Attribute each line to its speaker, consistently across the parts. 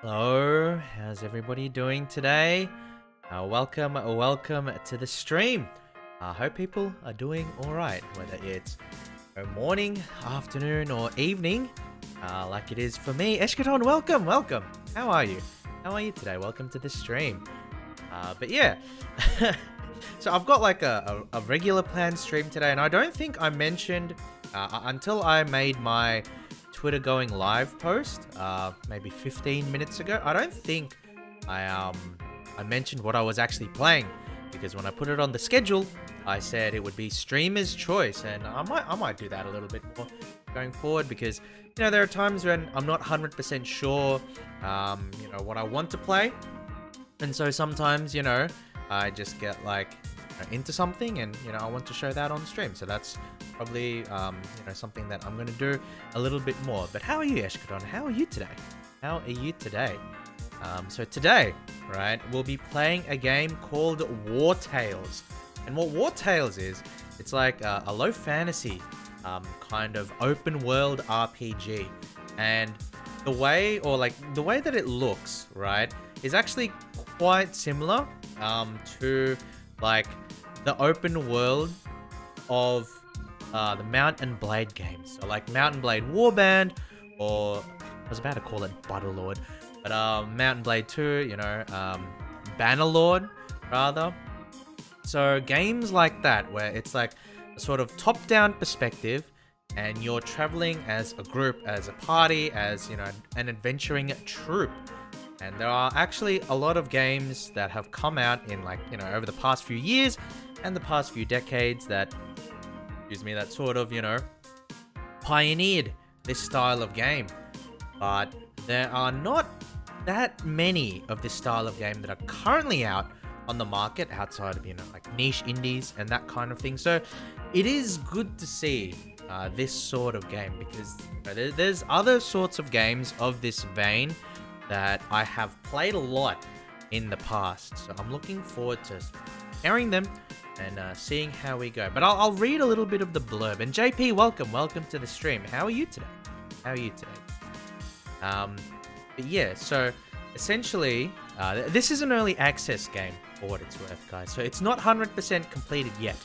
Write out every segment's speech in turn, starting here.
Speaker 1: Hello, how's everybody doing today? Welcome to the stream. I hope people are doing alright, whether it's morning, afternoon, or evening, like it is for me. Eshkaton, welcome. How are you? How are you today? Welcome to the stream. But yeah, so I've got like a regular planned stream today, and I don't think I mentioned until I made my Twitter going live post maybe 15 minutes ago. I don't think I mentioned what I was actually playing, because when I put it on the schedule, I said it would be streamer's choice, and I might do that a little bit more going forward, because there are times when I'm not 100% sure what I want to play, and so sometimes I just get like into something, and I want to show that on stream. So that's probably something that I'm gonna do a little bit more. But how are you, Eshkaton? How are you today? So today, right, we'll be playing a game called War Tales. And what War Tales is, it's like a low fantasy kind of open world RPG. And the way that it looks, right, is actually quite similar to like the open world of the Mount and Blade games. So like Mount and Blade Warband, or I was about to call it Butterlord, but Mount and Blade 2, Bannerlord rather. So games like that, where it's like a sort of top-down perspective, and you're traveling as a group, as a party, as an adventuring troop. And there are actually a lot of games that have come out in over the past few years and the past few decades that sort of, pioneered this style of game. But there are not that many of this style of game that are currently out on the market outside of, like niche indies and that kind of thing. So it is good to see this sort of game, because there's other sorts of games of this vein that I have played a lot in the past. So I'm looking forward to airing them and seeing how we go. But I'll read a little bit of the blurb. And JP, welcome to the stream. How are you today? But yeah, so essentially, this is an early access game for what it's worth, guys. So it's not 100% completed yet.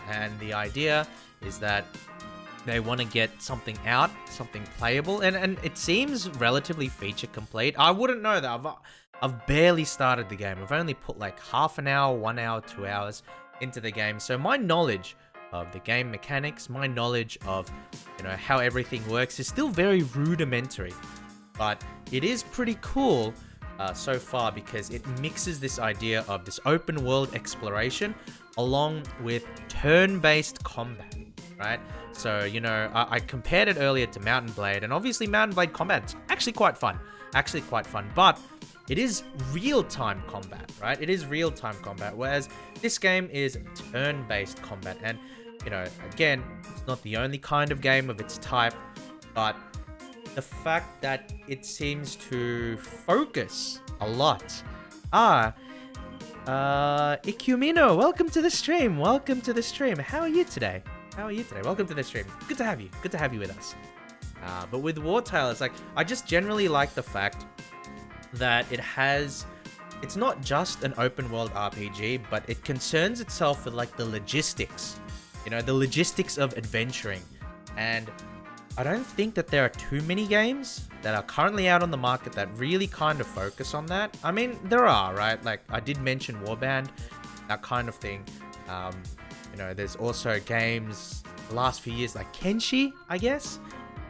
Speaker 1: And the idea is that they want to get something out, something playable, and it seems relatively feature complete. I wouldn't know that. I've barely started the game. I've only put like half an hour, 1 hour, 2 hours into the game. So my knowledge of the game mechanics, my knowledge of how everything works is still very rudimentary. But it is pretty cool so far, because it mixes this idea of this open world exploration along with turn-based combat, right? So, I compared it earlier to Mount and Blade, and obviously Mount and Blade combat is actually quite fun, but it is real-time combat, right? It is real-time combat, whereas this game is turn-based combat. And, again, it's not the only kind of game of its type, but the fact that it seems to focus a lot. Ikumino, welcome to the stream. How are you today? Welcome to the stream. Good to have you with us. But with War Tales, I just generally like the fact that it's not just an open world RPG, but it concerns itself with the logistics, the logistics of adventuring. And I don't think that there are too many games that are currently out on the market that really kind of focus on that. I mean, there are, right? Like I did mention Warband, that kind of thing. There's also games the last few years like Kenshi, I guess.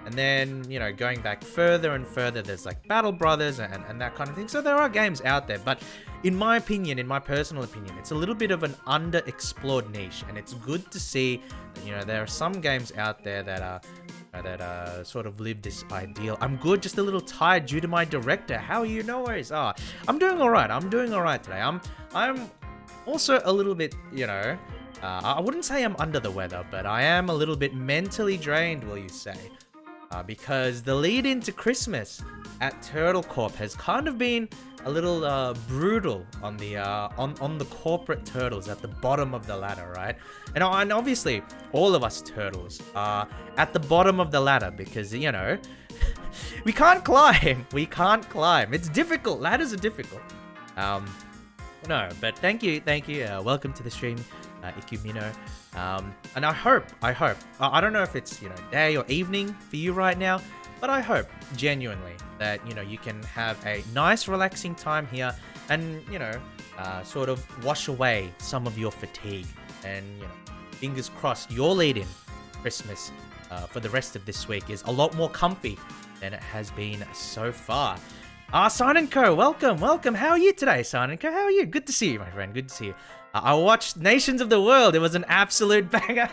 Speaker 1: And then, going back further and further, there's like Battle Brothers and that kind of thing. So there are games out there, but in my personal opinion, it's a little bit of an underexplored niche. And it's good to see that, there are some games out there that sort of live this ideal. I'm good, just a little tired due to my director. How are you? No worries. I'm doing all right. Today. I'm also a little bit, I wouldn't say I'm under the weather, but I am a little bit mentally drained, will you say? Because the lead into Christmas at Turtle Corp has kind of been a little brutal on the corporate turtles at the bottom of the ladder, right? And obviously, all of us turtles are at the bottom of the ladder because we can't climb. We can't climb. It's difficult. Ladders are difficult. No, but thank you. Welcome to the stream, Ikumino. And I hope, I don't know if it's, day or evening for you right now, but I hope genuinely that, you can have a nice relaxing time here and, sort of wash away some of your fatigue and, fingers crossed your lead-in Christmas for the rest of this week is a lot more comfy than it has been so far. Sign & Co, welcome. How are you today, Sign & Co? How are you? Good to see you, my friend. Good to see you. I watched Nations of the World. It was an absolute banger.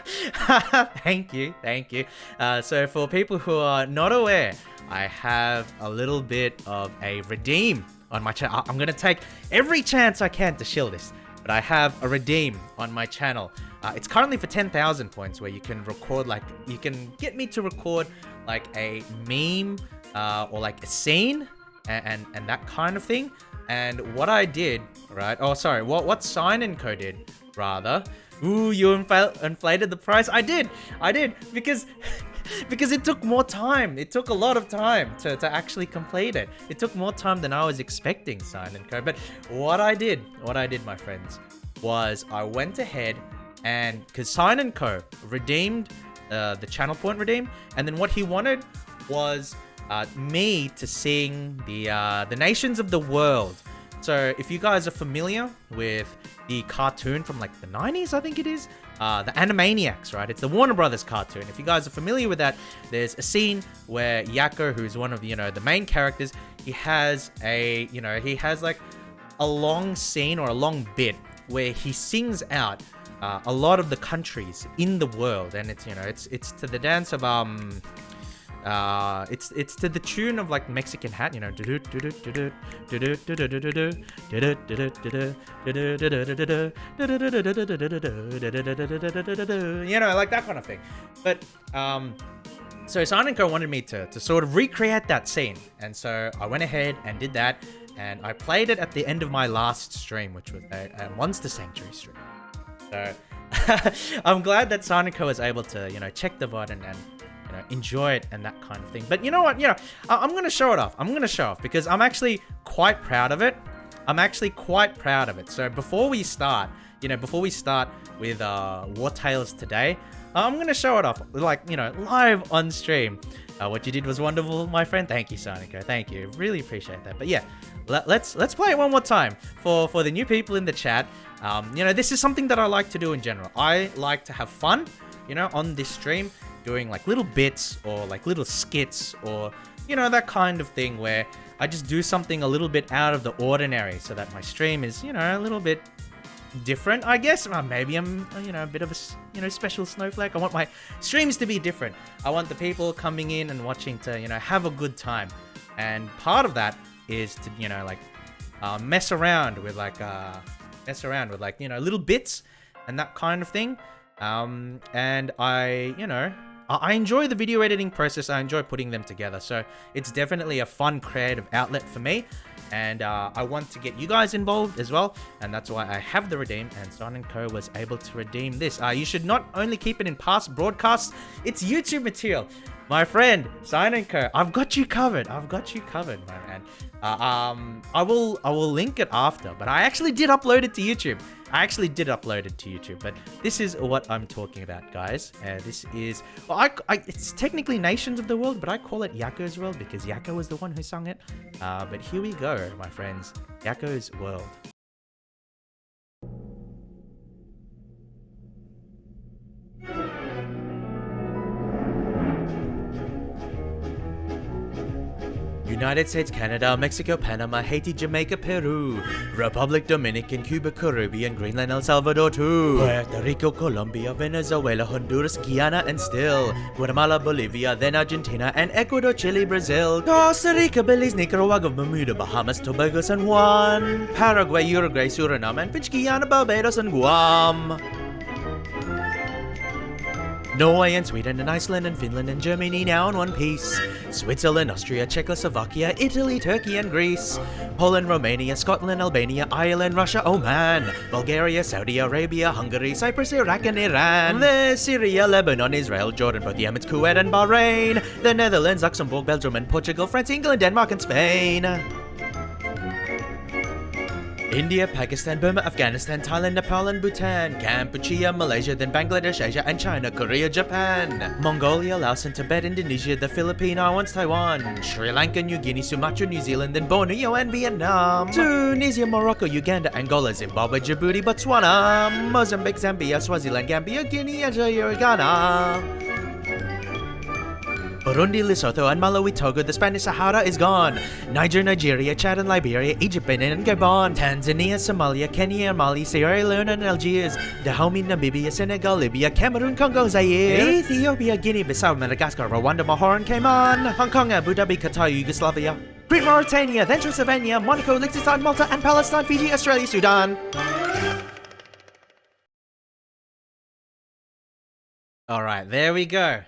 Speaker 1: Thank you. So for people who are not aware, I have a little bit of a redeem on my channel. I'm going to take every chance I can to shill this, but I have a redeem on my channel. It's currently for 10,000 points where you can record, you can get me to record like a meme or like a scene and that kind of thing. And what I did, right? Oh, sorry. What Sign & Co did, rather. Ooh, you inflated the price. I did because it took more time. It took a lot of time to actually complete it. It took more time than I was expecting, Sign & Co. But what I did, my friends, was I went ahead and because Sign & Co redeemed the channel point redeem, and then what he wanted was me to sing the Nations of the World. So if you guys are familiar with the cartoon from like the 90s, I think it is, the Animaniacs, right? It's the Warner Brothers cartoon. If you guys are familiar with that, there's a scene where Yakko, who's one of the main characters, he has like a long scene or a long bit where he sings out a lot of the countries in the world, and it's to the dance of it's to the tune of like Mexican Hat, like that kind of thing. But so Sign & Co wanted me to sort of recreate that scene, and so I went ahead and did that, and I played it at the end of my last stream, which was a Monster Sanctuary stream. So I'm glad that Sign & Co was able to check the VOD and enjoy it and that kind of thing. But you know what? I'm going to show it off. Because I'm actually quite proud of it. So before we start with War Tales today, I'm going to show it off live on stream. What you did was wonderful, my friend. Thank you, Sign & Co. Thank you. Really appreciate that. But yeah, let's play it one more time for the new people in the chat. This is something that I like to do in general. I like to have fun, on this stream, doing like little bits or like little skits or, that kind of thing where I just do something a little bit out of the ordinary so that my stream is, a little bit different, I guess. Maybe I'm, a bit of a, special snowflake. I want my streams to be different. I want the people coming in and watching to, have a good time. And part of that is to, mess around with little bits and that kind of thing. And I enjoy the video editing process. I enjoy putting them together. So it's definitely a fun creative outlet for me. And I want to get you guys involved as well. And that's why I have the redeem. And Sign & Co was able to redeem this. You should not only keep it in past broadcasts. It's YouTube material. My friend, Sign & Co, I've got you covered. My man. I will link it after. But I actually did upload it to YouTube. But this is what I'm talking about, guys. This is... it's technically Nations of the World, but I call it Yakko's World because Yakko was the one who sung it. But here we go, my friends. Yakko's World. United States, Canada, Mexico, Panama, Haiti, Jamaica, Peru, Republic Dominican, Cuba, Caribbean, Greenland, El Salvador too, Puerto Rico, Colombia, Venezuela, Honduras, Guyana, and still Guatemala, Bolivia, then Argentina, and Ecuador, Chile, Brazil, Costa Rica, Belize, Nicaragua, Bermuda, Bahamas, Tobago, San Juan, Paraguay, Uruguay, Suriname, and French Guiana, Barbados, and Guam. Norway and Sweden and Iceland and Finland and Germany now in one piece. Switzerland, Austria, Czechoslovakia, Italy, Turkey and Greece. Poland, Romania, Scotland, Albania, Ireland, Russia, Oman. Bulgaria, Saudi Arabia, Hungary, Cyprus, Iraq and Iran. There's Syria, Lebanon, Israel, Jordan, both Yemen, Kuwait and Bahrain. The Netherlands, Luxembourg, Belgium and Portugal, France, England, Denmark and Spain. India, Pakistan, Burma, Afghanistan, Thailand, Nepal and Bhutan, Cambodia, Malaysia, then Bangladesh, Asia and China, Korea, Japan, Mongolia, Laos and Tibet, Indonesia, the Philippines, Islands, Taiwan, Sri Lanka, New Guinea, Sumatra, New Zealand, then Borneo and Vietnam, Tunisia, Morocco, Uganda, Angola, Zimbabwe, Djibouti, Botswana, Mozambique, Zambia, Swaziland, Gambia, Guinea, and Ghana. Burundi, Lesotho, and Malawi, Togo, the Spanish Sahara is gone. Niger, Nigeria, Chad and Liberia, Egypt, Benin and Gabon. Tanzania, Somalia, Kenya, Mali, Sierra Leone and Algiers. Dahomey, Namibia, Senegal, Libya, Cameroon, Congo, Zaire. Ethiopia, Guinea-Bissau, Madagascar, Rwanda, Mahore and Cayman. Hong Kong, Abu Dhabi, Qatar, Yugoslavia. Crete, Mauritania, then Transylvania, Monaco, Liechtenstein, Malta and Palestine, Fiji, Australia, Sudan. Alright, there we go.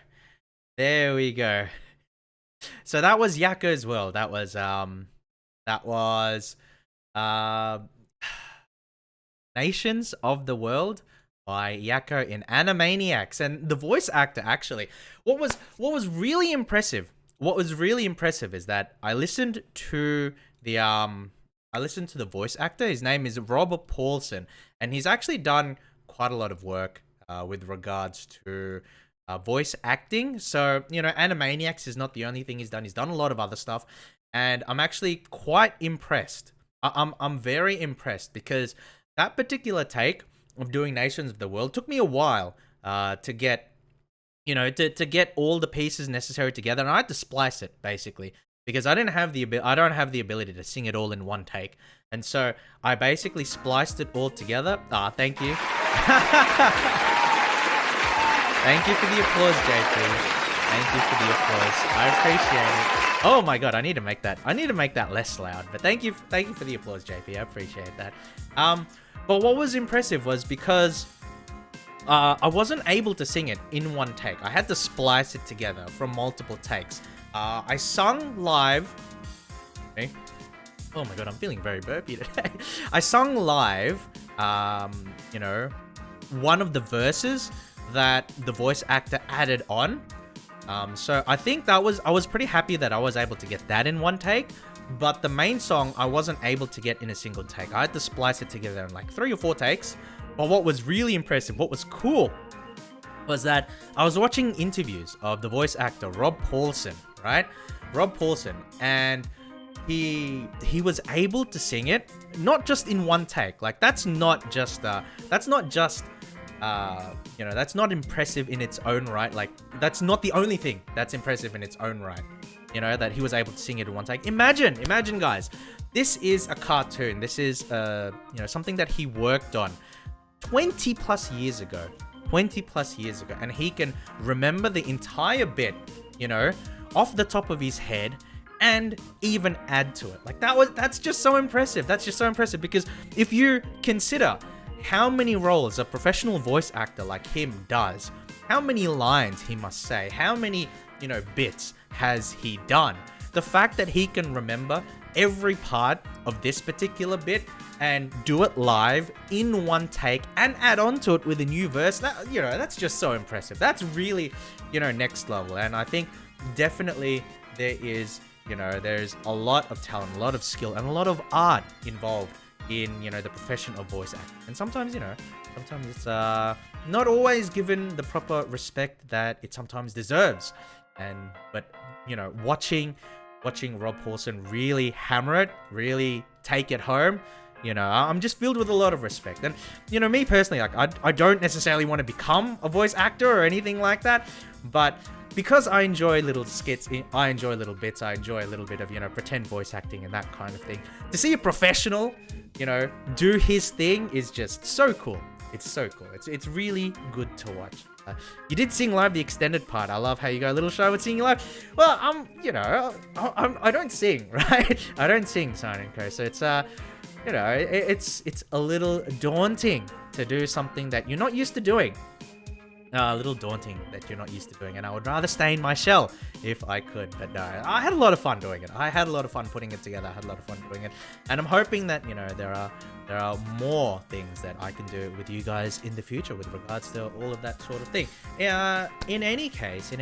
Speaker 1: There we go. So that was Yakko's World. That was Nations of the World by Yakko in Animaniacs. And the voice actor actually, what was really impressive is that I listened to the voice actor. His name is Rob Paulson, and he's actually done quite a lot of work with regards to voice acting. So, you know, Animaniacs is not the only thing he's done. He's done a lot of other stuff, and I'm actually quite impressed. I'm very impressed because that particular take of doing Nations of the World took me a while to get, you know, to get all the pieces necessary together, and I had to splice it basically because I don't have the ability to sing it all in one take, and so I basically spliced it all together. Thank you. Thank you for the applause, JP. Thank you for the applause. I appreciate it. Oh my god, I need to make that less loud. But thank you for the applause, JP. I appreciate that. But what was impressive was because I wasn't able to sing it in one take. I had to splice it together from multiple takes. I sung live. Okay. Oh my god, I'm feeling very burpy today. I sung live, you know, one of the verses that the voice actor added on. So I think I was pretty happy that I was able to get that in one take, but the main song I wasn't able to get in a single take. I had to splice it together in like 3 or 4 takes. But what was really impressive, what was cool, was that I was watching interviews of the voice actor Rob Paulson, right? Rob Paulson, and he was able to sing it not just in one take. Like that's not you know, that's not impressive in its own right. Like, that's not the only thing that's impressive in its own right. You know, that he was able to sing it in one take. Imagine guys, this is a cartoon. This is, you know, something that he worked on 20 plus years ago, and he can remember the entire bit, you know, off the top of his head and even add to it. Like that's just so impressive. That's just so impressive because if you consider how many roles a professional voice actor like him does, how many lines he must say, how many, you know, bits has he done. The fact that he can remember every part of this particular bit and do it live in one take and add on to it with a new verse, that, you know, that's just so impressive. That's really, you know, next level. And I think definitely there is, you know, there's a lot of talent, a lot of skill, and a lot of art involved in, you know, the profession of voice acting. And sometimes, you know, sometimes it's not always given the proper respect that it sometimes deserves. But you know, watching Rob Paulson really hammer it, really take it home, you know, I'm just filled with a lot of respect. And you know, me personally, like I don't necessarily want to become a voice actor or anything like that, but because I enjoy little skits, I enjoy little bits, I enjoy a little bit of, you know, pretend voice acting and that kind of thing. To see a professional, you know, do his thing is just so cool. It's so cool. It's really good to watch. You did sing live the extended part. I love how you go a little shy with singing live. Well, you know, I don't sing, right? I don't sing, Sign & Co. So it's, you know, it's a little daunting to do something that you're not used to doing. a little daunting that you're not used to doing, and I would rather stay in my shell if I could. But no, I had a lot of fun doing it. I had a lot of fun putting it together. I had a lot of fun doing it, and I'm hoping that there are more things that I can do with you guys in the future with regards to all of that sort of thing. In any case,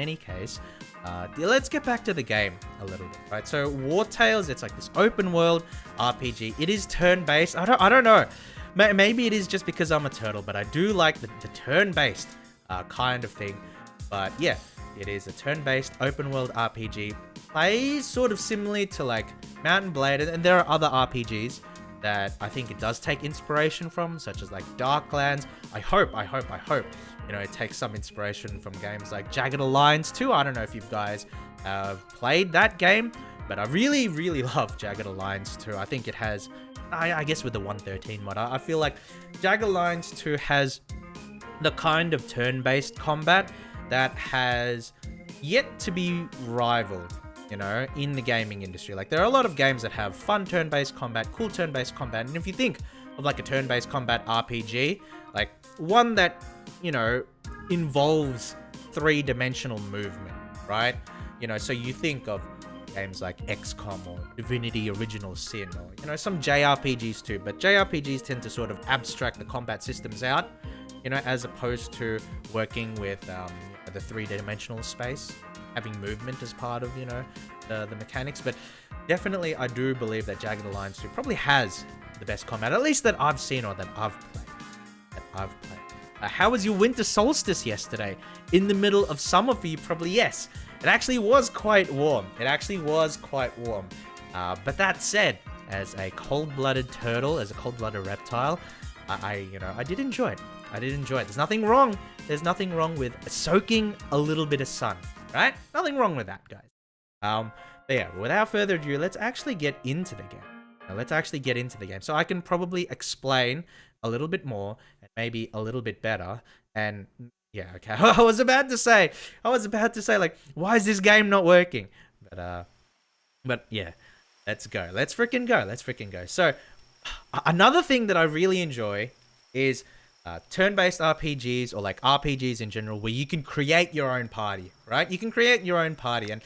Speaker 1: let's get back to the game a little bit, right? So War Tales, it's like this open world RPG. It is turn-based. I don't know. Maybe it is just because I'm a turtle, but I do like the turn-based kind of thing. But yeah, it is a turn-based open world RPG. Plays sort of similarly to like Mount & Blade, and there are other RPGs that I think it does take inspiration from, such as like Darklands. I hope it takes some inspiration from games like Jagged Alliance too. I don't know if you guys have played that game, but I really love Jagged Alliance 2. I think it has, I guess with the 113 mod, I feel like Jagged Alliance 2 has the kind of turn-based combat that has yet to be rivaled, in the gaming industry. Like, there are a lot of games that have fun turn-based combat, cool turn-based combat, and if you think of like a turn-based combat RPG, like one that, involves three-dimensional movement, right? So you think of games like XCOM or Divinity Original Sin, or some JRPGs too, but JRPGs tend to sort of abstract the combat systems out, as opposed to working with the three-dimensional space, having movement as part of the mechanics. But definitely I do believe that Jagged Alliance 2 probably has the best combat, at least that I've seen or that I've played. How was your winter solstice yesterday? In the middle of summer for you? Probably yes. It actually was quite warm. But that said, as a cold-blooded turtle, as a cold-blooded reptile, I did enjoy it. There's nothing wrong with soaking a little bit of sun, right? Nothing wrong with that, guys. But yeah, without further ado, let's actually get into the game. So I can probably explain a little bit more and maybe a little bit better. And yeah, okay. I was about to say like, why is this game not working? But yeah, let's go. Let's freaking go. So another thing that I really enjoy is turn-based RPGs, or like RPGs in general, where you can create your own party, right? And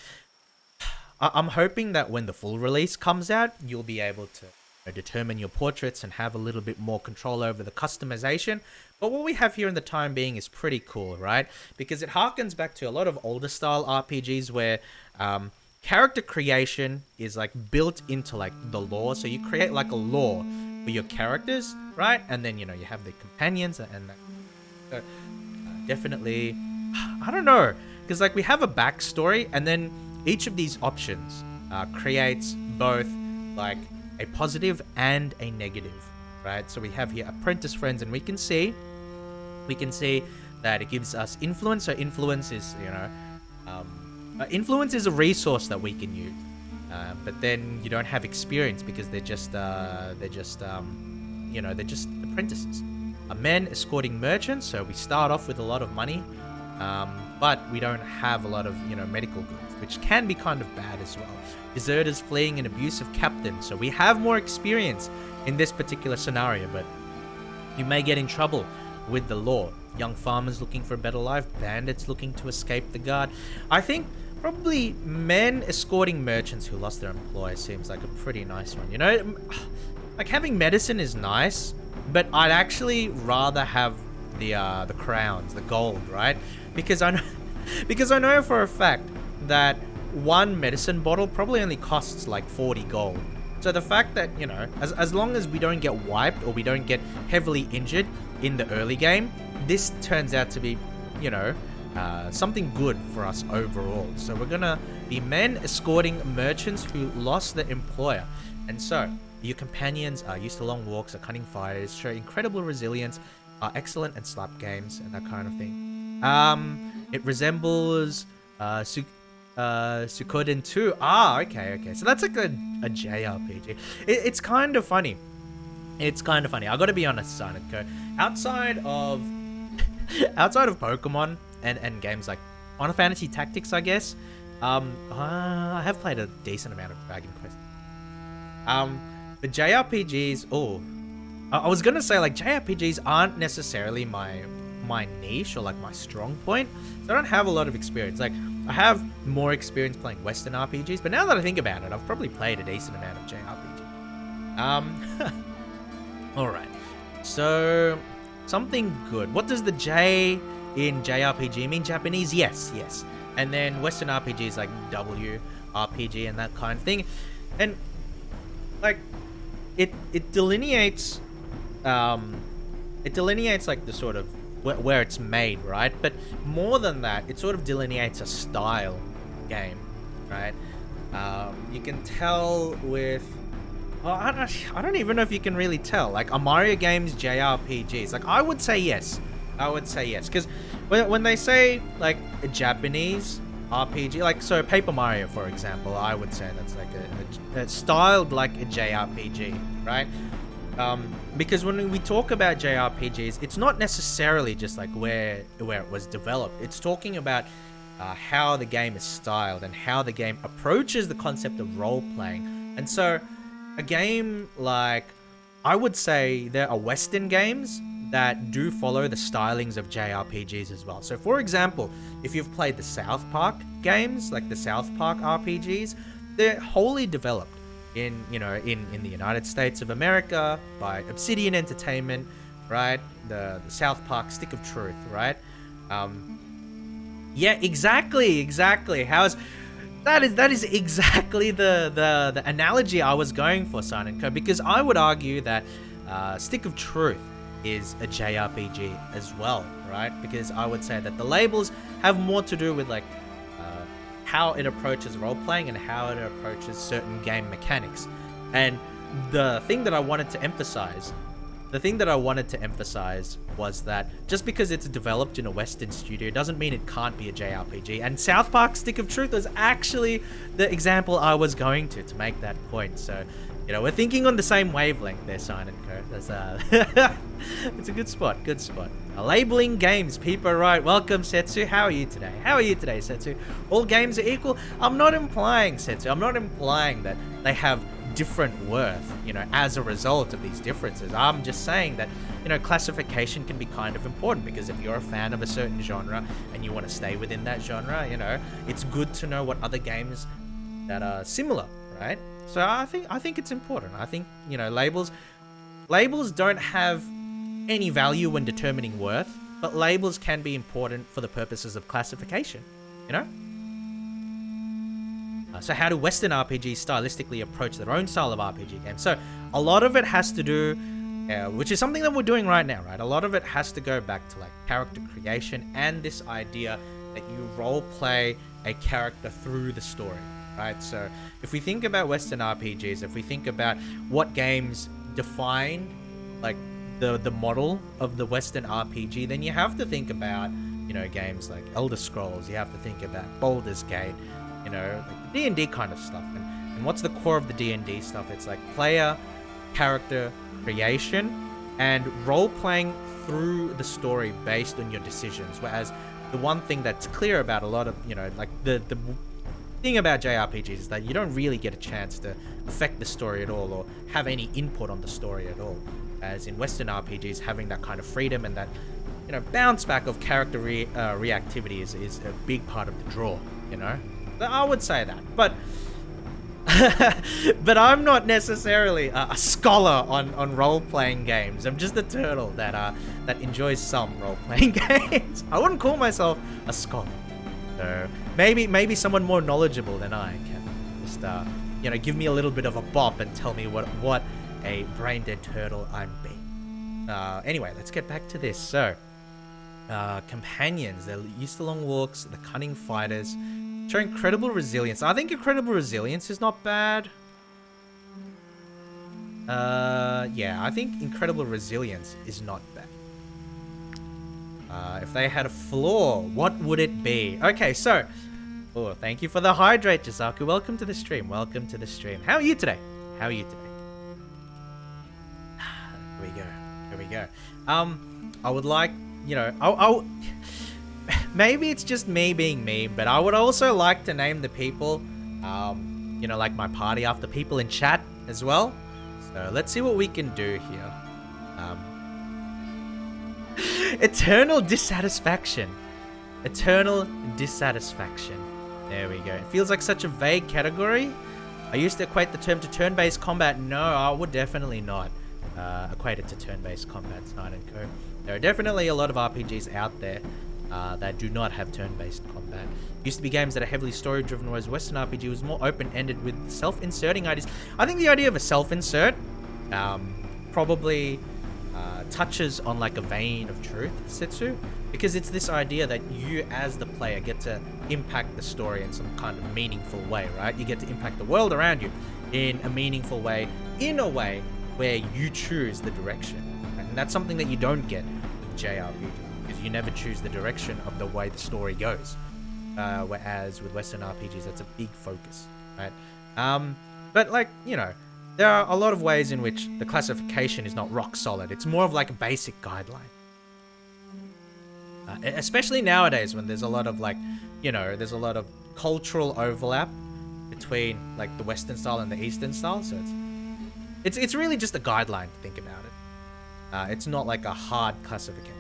Speaker 1: I'm hoping that when the full release comes out, you'll be able to determine your portraits and have a little bit more control over the customization. But what we have here in the time being is pretty cool, right? Because it harkens back to a lot of older style RPGs where character creation is like built into like the lore. So you create like a lore for your characters, right? And then, you have the companions and so, definitely, I don't know, because like we have a backstory, and then each of these options creates both like a positive and a negative, right? So we have here apprentice friends, and we can see that it gives us influence. So influence is, influence is a resource that we can use, but then you don't have experience because they're just apprentices. Men escorting merchants, so we start off with a lot of money, but we don't have a lot of medical goods, which can be kind of bad as well. Deserters fleeing an abusive captain, so we have more experience in this particular scenario, but you may get in trouble with the law. Young farmers looking for a better life, bandits looking to escape the guard. I think probably men escorting merchants who lost their employer seems like a pretty nice one. Like having medicine is nice, but I'd actually rather have the crowns, the gold, right? Because I know for a fact that one medicine bottle probably only costs like 40 gold. So the fact that, as long as we don't get wiped or we don't get heavily injured in the early game, this turns out to be, something good for us overall. So we're gonna be men escorting merchants who lost their employer. And so your companions are used to long walks, are cunning fighters, show incredible resilience, are excellent at slap games and that kind of thing. It resembles Suikoden 2. Okay. So that's like a JRPG. It's kind of funny. I gotta be honest, Sanitko. Outside of Pokemon and games like Final Fantasy Tactics, I guess, I have played a decent amount of Dragon Quest. But JRPGs, I was gonna say like JRPGs aren't necessarily my my niche or like my strong point. So I don't have a lot of experience. Like, I have more experience playing Western RPGs, but now that I think about it, I've probably played a decent amount of JRPG. Alright. So, something good. What does the J in JRPG mean? Japanese? Yes, yes. And then Western RPGs like W, RPG, and that kind of thing. And, like, it delineates, like the sort of where it's made, right? But more than that, it sort of delineates a style game, right? You can tell with, oh, I don't even know if you can really tell. Like, are Mario games JRPGs? Like, I would say yes. I would say yes, because when they say like a Japanese RPG, like, so Paper Mario, for example, I would say that's like a styled like a JRPG, right? Because when we talk about JRPGs, it's not necessarily just like where it was developed. It's talking about how the game is styled and how the game approaches the concept of role-playing. And so a game like, I would say there are Western games that do follow the stylings of JRPGs as well. So for example, if you've played the South Park games, like the South Park RPGs, they're wholly developed in the United States of America by Obsidian Entertainment, right? The South Park Stick of Truth, right? Yeah, exactly. That is exactly the analogy I was going for, Silent Co, because I would argue that Stick of Truth is a JRPG as well, right? Because I would say that the labels have more to do with like how it approaches role-playing and how it approaches certain game mechanics. And the thing that I wanted to emphasize was that just because it's developed in a Western studio doesn't mean it can't be a JRPG. And South Park Stick of Truth was actually the example I was going to make that point. So, we're thinking on the same wavelength there, Sign & Co. That's, it's a good spot, Labeling games, people, right? Welcome, Setsu. How are you today? Setsu? All games are equal? I'm not implying, Setsu. I'm not implying that they have different worth, as a result of these differences. I'm just saying that, classification can be kind of important, because if you're a fan of a certain genre and you want to stay within that genre, it's good to know what other games that are similar, right? So I think it's important. I think, labels don't have any value when determining worth, but labels can be important for the purposes of classification, So how do Western RPGs stylistically approach their own style of RPG games? So a lot of it has to do, which is something that we're doing right now, right? A lot of it has to go back to like character creation and this idea that you role play a character through the story, right? So if we think about Western RPGs, if we think about what games define like the model of the Western RPG, then you have to think about, games like Elder Scrolls, you have to think about Baldur's Gate, like D&D kind of stuff. And what's the core of the D&D stuff? It's like player, character, creation, and role-playing through the story based on your decisions. Whereas the one thing that's clear about a lot of, like the thing about JRPGs is that you don't really get a chance to affect the story at all or have any input on the story at all. As in Western RPGs, having that kind of freedom and that, bounce back of character reactivity is a big part of the draw, I would say that, but but I'm not necessarily a scholar on role-playing games. I'm just a turtle that enjoys some role-playing games. I wouldn't call myself a scholar. So maybe someone more knowledgeable than I can just give me a little bit of a bop and tell me what a brain-dead turtle I'm being. Anyway, let's get back to this. So companions, they're used to long walks, the cunning fighters. Show incredible resilience. I think incredible resilience is not bad. Yeah, I think incredible resilience is not bad. If they had a flaw, what would it be? Okay, so... Oh, thank you for the hydrate, Jisaku. Welcome to the stream. How are you today? Here we go. I would like, maybe it's just me being me, but I would also like to name the people, like my party after people in chat as well. So let's see what we can do here. Eternal dissatisfaction. Eternal dissatisfaction. There we go. It feels like such a vague category. I used to equate the term to turn-based combat. No, I would definitely not equate it to turn-based combat, Snide & Co. There are definitely a lot of RPGs out there that do not have turn-based combat. Used to be games that are heavily story-driven, whereas Western RPG was more open-ended with self-inserting ideas. I think the idea of a self-insert probably touches on like a vein of truth, Setsu, because it's this idea that you as the player get to impact the story in some kind of meaningful way, right? You get to impact the world around you in a meaningful way, in a way where you choose the direction. And that's something that you don't get with JRPG, because you never choose the direction of the way the story goes. Whereas with Western RPGs, that's a big focus, right? But like, you know, there are a lot of ways in which the classification is not rock solid. It's more of like a basic guideline. Especially nowadays when there's a lot of like, you know, there's a lot of cultural overlap between like the Western style and the Eastern style. So it's really just a guideline to think about it. It's not like a hard classification.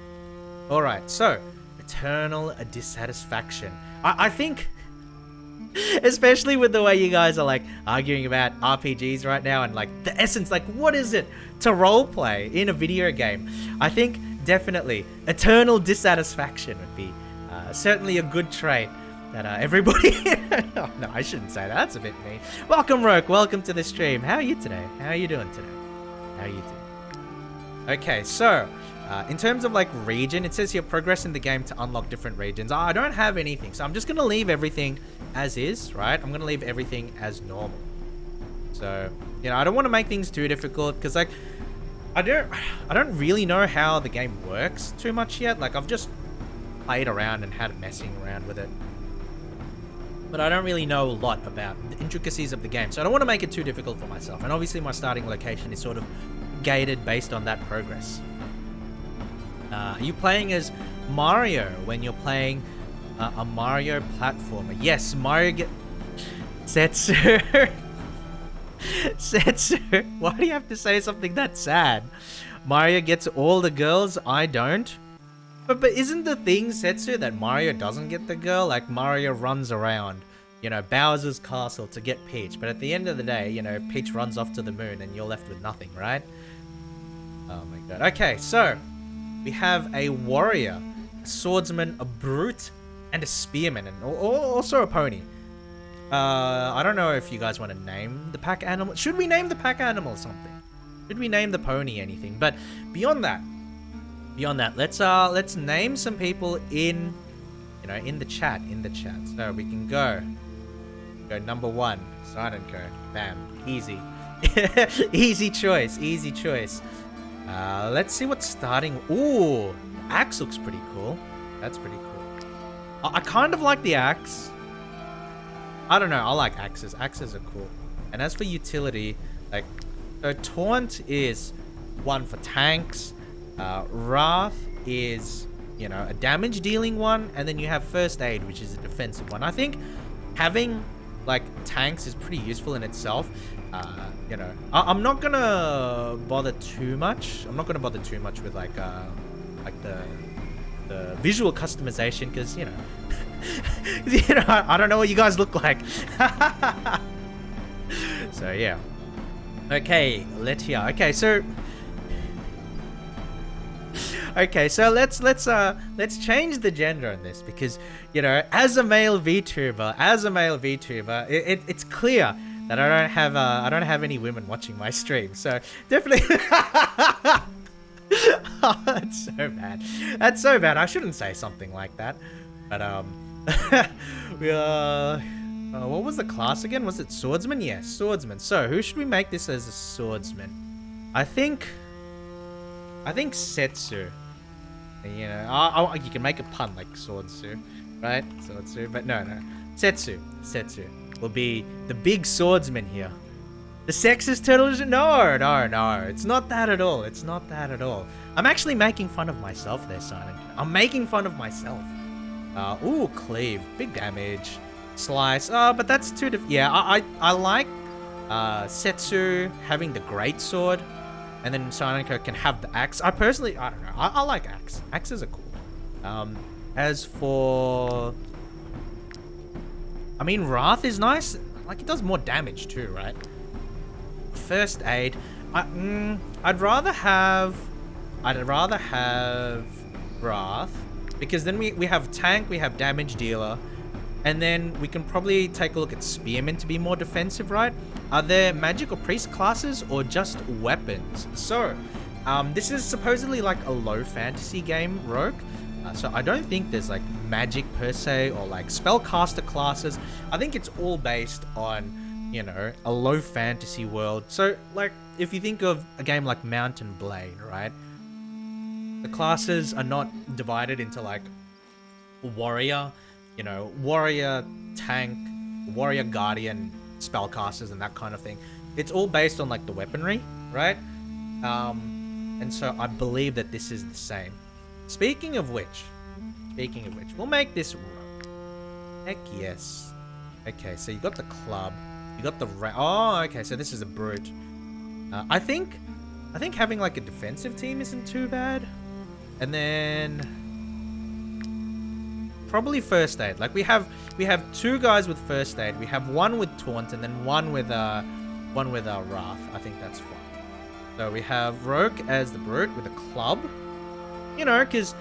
Speaker 1: All right, so eternal dissatisfaction. I think, especially with the way you guys are like arguing about RPGs right now and like the essence, like what is it to roleplay in a video game? I think definitely eternal dissatisfaction would be certainly a good trait that everybody... Oh, no, I shouldn't say that. That's a bit mean. Welcome, Roke. Welcome to the stream. How are you today? How are you doing today? How are you doing? Okay, so in terms of like region, it says here progress in the game to unlock different regions. I don't have anything, so I'm just going to leave everything as is, right? I'm going to leave everything as normal. So, you know, I don't want to make things too difficult because like I don't really know how the game works too much yet. Like I've just played around and had messing around with it, but I don't really know a lot about the intricacies of the game, so I don't want to make it too difficult for myself. And obviously my starting location is sort of gated based on that progress. Are you playing as Mario when you're playing a Mario platformer? Yes, Mario Setsu. Setsu, why do you have to say something that sad? Mario gets all the girls, I don't. But isn't the thing, Setsu, that Mario doesn't get the girl? Like Mario runs around, you know, Bowser's castle to get Peach, but at the end of the day, you know, Peach runs off to the moon and you're left with nothing, right? Oh my god. Okay, so we have a warrior, a swordsman, a brute, and a spearman, and also a pony. I don't know if you guys want to name the pack animal. Should we name the pack animal something? Should we name the pony anything? But beyond that, let's name some people in, you know, in the chat. So we can go number 1, Snide & Co. Bam, easy, easy choice. Let's see what's starting. Ooh, axe looks pretty cool. That's pretty cool. I kind of like the axe. I don't know. I like axes. Axes are cool. And as for utility, like, taunt is one for tanks. Wrath is, you know, a damage dealing one, and then you have first aid, which is a defensive one. I think having like tanks is pretty useful in itself. You know, I'm not gonna bother too much. I'm not gonna bother too much with like the visual customization, because you know, you know, I don't know what you guys look like. So yeah. Okay, Letia. Okay, so let's change the gender on this, because you know, as a male VTuber, it's clear that I don't have any women watching my stream. So definitely. Oh, that's so bad. That's so bad. I shouldn't say something like that. But what was the class again? Was it swordsman? Yes, swordsman. So who should we make this as a swordsman? I think Setsu. You know, you can make a pun like Swordsu, right? Swordsu, but no. Setsu will be the big swordsman here. The sexist television? No. It's not that at all. I'm actually making fun of myself there, Silent. I'm making fun of myself. Ooh, cleave, big damage, slice. But that's too. Yeah, I like Setsu having the great sword. and then Sarniko can have the axe. I don't know. I like axe. Axes are cool. As for, I mean, Wrath is nice. Like, it does more damage too, right? First aid. I'd rather have Wrath, because then we have tank, we have damage dealer, and then we can probably take a look at Spearman to be more defensive, right? Are there magic or priest classes or just weapons? So, this is supposedly like a low fantasy game, Rogue. So I don't think there's like magic per se or like spellcaster classes. I think it's all based on, you know, a low fantasy world. So like if you think of a game like Mountain Blade, right? The classes are not divided into like warrior, you know, warrior, tank, warrior, guardian, spellcasters and that kind of thing. It's all based on like the weaponry, right? And so I believe that this is the same. Speaking of which, we'll make this rogue. Heck yes. Okay, so you got the club, you got the oh, okay, so this is a brute. I think having like a defensive team isn't too bad, and then probably first aid. Like we have 2 guys with first aid. We have 1 with taunt, and then one with wrath. I think that's fine. So we have Rogue as the brute with a club. You know, because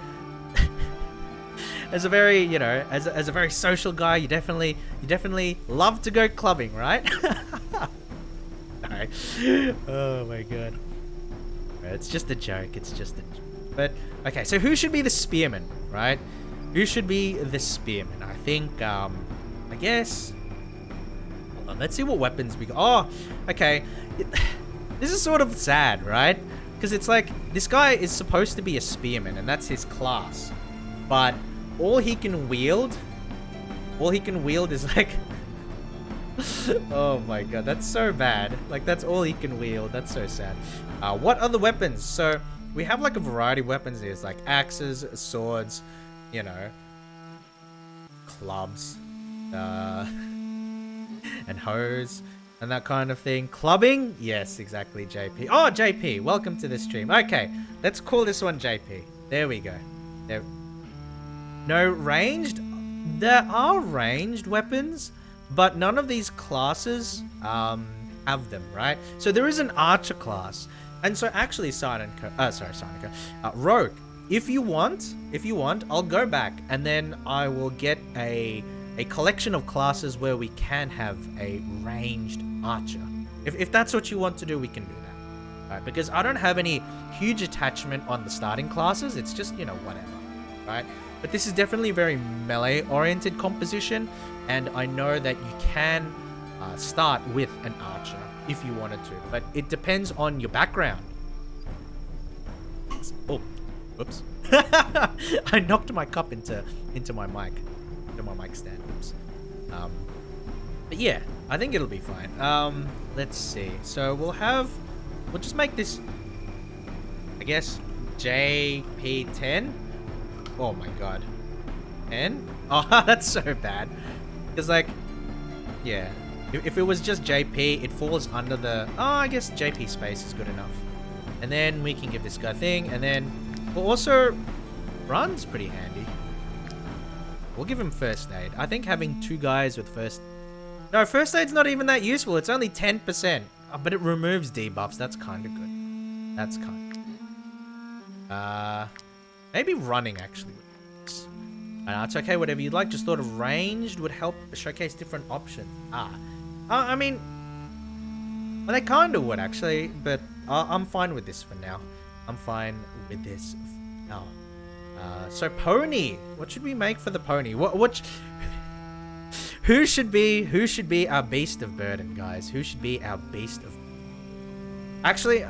Speaker 1: as a very, you know, as a very social guy, you definitely love to go clubbing, right? No. Oh my god. It's just a joke. It's just a joke. But okay, so who should be the spearman, right? Who should be the spearman? I think, I guess. Hold on. Let's see what weapons we got. Oh, okay. This is sort of sad, right? Because it's like, this guy is supposed to be a spearman, and that's his class. But all he can wield is like... Oh my god, that's so bad. Like, that's all he can wield. That's so sad. What other weapons? So, we have like a variety of weapons. There's like axes, swords, you know, clubs, and hoes. And that kind of thing. Clubbing? Yes, exactly, JP. Oh, JP, welcome to the stream. Okay, let's call this one JP. There we go. There. No ranged? There are ranged weapons, but none of these classes have them, right? So there is an archer class. And so actually, Rogue, if you want, I'll go back and then I will get a collection of classes where we can have a ranged archer. If that's what you want to do, we can do that. Right? Because I don't have any huge attachment on the starting classes. It's just, you know, whatever. Right? But this is definitely a very melee-oriented composition. And I know that you can start with an archer if you wanted to. But it depends on your background. Oh, whoops. I knocked my cup into my mic. My mic stand. Oops. But yeah, I think it'll be fine. Let's see. So we'll just make this, I guess, JP10. Oh my god. 10? Oh, that's so bad. Because like, yeah, if it was just JP, it falls under the, oh, I guess JP space is good enough. And then we can give this guy thing, and then we'll also, run's pretty handy. We'll give him first aid. I think having 2 guys with first aid's not even that useful. It's only 10%. But it removes debuffs. That's kind of good. That's kind of good. Maybe running actually would work. It's okay, whatever you'd like. Just thought of ranged would help showcase different options. I mean, well, they kind of would actually, but I'm fine with this for now. I'm fine with this for now. So pony, what should we make for the pony? Who should be our beast of burden, guys? Who should be our beast of... Actually,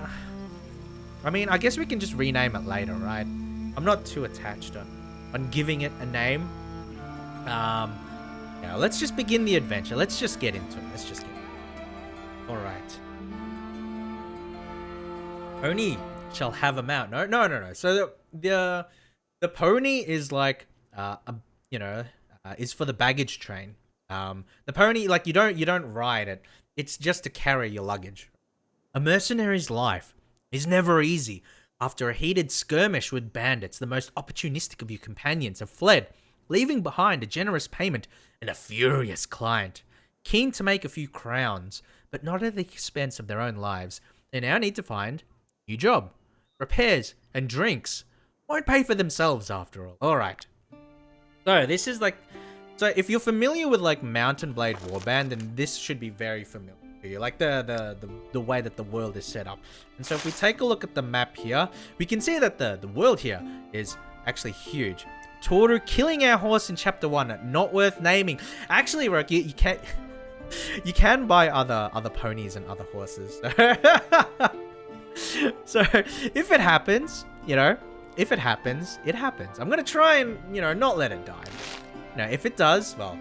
Speaker 1: I mean, I guess we can just rename it later, right? I'm not too attached on giving it a name. Yeah, let's just begin the adventure. Let's just get into it. All right. Pony shall have a mount. No. So the pony is like, is for the baggage train. The pony, like, you don't ride it. It's just to carry your luggage. A mercenary's life is never easy. After a heated skirmish with bandits, the most opportunistic of your companions have fled, leaving behind a generous payment and a furious client. Keen to make a few crowns, but not at the expense of their own lives, they now need to find a new job. Repairs and drinks won't pay for themselves after all. Alright. So this is like... So if you're familiar with like Mountain Blade Warband, then this should be very familiar to you. Like the way that the world is set up. And so if we take a look at the map here, we can see that the world here is actually huge. Tooru killing our horse in chapter 1, not worth naming. Actually, Rook, you can't... You can buy other ponies and other horses. So if it happens, you know, if it happens, it happens. I'm gonna try and, you know, not let it die. Now, if it does, well,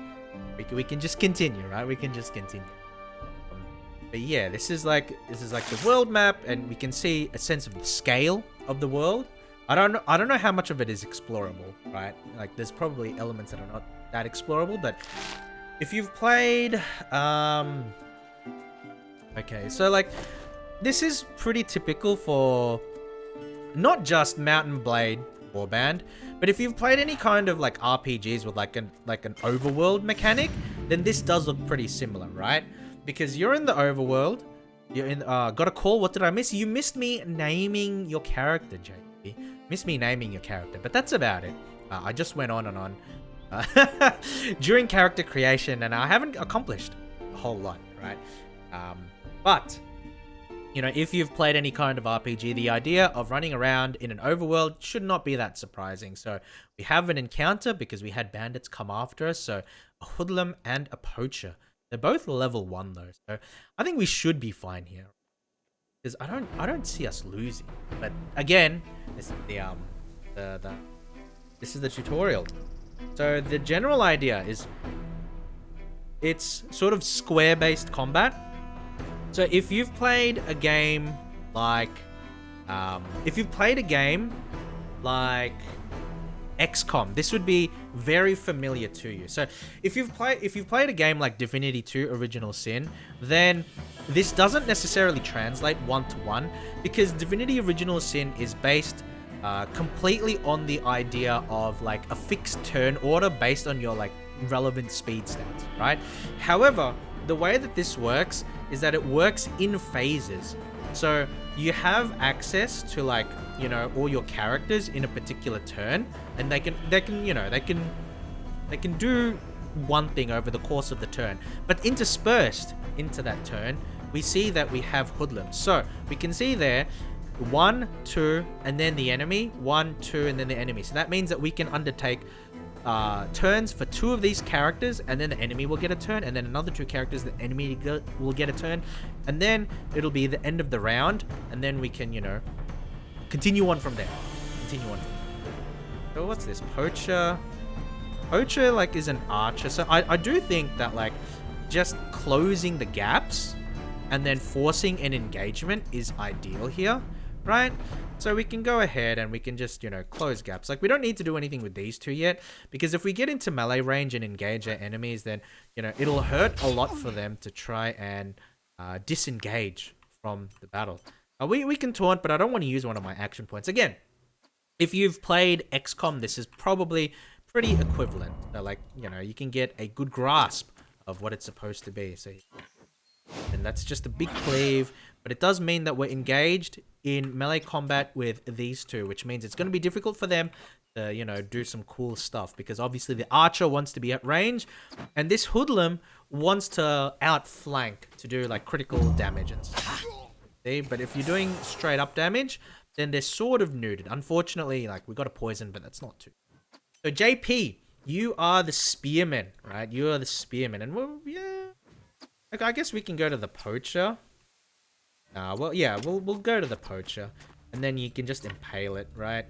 Speaker 1: we can just continue, right? We can just continue. But yeah, this is like the world map, and we can see a sense of the scale of the world. I don't know how much of it is explorable, right? Like, there's probably elements that are not that explorable, but if you've played, okay, so like, this is pretty typical for not just Mountain Blade Warband, but if you've played any kind of like RPGs with like an overworld mechanic, then this does look pretty similar, right? Because you're in the overworld, you're in, got a call, what did I miss? You missed me naming your character, JP. Missed me naming your character, but that's about it. I just went on and on during character creation, and I haven't accomplished a whole lot, right? But you know, if you've played any kind of RPG, the idea of running around in an overworld should not be that surprising. So we have an encounter because we had bandits come after us. So a hoodlum and a poacher. They're both level 1 though. So I think we should be fine here. Because I don't see us losing. But again, this is this is the tutorial. So the general idea is it's sort of square-based combat. So if you've played a game like, XCOM, this would be very familiar to you. So if you've played a game like Divinity 2 Original Sin, then this doesn't necessarily translate one-to-one, because Divinity Original Sin is based completely on the idea of like a fixed turn order based on your like relevant speed stats, right? However, the way that this works is that it works in phases. So you have access to like, you know, all your characters in a particular turn, and they can do one thing over the course of the turn. But interspersed into that turn, we see that we have hoodlums. So we can see there 1, 2, and then the enemy, 1, 2, and then the enemy. So that means that we can undertake turns for 2 of these characters, and then the enemy will get a turn, and then another 2 characters, the enemy will get a turn, and then it'll be the end of the round, and then we can, you know, continue on from there. So what's this? Poacher like is an archer. So I do think that like just closing the gaps and then forcing an engagement is ideal here, right? So we can go ahead and we can just, you know, close gaps. Like, we don't need to do anything with these 2 yet, because if we get into melee range and engage our enemies, then, you know, it'll hurt a lot for them to try and disengage from the battle. We can taunt, but I don't want to use one of my action points. Again, if you've played XCOM, this is probably pretty equivalent. So, like, you know, you can get a good grasp of what it's supposed to be. So, and that's just a big cleave, but it does mean that we're engaged in melee combat with these 2, which means it's going to be difficult for them to, you know, do some cool stuff, because obviously the archer wants to be at range, and this hoodlum wants to outflank to do like critical damage and stuff. See? But if you're doing straight up damage, then they're sort of neutered. Unfortunately, like, we got a poison, but that's not too. So JP, you are the spearman, right? You are the spearman, and well, yeah. Like, I guess we can go to the poacher. Well, yeah, we'll go to the poacher, and then you can just impale it, right?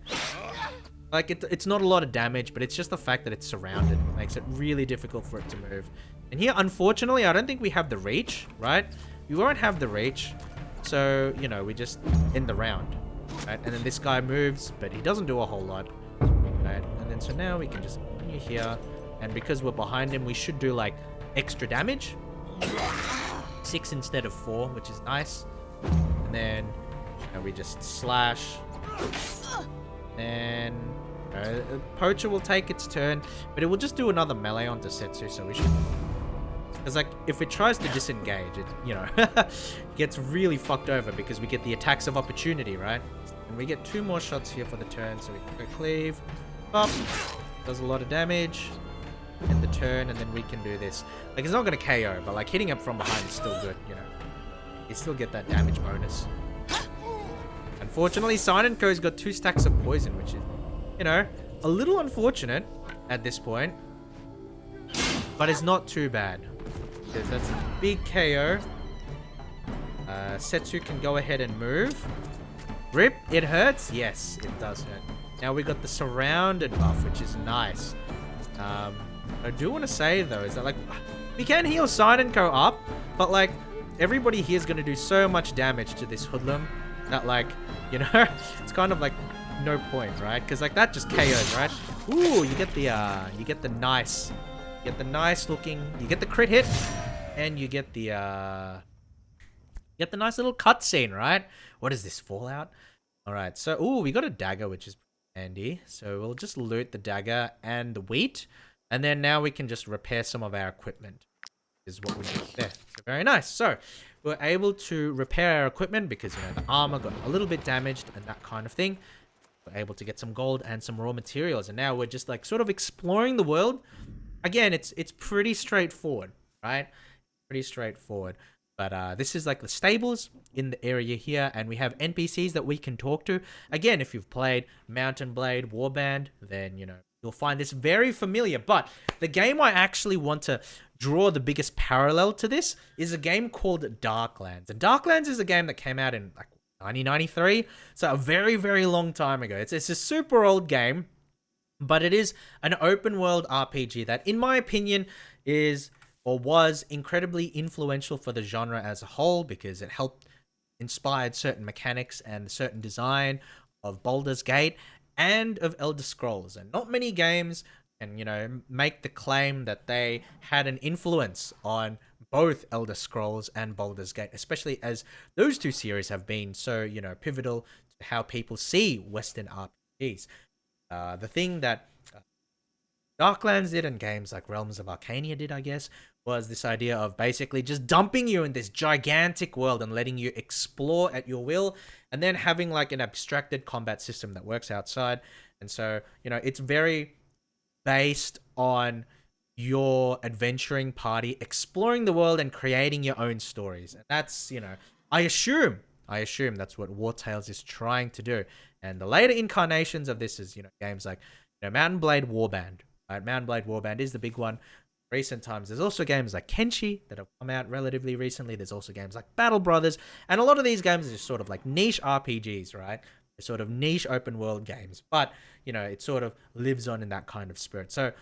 Speaker 1: Like, it's not a lot of damage, but it's just the fact that it's surrounded. It makes it really difficult for it to move. And here, unfortunately, I don't think we have the reach, right? We won't have the reach, so, you know, we just end the round, right? And then this guy moves, but he doesn't do a whole lot, right? And then so now we can just continue here, and because we're behind him, we should do, like, extra damage. 6 instead of 4, which is nice. And then And we just slash. And Poacher will take its turn, but it will just do another melee onto Setsu, so we should... Because, like, if it tries to disengage, it, you know, gets really fucked over because we get the attacks of opportunity, right? And we get 2 more shots here for the turn, so we can go cleave. Pop. Does a lot of damage. End the turn, and then we can do this. Like, it's not going to KO, but, like, hitting it from behind is still good, you know? You still get that damage bonus. Unfortunately, Silent-Co's got 2 stacks of poison, which is, you know, a little unfortunate at this point. But it's not too bad. Because that's a big KO. Setsu can go ahead and move. Rip, it hurts? Yes, it does hurt. Now we got the surrounded buff, which is nice. I do want to say, though, is that, like, we can heal Silent-Co up, but, like, everybody here is going to do so much damage to this hoodlum that, like, you know, it's kind of, like, no point, right? Because, like, that just KOs, right? Ooh, you get the nice looking, you get the crit hit, and you get the nice little cutscene, right? What is this, Fallout? All right, so, ooh, we got a dagger, which is handy. So we'll just loot the dagger and the wheat, and then now we can just repair some of our equipment, is what we do there. So very nice. So we're able to repair our equipment because, you know, the armor got a little bit damaged and that kind of thing. We're able to get some gold and some raw materials, and now we're just, like, sort of exploring the world. Again, it's pretty straightforward, right? Pretty straightforward. But this is like the stables in the area here, and we have NPCs that we can talk to. Again, if you've played Mountain Blade Warband, then, you know, you'll find this very familiar. But the game I actually want to draw the biggest parallel to this is a game called Darklands. And Darklands is a game that came out in, like, 1993, so a very, very long time ago. It's a super old game, but it is an open world RPG that, in my opinion, is... or was incredibly influential for the genre as a whole because it helped inspired certain mechanics and certain design of Baldur's Gate and of Elder Scrolls. And not many games can, you know, make the claim that they had an influence on both Elder Scrolls and Baldur's Gate, especially as those 2 series have been so, you know, pivotal to how people see Western RPGs. The thing that Darklands did and games like Realms of Arcania did, I guess, was this idea of basically just dumping you in this gigantic world and letting you explore at your will, and then having, like, an abstracted combat system that works outside. And so, you know, it's very based on your adventuring party exploring the world and creating your own stories. And that's, you know, I assume that's what War Tales is trying to do. And the later incarnations of this is, you know, games like, you know, Mountain Blade Warband. Right? Mountain Blade Warband is the big one. Recent times, there's also games like Kenshi that have come out relatively recently. There's also games like Battle Brothers, and a lot of these games are just sort of like niche RPGs, right? They're sort of niche open world games, but, you know, it sort of lives on in that kind of spirit. So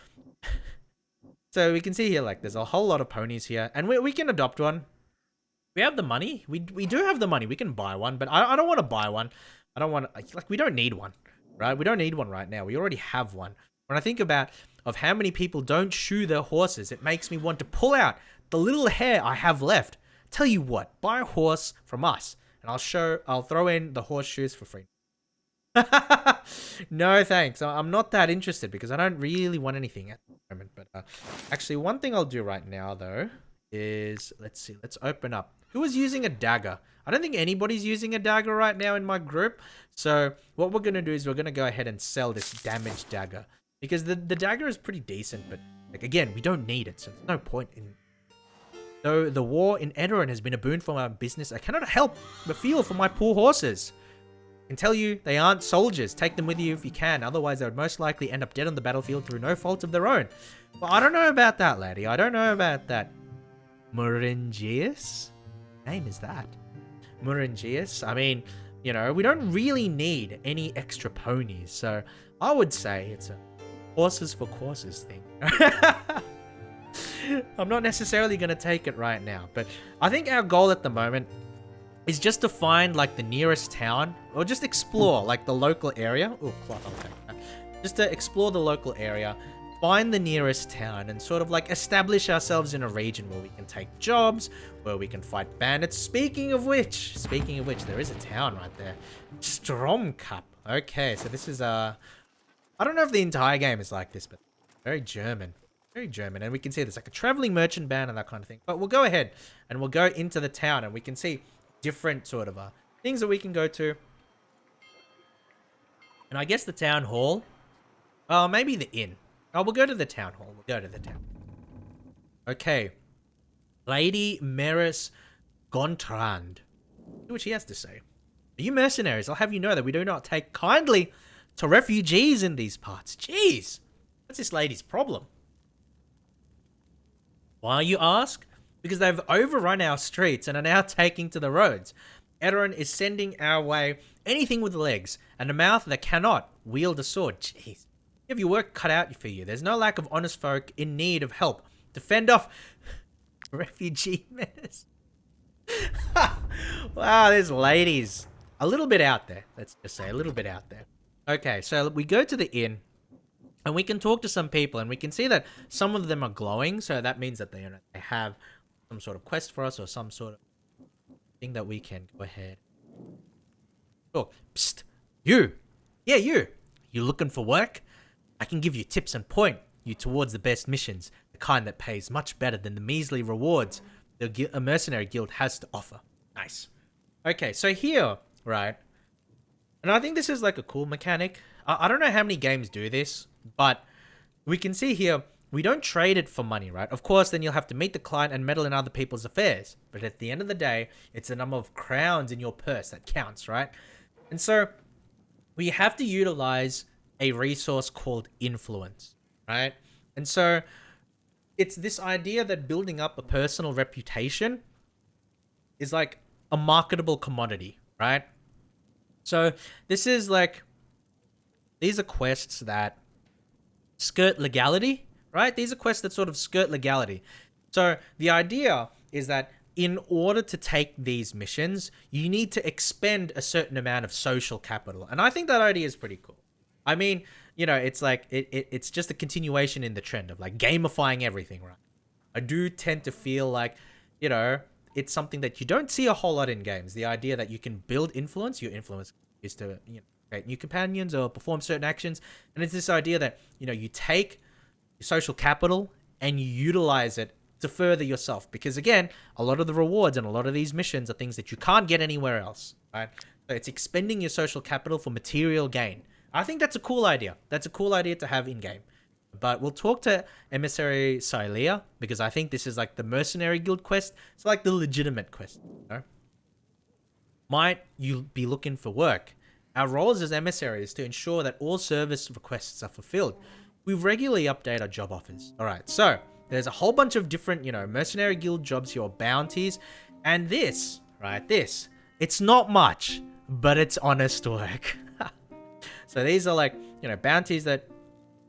Speaker 1: we can see here, like, there's a whole lot of ponies here, and we can adopt one. We have the money. We do have the money. We can buy one, but I don't want to buy one. I don't want to, like, we don't need one, right? We don't need one right now. We already have one. When I think about of how many people don't shoe their horses, it makes me want to pull out the little hair I have left. Tell you what, buy a horse from us, and I'll throw in the horseshoes for free. No thanks. I'm not that interested because I don't really want anything at the moment. But actually, one thing I'll do right now, though, is let's open up. Who is using a dagger? I don't think anybody's using a dagger right now in my group. So what we're going to do is we're going to go ahead and sell this damaged dagger. Because the dagger is pretty decent, but, like, again, we don't need it, so there's no point in... Though the war in Edoran has been a boon for my business, I cannot help but feel for my poor horses. I can tell you, they aren't soldiers. Take them with you if you can, otherwise they would most likely end up dead on the battlefield through no fault of their own. Well, I don't know about that, laddie. I don't know about that. Muringius? What name is that? Muringius? I mean, you know, we don't really need any extra ponies, so I would say it's a horses for courses thing. I'm not necessarily going to take it right now, but I think our goal at the moment is just to find, like, the nearest town, or just explore, like, the local area. Oh, cloth, I'll take that. Just to explore the local area find the nearest town and sort of like establish ourselves in a region where we can take jobs, where we can fight bandits. Speaking of which, there is a town right there. Stromkap. Okay, so this is I don't know if the entire game is like this, but very German. Very German. And we can see there's like a traveling merchant band and that kind of thing. But we'll go ahead and we'll go into the town and we can see different sort of things that we can go to. And I guess the town hall. Oh, maybe the inn. Oh, we'll go to the town hall. We'll go to the town. Okay. Lady Maris Gontrand. See what she has to say. Are you mercenaries? I'll have you know that we do not take kindly to refugees in these parts. Jeez. What's this lady's problem? Why, you ask? Because they've overrun our streets and are now taking to the roads. Edoran is sending our way anything with legs and a mouth that cannot wield a sword. Jeez. You have your work cut out for you. There's no lack of honest folk in need of help to fend off refugee menace. Wow, there's ladies. A little bit out there. Let's just say a little bit out there. Okay, so we go to the inn. And we can talk to some people, and we can see that some of them are glowing, so that means that they have some sort of quest for us, or some sort of thing that we can go ahead. Oh, psst, you! Yeah, you! You looking for work? I can give you tips and point you towards the best missions, the kind that pays much better than the measly rewards a mercenary guild has to offer. Nice. Okay, so here, right, and I think this is like a cool mechanic. I don't know how many games do this, but we can see here, we don't trade it for money, right? Of course, then you'll have to meet the client and meddle in other people's affairs. But at the end of the day, it's the number of crowns in your purse that counts, right? And so we have to utilize a resource called influence, right? And so it's this idea that building up a personal reputation is like a marketable commodity, right? So this is like, these are quests that skirt legality, right? These are quests that sort of skirt legality. So the idea is that in order to take these missions, you need to expend a certain amount of social capital. And I think that idea is pretty cool. I mean, you know, it's like, it's just a continuation in the trend of like gamifying everything, right? I do tend to feel like, you know, it's something that you don't see a whole lot in games. The idea that you can build influence, your influence is to, you know, create new companions or perform certain actions. And it's this idea that, you know, you take your social capital and you utilize it to further yourself. Because again, a lot of the rewards and a lot of these missions are things that you can't get anywhere else, right? So it's expending your social capital for material gain. I think that's a cool idea. That's a cool idea to have in game. But we'll talk to Emissary Silea because I think this is like the mercenary guild quest. It's like the legitimate quest, you know? Might you be looking for work? Our roles as emissaries to ensure that all service requests are fulfilled. We regularly update our job offers. All right, so there's a whole bunch of different, you know, mercenary guild jobs here, bounties. And this, right, this, it's not much, but it's honest work. So these are like, you know, bounties that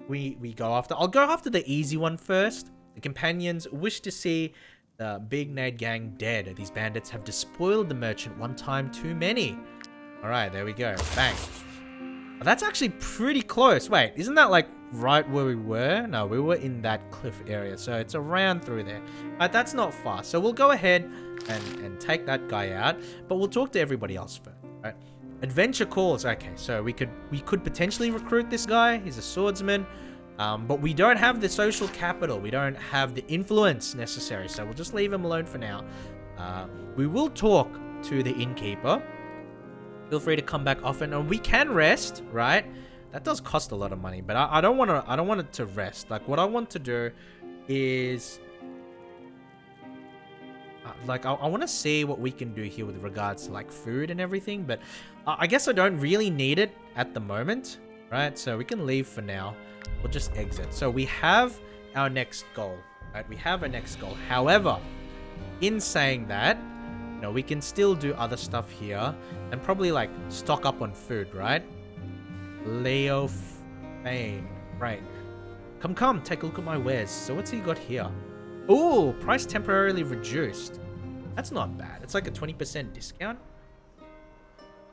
Speaker 1: we go after. I'll go after the easy one first. The companions wish to see the Big Nade gang dead. These bandits have despoiled the merchant one time too many. All right, there we go. Bang. Oh, that's actually pretty close. Wait, isn't that like right where we were? No, we were in that cliff area. So it's around through there. But that's not far. So we'll go ahead and take that guy out. But we'll talk to everybody else first. Right? Adventure calls. Okay, so we could potentially recruit this guy. He's a swordsman. But we don't have the social capital. We don't have the influence necessary. So we'll just leave him alone for now. We will talk to the innkeeper. Feel free to come back often, and we can rest, right? That does cost a lot of money, but I don't want it to rest. Like, what I want to do is, like, I want to see what we can do here with regards to like food and everything. But I guess I don't really need it at the moment, right? So we can leave for now. We'll just exit. So we have our next goal, right? We have our next goal. However, in saying that, you know, we can still do other stuff here and probably like stock up on food, right? Leo Fane. Right. Come, take a look at my wares. So what's he got here? Ooh, price temporarily reduced. That's not bad. It's like a 20% discount.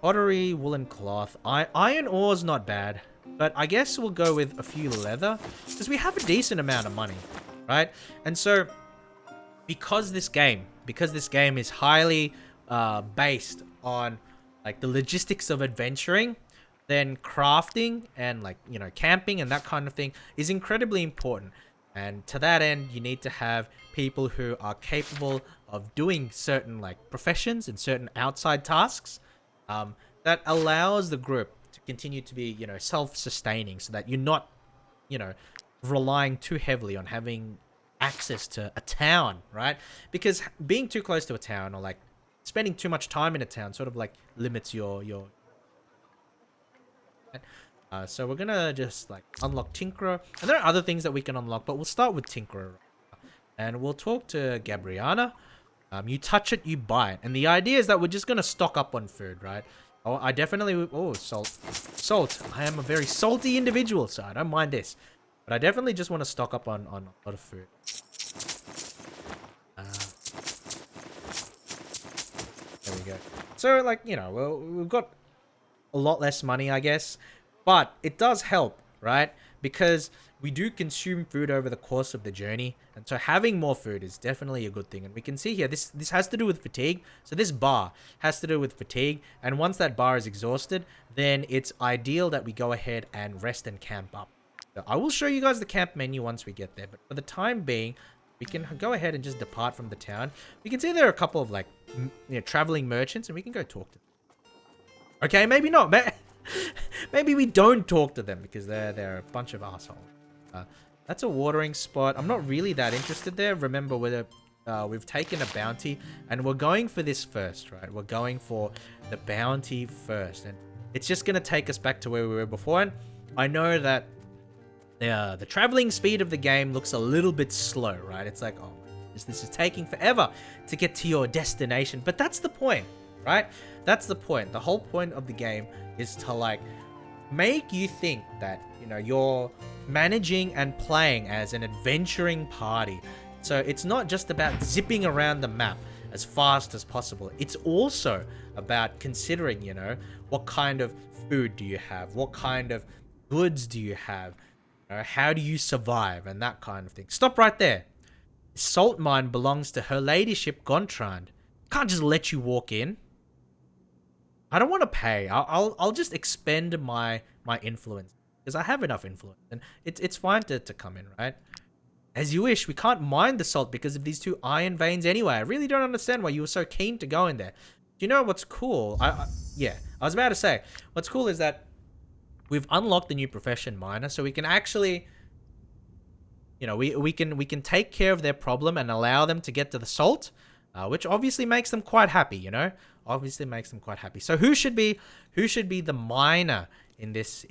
Speaker 1: Pottery, woolen cloth. Iron ore's not bad. but I guess we'll go with a few leather because we have a decent amount of money, right? And so because this game is highly based on like the logistics of adventuring, then crafting and like, you know, camping and that kind of thing is incredibly important. And to that end, you need to have people who are capable of doing certain like professions and certain outside tasks that allows the group to continue to be, you know, self-sustaining, so that you're not, you know, relying too heavily on having access to a town, right? Because being too close to a town, or like spending too much time in a town, sort of like limits your so we're gonna just like unlock Tinkerer, and there are other things that we can unlock, but we'll start with Tinkerer, and we'll talk to Gabriana. You touch it, you buy it, and the idea is that we're just gonna stock up on food, right? Oh, I definitely, oh, salt. I am a very salty individual, so I don't mind this, but I definitely just want to stock up on a lot of food. There we go. So like, you know, we've got a lot less money, I guess. But it does help, right? Because we do consume food over the course of the journey. And so having more food is definitely a good thing. And we can see here, this has to do with fatigue. So this bar has to do with fatigue. And once that bar is exhausted, then it's ideal that we go ahead and rest and camp up. So I will show you guys the camp menu once we get there. But for the time being, we can go ahead and just depart from the town. We can see there are a couple of like, you know, traveling merchants, and we can go talk to them. Okay, maybe not. Maybe we don't talk to them because they're a bunch of assholes. That's a watering spot. I'm not really that interested there. Remember, we've taken a bounty, and we're going for this first, right? We're going for the bounty first, and it's just gonna take us back to where we were before. And I know that the traveling speed of the game looks a little bit slow, right? It's like, oh, this is taking forever to get to your destination, but that's the point, right? That's the point. The whole point of the game is to like make you think that, you know, you're managing and playing as an adventuring party. So it's not just about zipping around the map as fast as possible. It's also about considering, you know, what kind of food do you have? What kind of goods do you have? You know, how do you survive? And that kind of thing. Stop right there. Salt mine belongs to Her Ladyship Gontran. Can't just let you walk in. I don't want to pay. I'll just expend my influence, because I have enough influence, and it's fine to come in, right? As you wish. We can't mine the salt because of these two iron veins anyway. I really don't understand why you were so keen to go in there. Do you know what's cool? Yeah, I was about to say, what's cool is that we've unlocked the new profession, miner, so we can actually, you know, we can take care of their problem and allow them to get to the salt, which obviously makes them quite happy, you know. Obviously makes them quite happy. So who should be the miner in this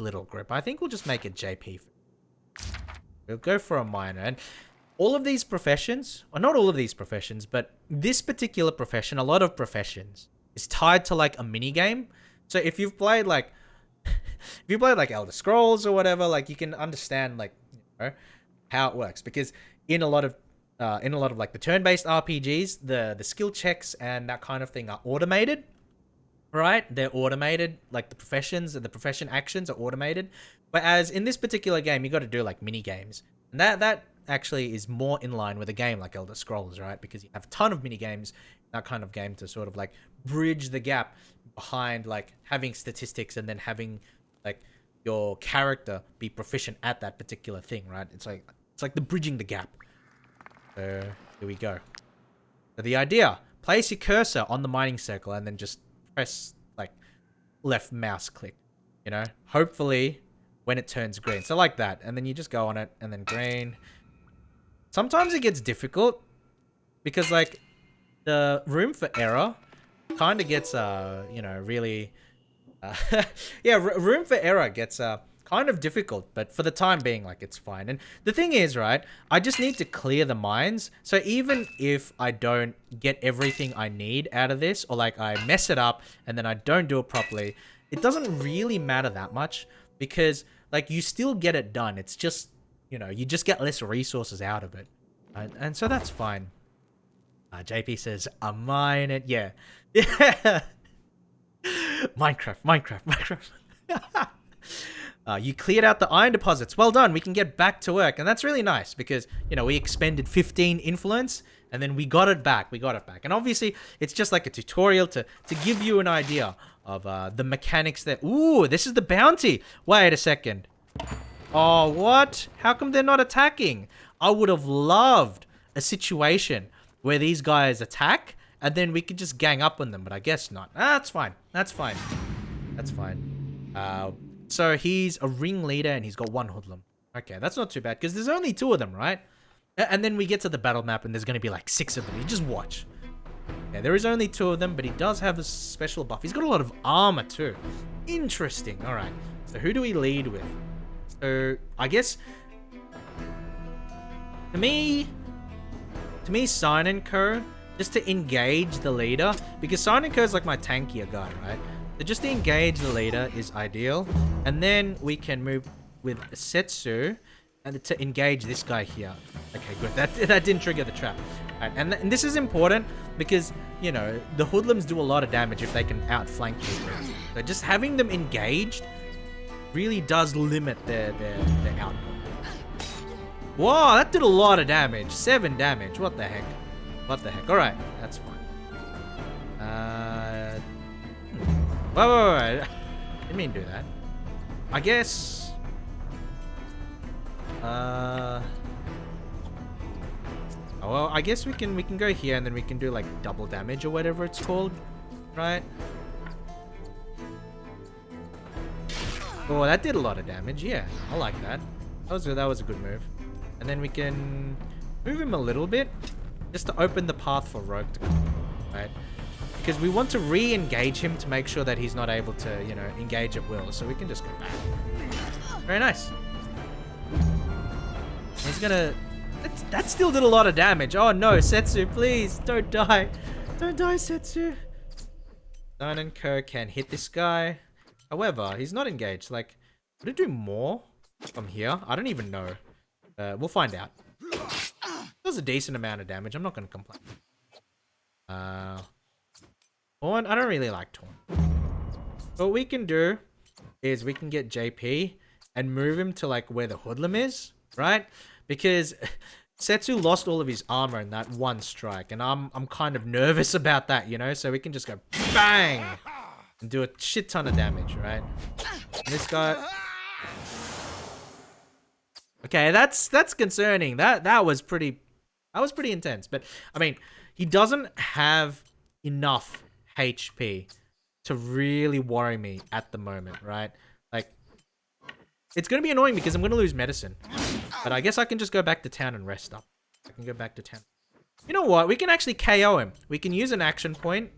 Speaker 1: little group? I think we'll just make it JP. We'll go for a miner. And all of these professions, or not all of these professions, but this particular profession, a lot of professions, is tied to like a mini game. So if you've played like Elder Scrolls or whatever, like you can understand like, you know, how it works, because in a lot of like the turn-based RPGs, the skill checks and that kind of thing are automated, right? They're automated, like the professions and the profession actions are automated. But as in this particular game, you got to do like mini games, and that actually is more in line with a game like Elder Scrolls, right? Because you have a ton of mini games, that kind of game, to sort of like bridge the gap behind like having statistics and then having like your character be proficient at that particular thing, right? It's like the bridging the gap. So here we go. So the idea, place your cursor on the mining circle and then just press like left mouse click, you know, hopefully when it turns green. So like that. And then you just go on it and then green. Sometimes it gets difficult because like the room for error kind of gets, you know, really, yeah, room for error gets, kind of difficult, but for the time being, like, it's fine. And the thing is, right, I just need to clear the mines. So even if I don't get everything I need out of this, or like I mess it up and then I don't do it properly, it doesn't really matter that much, because like you still get it done. It's just, you know, you just get less resources out of it. And so that's fine. JP says, a mine it. Yeah. Yeah. Minecraft. You cleared out the iron deposits. Well done. We can get back to work. And that's really nice because, you know, we expended 15 influence and then we got it back. And obviously, it's just like a tutorial to give you an idea of the mechanics there. Ooh, this is the bounty. Wait a second. Oh, what? How come they're not attacking? I would have loved a situation where these guys attack and then we could just gang up on them, but I guess not. That's fine. So he's a ringleader and he's got 1 hoodlum. Okay, that's not too bad because there's only 2 of them, right? And then we get to the battle map and there's going to be like 6 of them. You just watch. Yeah, there is only 2 of them, but he does have a special buff. He's got a lot of armor too. Interesting. All right. So who do we lead with? So I guess to me, Sign and Co. Just to engage the leader, because Sign and Co is like my tankier guy, right? So just to engage the leader is ideal, and then we can move with Setsu and to engage this guy here. Okay, good. That didn't trigger the trap. Right, and this is important because, you know, the hoodlums do a lot of damage if they can outflank people. So just having them engaged really does limit their output. Whoa, that did a lot of damage. 7 damage. What the heck? Alright, that's fine. Wait. Didn't mean to do that. I guess... well, I guess we can go here and then we can do like double damage or whatever it's called. Right? Oh, that did a lot of damage. Yeah, I like that. That was a good move. And then we can move him a little bit just to open the path for Rogue to come, right? Because we want to re-engage him to make sure that he's not able to, you know, engage at will. So we can just go back. Very nice. He's gonna... That still did a lot of damage. Oh no, Setsu, please, don't die. Don't die, Setsu. Sign and Co can hit this guy. However, he's not engaged. Like, would it do more from here? I don't even know. We'll find out. Does a decent amount of damage. I'm not going to complain. Torn. I don't really like Torn. What we can do is we can get JP and move him to like where the hoodlum is, right? Because Setsu lost all of his armor in that one strike, and I'm kind of nervous about that, you know. So we can just go bang and do a shit ton of damage, right? And this guy. Okay, that's concerning. That was pretty intense. But I mean, he doesn't have enough HP to really worry me at the moment, right? Like, it's gonna be annoying because I'm gonna lose medicine. But I guess I can just go back to town and rest up. I can go back to town. You know what? We can actually KO him. We can use an action point,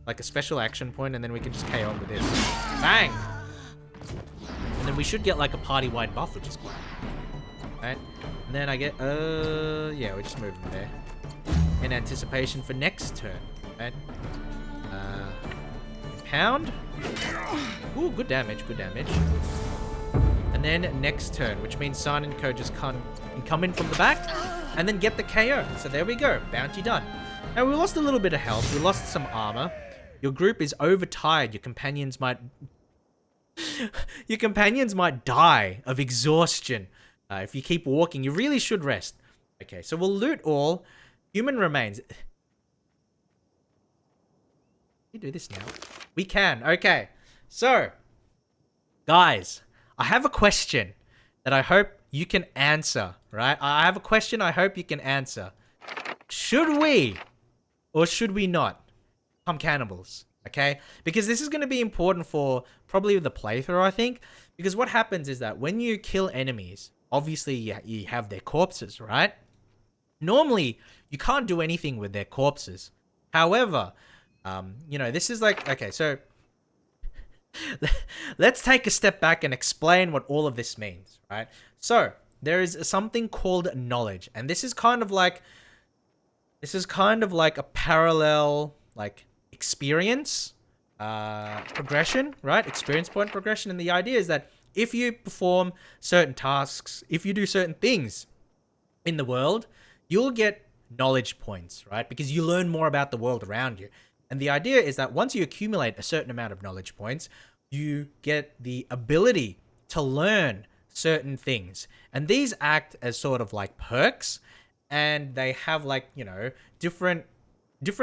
Speaker 1: like a special action point, and then we can just KO him with this. Bang! And then we should get like a party-wide buff, which is cool. Right? And then I get, yeah, we just move him there. In anticipation for next turn, right? Pound. Ooh, good damage. And then next turn, which means Sign and Co just can come in from the back and then get the KO. So there we go. Bounty done. Now, we lost a little bit of health. We lost some armor. Your group is overtired. Your companions might die of exhaustion. If you keep walking, you really should rest. Okay, so we'll loot all. Human remains. Can we do this now? We can. Okay. So, guys, I have a question that I hope you can answer, right? I have a question I hope you can answer. Should we or should we not become cannibals? Okay? Because this is going to be important for probably the playthrough, I think. Because what happens is that when you kill enemies, obviously you have their corpses, right? Normally, you can't do anything with their corpses. However, you know, this is like... Okay, so... let's take a step back and explain what all of this means, right? So, there is something called knowledge. And this is kind of like... This is kind of like a parallel, like, experience progression, right? Experience point progression. And the idea is that if you perform certain tasks, if you do certain things in the world, you'll get knowledge points, right? Because you learn more about the world around you. And the idea is that once you accumulate a certain amount of knowledge points, you get the ability to learn certain things. And these act as sort of like perks, and they have like, you know, different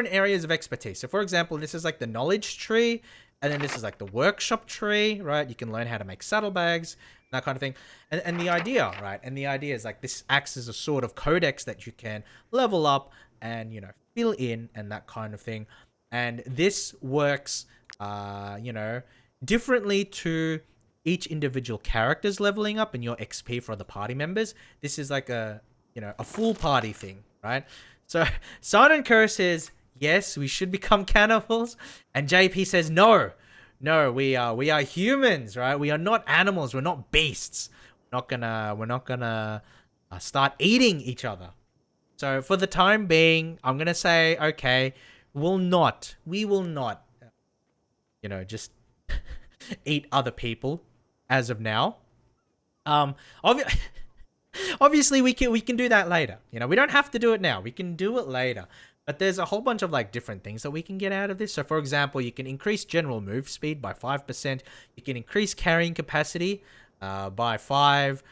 Speaker 1: areas of expertise. So for example, this is like the knowledge tree, and then this is like the workshop tree, right? You can learn how to make saddlebags, that kind of thing. And the idea, right? And the idea is like this acts as a sort of codex that you can level up and, you know, fill in and that kind of thing. And this works, you know, differently to each individual character's leveling up and your XP for the party members. This is like a, you know, a full party thing, right? So Simon Kerr says, yes, we should become cannibals. And JP says, no, we are humans, right? We are not animals. We're not beasts. We're not gonna start eating each other. So for the time being, I'm going to say, okay, we will not, you know, just eat other people as of now. Obviously we can do that later. You know, we don't have to do it now. We can do it later. But there's a whole bunch of like different things that we can get out of this. So for example, you can increase general move speed by 5%. You can increase carrying capacity by 5.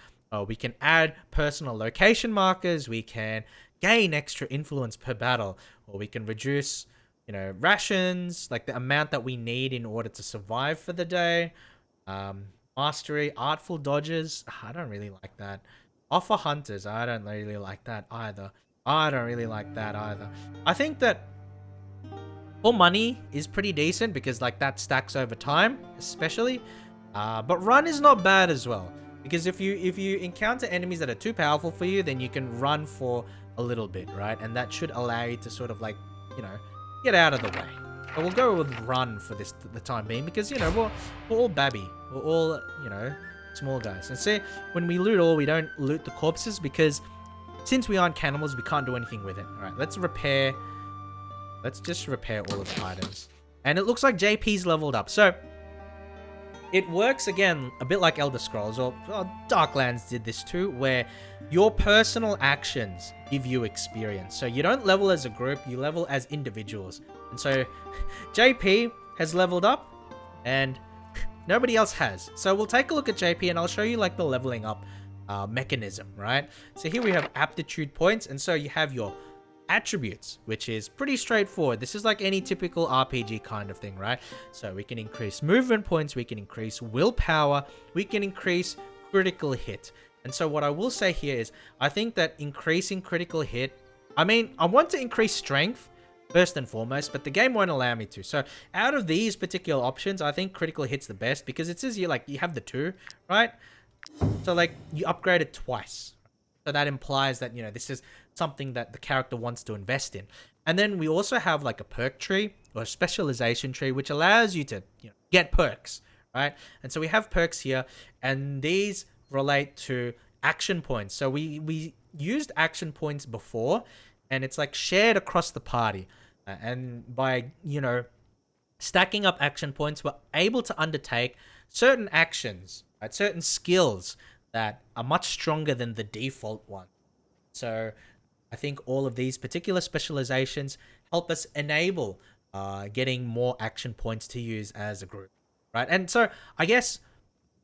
Speaker 1: We can add personal location markers. We can gain extra influence per battle, or we can reduce, you know, rations, like the amount that we need in order to survive for the day. Mastery, artful dodges. I don't really like that. Offer hunters. I don't really like that either. I think that for money is pretty decent because like that stacks over time, especially. But run is not bad as well, because if you encounter enemies that are too powerful for you, then you can run for a little bit, right? And that should allow you to sort of like, you know, get out of the way. But we'll go with run for the time being, because, you know, we're all babby. We're all, you know, small guys. And see, when we loot all, we don't loot the corpses, because since we aren't cannibals, we can't do anything with it. All right, let's just repair all of the items. And it looks like JP's leveled up. So it works again a bit like Elder Scrolls, or Darklands did this too, where your personal actions give you experience. So you don't level as a group, you level as individuals. And so JP has leveled up and nobody else has. So we'll take a look at JP and I'll show you like the leveling up mechanism, right? So here we have aptitude points, and so you have your attributes, which is pretty straightforward. This is like any typical RPG kind of thing, right? So we can increase movement points, we can increase willpower, we can increase critical hit. And so what I will say here is, I think that increasing critical hit, I mean, I want to increase strength first and foremost, but the game won't allow me to. So out of these particular options, I think critical hit's the best, because it says you have the 2, right? So like you upgrade it twice. So that implies that, you know, this is something that the character wants to invest in. And then we also have like a perk tree or a specialization tree, which allows you to, you know, get perks, right? And so we have perks here, and these relate to action points. So we used action points before, and it's like shared across the party. And by, you know, stacking up action points, we're able to undertake certain actions, right? Certain skills that are much stronger than the default one. So I think all of these particular specializations help us enable getting more action points to use as a group, right? And so I guess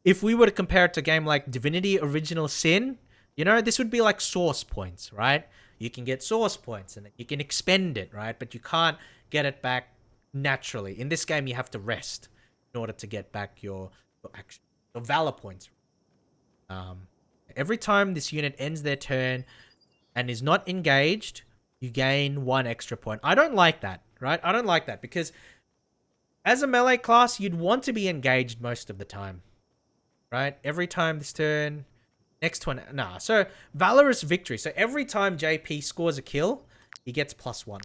Speaker 1: if we were to compare it to a game like Divinity Original Sin, you know, this would be like source points, right? You can get source points and you can expend it, right? But you can't get it back naturally. In this game, you have to rest in order to get back your action, your valor points. Every time this unit ends their turn and is not engaged, you gain 1 extra point. I don't like that, right? I don't like that, because as a melee class, you'd want to be engaged most of the time, right? Every time this turn, next one, nah. So valorous victory. So every time JP scores a kill, he gets +1.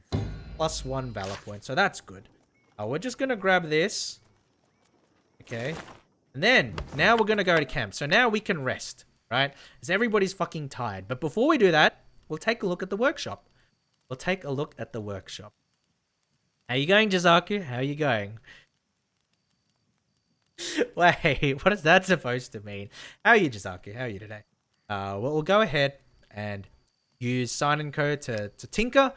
Speaker 1: +1 valor point. So that's good. We're just going to grab this. Okay. And then, now we're going to go to camp. So now we can rest, right? Because everybody's fucking tired. But before we do that, we'll take a look at the workshop. How you going, Jazaku? How are you going? Wait, what is that supposed to mean? How are you, Jazaku? How are you today? Well, we'll go ahead and use sign and code to tinker.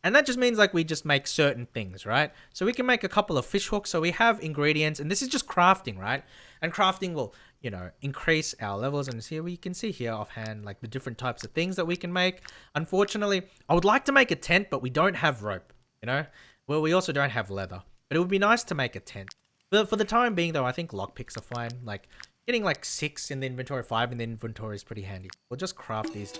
Speaker 1: And that just means like we just make certain things, right? So we can make a couple of fish hooks. So we have ingredients, and this is just crafting, right? And crafting will you know, increase our levels. And here we can see here offhand, like the different types of things that we can make. Unfortunately, I would like to make a tent, but we don't have rope, you know? Well, we also don't have leather, but it would be nice to make a tent. But for the time being though, I think lockpicks are fine. Like getting like 6 in the inventory, 5 in the inventory is pretty handy. We'll just craft these.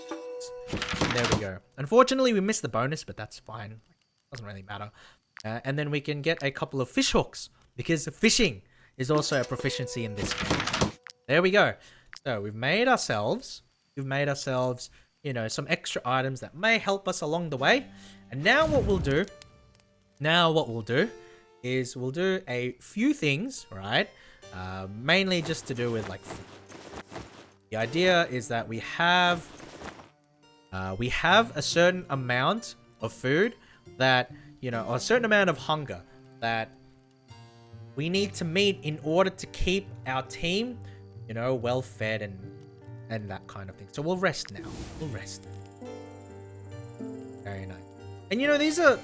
Speaker 1: There we go. Unfortunately, we missed the bonus, but that's fine. Doesn't really matter. And then we can get a couple of fish hooks because fishing is also a proficiency in this game. There we go. So we've made ourselves, you know, some extra items that may help us along the way. And now what we'll do is we'll do a few things, right? Mainly just to do with like food. The idea is that we have a certain amount of food that, you know, or a certain amount of hunger that we need to meet in order to keep our team, you know, well fed and that kind of thing. So we'll rest now. We'll rest. Very nice. And you know, these are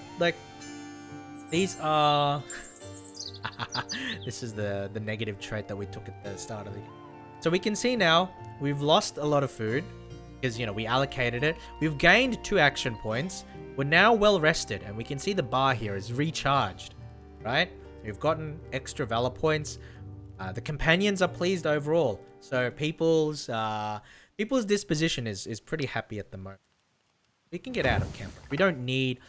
Speaker 1: this is the negative trait that we took at the start of the game. So we can see now we've lost a lot of food because, you know, we allocated it. We've gained 2 action points. We're now well rested, and we can see the bar here is recharged, right? We've gotten extra valor points. The companions are pleased overall. So people's disposition is pretty happy at the moment. We can get out of camp. We don't need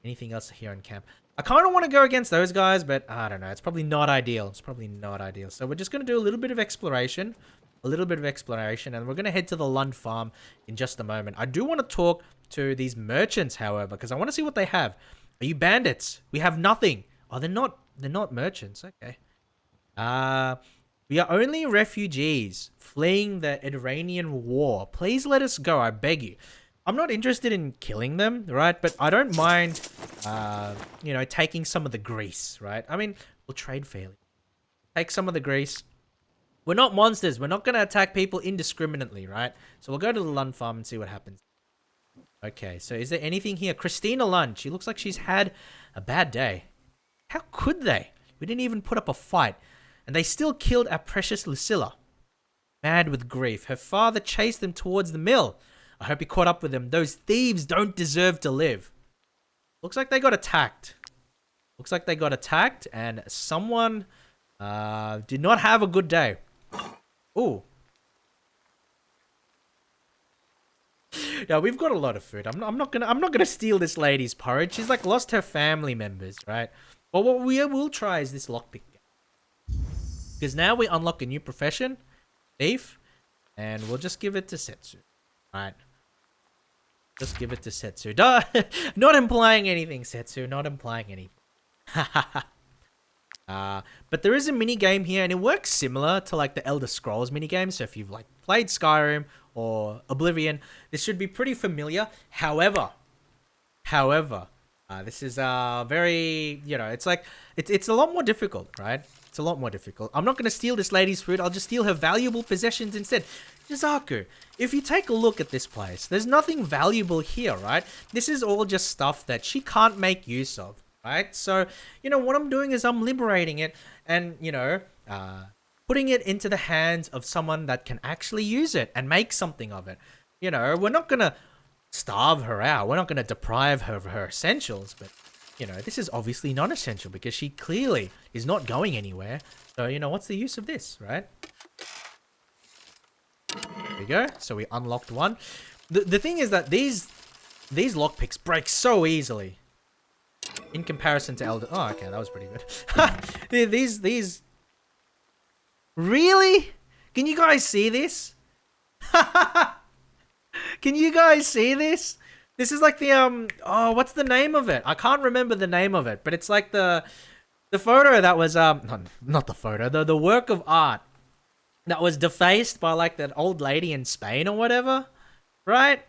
Speaker 1: anything else here in camp. I kind of want to go against those guys, but I don't know. It's probably not ideal. So we're just going to do a little bit of exploration. And we're going to head to the Lund farm in just a moment. I do want to talk to these merchants, however, because I want to see what they have. Are you bandits? We have nothing. Oh, they're not merchants. Okay. We are only refugees fleeing the Iranian war. Please let us go, I beg you. I'm not interested in killing them, right? But I don't mind, you know, taking some of the grease, right? I mean, we'll trade fairly. Take some of the grease. We're not monsters. We're not going to attack people indiscriminately, right? So we'll go to the Lund farm and see what happens. Okay, so is there anything here? Christina Lund. She looks like she's had a bad day. How could they? We didn't even put up a fight. And they still killed our precious Lucilla. Mad with grief. Her father chased them towards the mill. I hope he caught up with them. Those thieves don't deserve to live. Looks like they got attacked. And someone did not have a good day. Ooh. Yeah, we've got a lot of food. I'm not gonna steal this lady's porridge. She's like lost her family members, right? But what we will try is this lockpick. Because now we unlock a new profession, thief, and we'll just give it to Setsu. Right. Just give it to Setsu. Not implying anything, Setsu. Not implying anything. But there is a mini game here, and it works similar to like the Elder Scrolls mini game. So if you've like played Skyrim or Oblivion, this should be pretty familiar. However, this is very, you know, it's like it's a lot more difficult, right? It's a lot more difficult. I'm not going to steal this lady's food. I'll just steal her valuable possessions instead. Jizaku, if you take a look at this place, there's nothing valuable here, right? This is all just stuff that she can't make use of, right? So, you know, what I'm doing is I'm liberating it and, you know, putting it into the hands of someone that can actually use it and make something of it. You know, we're not going to starve her out. We're not going to deprive her of her essentials, but, you know, this is obviously non-essential because she clearly is not going anywhere. So, you know, what's the use of this, right? There we go. So we unlocked one. The thing is that these lockpicks break so easily in comparison to Elder. Oh, okay, that was pretty good. these. Really? Can you guys see this? Can you guys see this? This is like the oh, what's the name of it? I can't remember the name of it, but it's like the photo that was not the photo, the work of art that was defaced by like that old lady in Spain or whatever, right?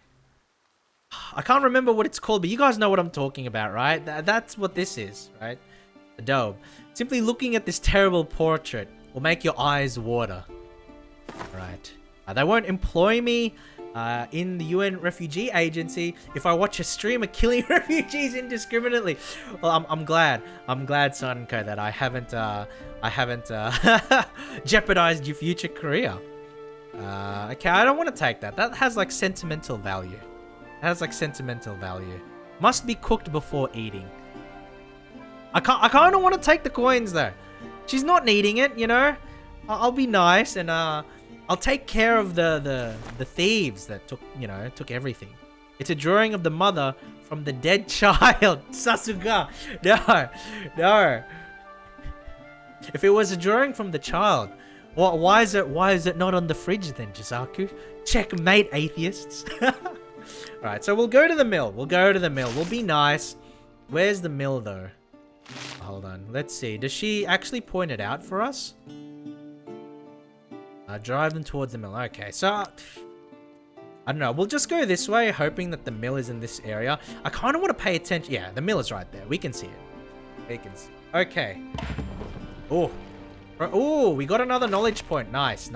Speaker 1: I can't remember what it's called, but you guys know what I'm talking about, right? That's what this is, right? Adobe. Simply looking at this terrible portrait will make your eyes water. Right. They won't employ me in the UN Refugee Agency if I watch a streamer killing refugees indiscriminately. Well, I'm glad, Sanko, that I haven't jeopardized your future career. Okay, I don't want to take that. That has like sentimental value. It has like sentimental value. Must be cooked before eating. I kind of want to take the coins though. She's not needing it, you know. I'll be nice and I'll take care of the thieves that took everything. It's a drawing of the mother from the dead child. Sasuga. No. If it was a drawing from the child, why is it not on the fridge then, Jisaku? Checkmate, atheists. Alright, so we'll go to the mill. We'll be nice. Where's the mill though? Hold on. Let's see. Does she actually point it out for us? Drive them towards the mill. Okay, so I don't know. We'll just go this way, hoping that the mill is in this area. I kind of want to pay attention. Yeah, the mill is right there. We can see it. We can see. Okay. Oh, we got another knowledge point. Nice.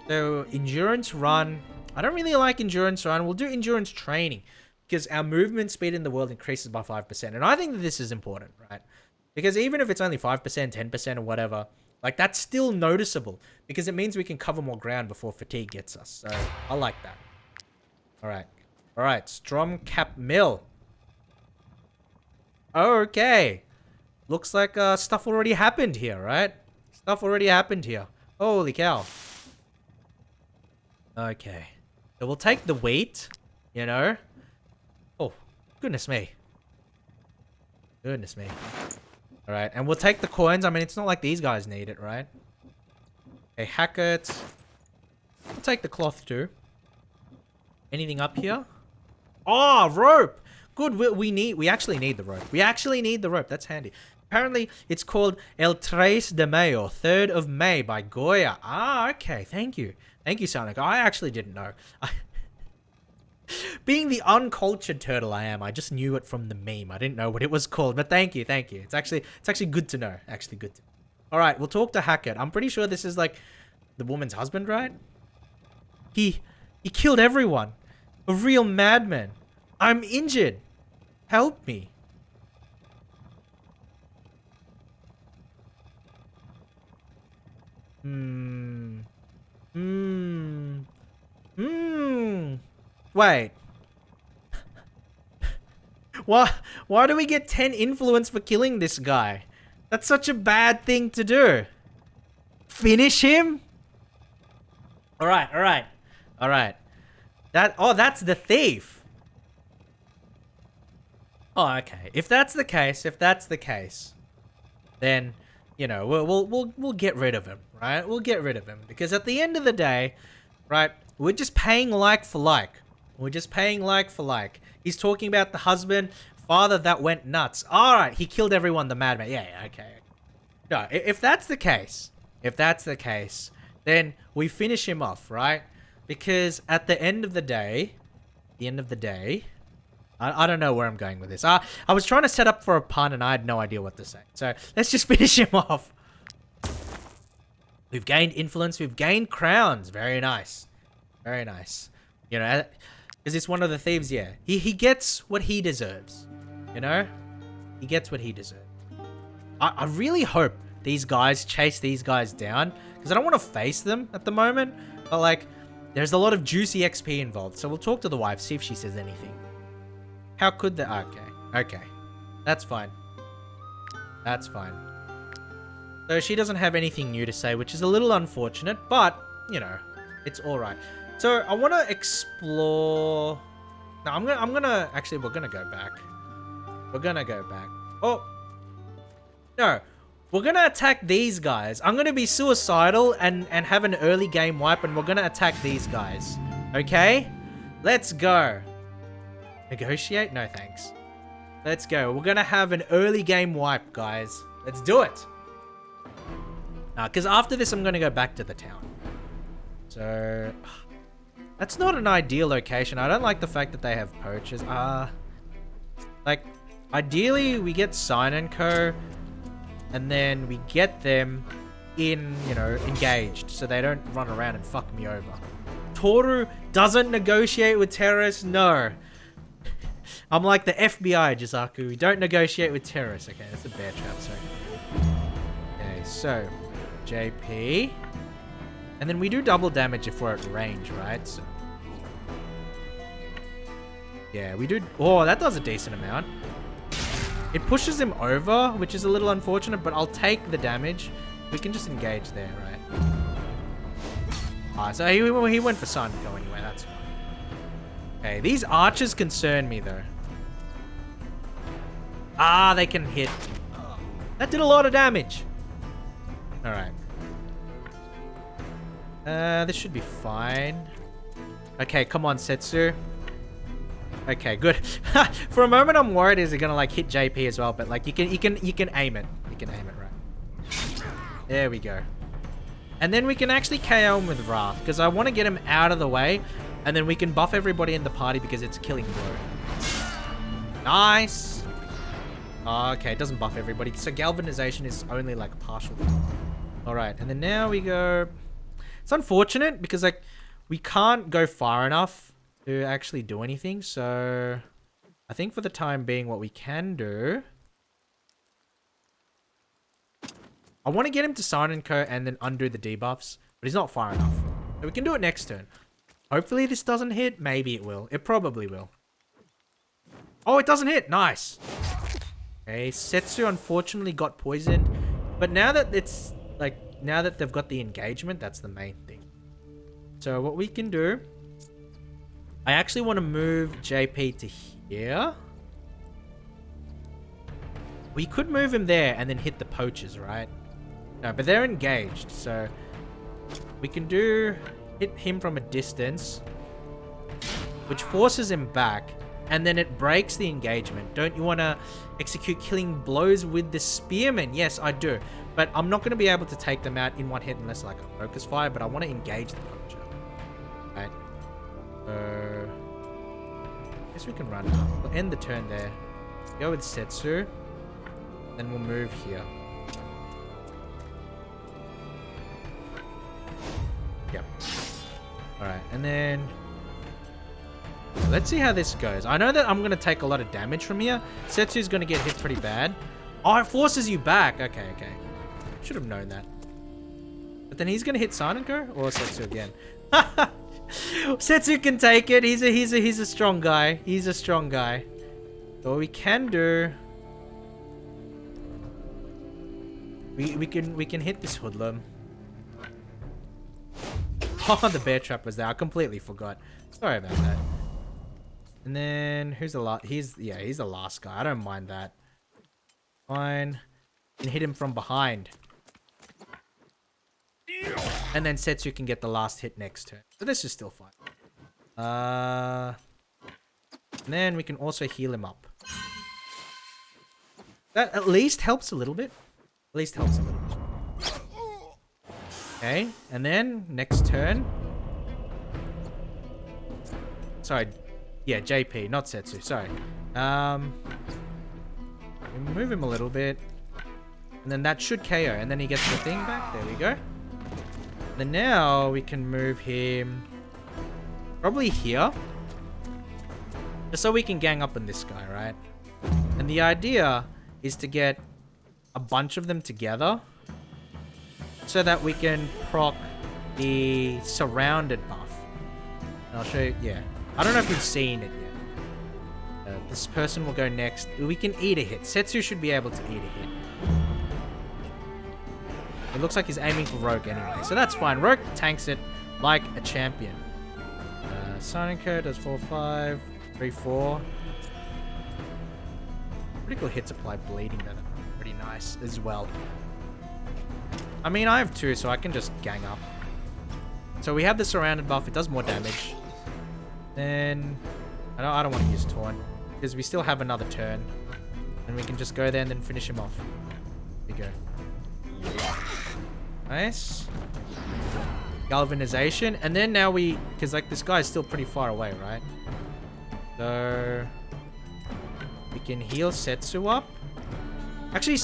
Speaker 1: So, endurance run. I don't really like endurance run. We'll do endurance training because our movement speed in the world increases by 5%. And I think that this is important, right? Because even if it's only 5%, 10% or whatever, like that's still noticeable because it means we can cover more ground before fatigue gets us. So, I like that. All right. Stromcap Mill. Okay. Looks like stuff already happened here, right? Holy cow. Okay. So we'll take the wheat, you know. Oh, goodness me. Alright, and we'll take the coins. I mean, it's not like these guys need it, right? Okay, hack it. We'll take the cloth too. Anything up here? Oh, rope! Good, we actually need the rope. That's handy. Apparently, it's called El Tres de Mayo, 3rd of May by Goya. Ah, okay. Thank you, Sonic. I actually didn't know. Being the uncultured turtle I am, I just knew it from the meme. I didn't know what it was called, but thank you. It's actually good to know. All right, we'll talk to Hackett. I'm pretty sure this is like the woman's husband, right? He killed everyone. A real madman. I'm injured. Help me. Wait. Why do we get 10 influence for killing this guy? That's such a bad thing to do. Finish him? Alright. That's the thief. Oh, okay. If that's the case, then, you know, we'll get rid of him, right? We'll get rid of him because at the end of the day, right, we're just paying like for like. He's talking about the husband, father that went nuts. All right, he killed everyone, the madman. Yeah, okay. No, if that's the case, then we finish him off, right? Because at the end of the day, I don't know where I'm going with this. I was trying to set up for a pun and I had no idea what to say. So let's just finish him off. We've gained influence. We've gained crowns. Very nice. You know, because it's one of the thieves, yeah. He gets what he deserves. You know? He gets what he deserves. I really hope these guys chase these guys down. Because I don't want to face them at the moment. But like, there's a lot of juicy XP involved. So we'll talk to the wife, see if she says anything. How could they? Okay. That's fine. So she doesn't have anything new to say, which is a little unfortunate. But, you know, it's alright. So I want to explore. No, I'm gonna actually. We're gonna go back. Oh no, we're gonna attack these guys. I'm gonna be suicidal and have an early game wipe, and we're gonna attack these guys. Okay, let's go. Negotiate? No thanks. Let's go. We're gonna have an early game wipe, guys. Let's do it. Because after this, I'm gonna go back to the town. So. That's not an ideal location. I don't like the fact that they have poachers. Like, ideally, we get Sign & Co. And then we get them in, you know, engaged. So they don't run around and fuck me over. Tooru doesn't negotiate with terrorists? No. I'm like the FBI, Jisaku. We don't negotiate with terrorists. Okay, that's a bear trap, sorry. Okay, so. JP. And then we do double damage if we're at range, right? So, yeah, we do. Oh, that does a decent amount. It pushes him over, which is a little unfortunate, but I'll take the damage. We can just engage there, right? Ah, so he went for Sanko anyway, that's fine. Okay, these archers concern me, though. Ah, they can hit. That did a lot of damage. Alright. This should be fine. Okay, come on, Setsu. Okay, good. For a moment, I'm worried is it gonna like hit JP as well, but like you can aim it. You can aim it, right? There we go. And then we can actually KO him with Wrath because I want to get him out of the way, and then we can buff everybody in the party because it's a killing blow. Nice. Okay, it doesn't buff everybody, so galvanization is only like partial. All right, and then now we go. It's unfortunate because like we can't go far enough to actually do anything, so I think for the time being what we can do, I want to get him to Silent-Co and then undo the debuffs, but he's not far enough, so we can do it next turn. Hopefully this doesn't hit. Maybe it will. It probably will. Oh, it doesn't hit. Nice. Okay, Setsu unfortunately got poisoned, but now that it's like, now that they've got the engagement, that's the main thing. So what we can do, I actually want to move JP to here. We could move him there and then hit the poachers, right? No, but they're engaged, so we can hit him from a distance, which forces him back, and then it breaks the engagement. Don't you want to execute killing blows with the spearmen? Yes, I do, but I'm not going to be able to take them out in one hit unless like a focus fire, but I want to engage the poacher. Right. So I guess we can run up. We'll end the turn there. Go with Setsu. Then we'll move here. Yep. Alright, and then let's see how this goes. I know that I'm going to take a lot of damage from here. Setsu's going to get hit pretty bad. Oh, it forces you back. Okay. Should have known that. But then he's going to hit Silent-Co or Setsu again. Setsu can take it. He's a strong guy. He's a strong guy. So what we can do, we can hit this hoodlum. Oh, the bear trap was there. I completely forgot. Sorry about that. And then who's the last? He's the last guy. I don't mind that. Fine. And hit him from behind. And then Setsu can get the last hit next turn. So this is still fine. And then we can also heal him up. That at least helps a little bit. Okay, and then next turn. Sorry. Yeah, JP, not Setsu. Sorry. We move him a little bit. And then that should KO. And then he gets the thing back. There we go. Then now we can move him probably here. Just so we can gang up on this guy, right? And the idea is to get a bunch of them together so that we can proc the surrounded buff. And I'll show you, yeah. I don't know if you've seen it yet. This person will go next. We can eat a hit. Setsu should be able to eat a hit. It looks like he's aiming for Rogue anyway, so that's fine. Rogue tanks it like a champion. Silent-Co does 4-5, 3-4. Critical hits apply bleeding, that are pretty nice as well. I mean, I have 2, so I can just gang up. So we have the surrounded buff. It does more damage. Then I don't want to use Taunt because we still have another turn, and we can just go there and then finish him off. There you go. Nice. Galvanization. And then now because like this guy is still pretty far away, right? So we can heal Setsu up. Actually,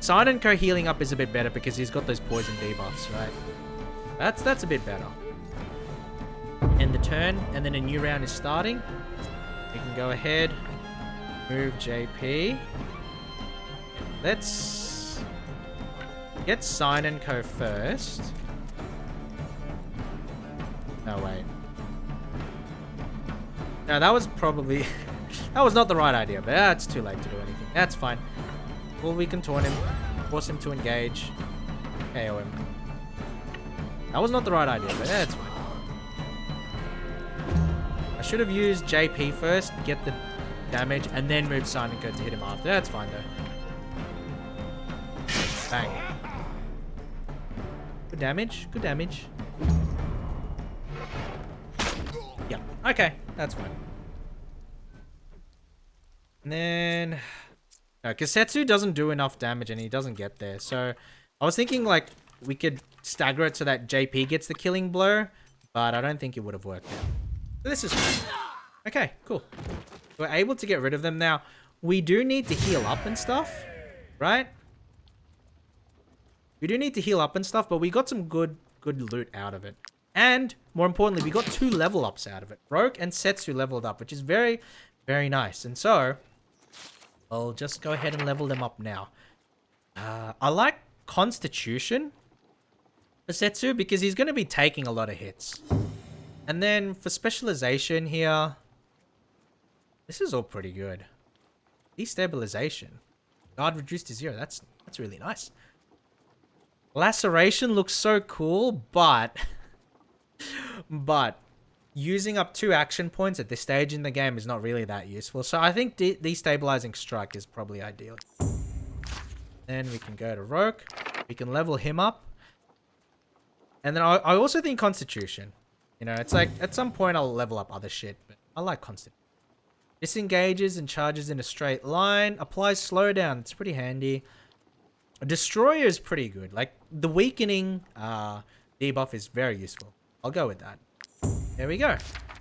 Speaker 1: Silent-Co healing up is a bit better because he's got those poison debuffs, right? That's a bit better. End the turn, and then a new round is starting. We can go ahead, move JP. Let's get Silent-Co first. No, wait. No, that was probably... that was not the right idea, but it's too late to do anything. That's fine. Well, we can taunt him. Force him to engage. KO him. That was not the right idea, but that's fine. I should have used JP first, get the damage, and then move Silent Code to hit him after. That's fine, though. Bang. Good damage. Good damage. Yeah. Okay. That's fine. And then... No, Kasetsu doesn't do enough damage and he doesn't get there. So, I was thinking, like, we could stagger it so that JP gets the killing blow. But I don't think it would have worked out. So this is cool. Okay, cool. We're able to get rid of them now. We do need to heal up and stuff. Right? We do need to heal up and stuff, but we got some good loot out of it. And, more importantly, we got 2 level ups out of it. Rogue and Setsu leveled up, which is very, very nice. And so, I'll just go ahead and level them up now. I like Constitution for Setsu because he's going to be taking a lot of hits. And then for specialization here, this is all pretty good. Destabilization. Guard reduced to 0. That's really nice. Laceration looks so cool, but using up 2 action points at this stage in the game is not really that useful. So I think destabilizing strike is probably ideal. Then we can go to Rogue. We can level him up. And then I also think Constitution. You know, it's like at some point I'll level up other shit, but I like Constitution. Disengages and charges in a straight line. Applies slowdown. It's pretty handy. A Destroyer is pretty good. Like, the weakening debuff is very useful. I'll go with that. There we go.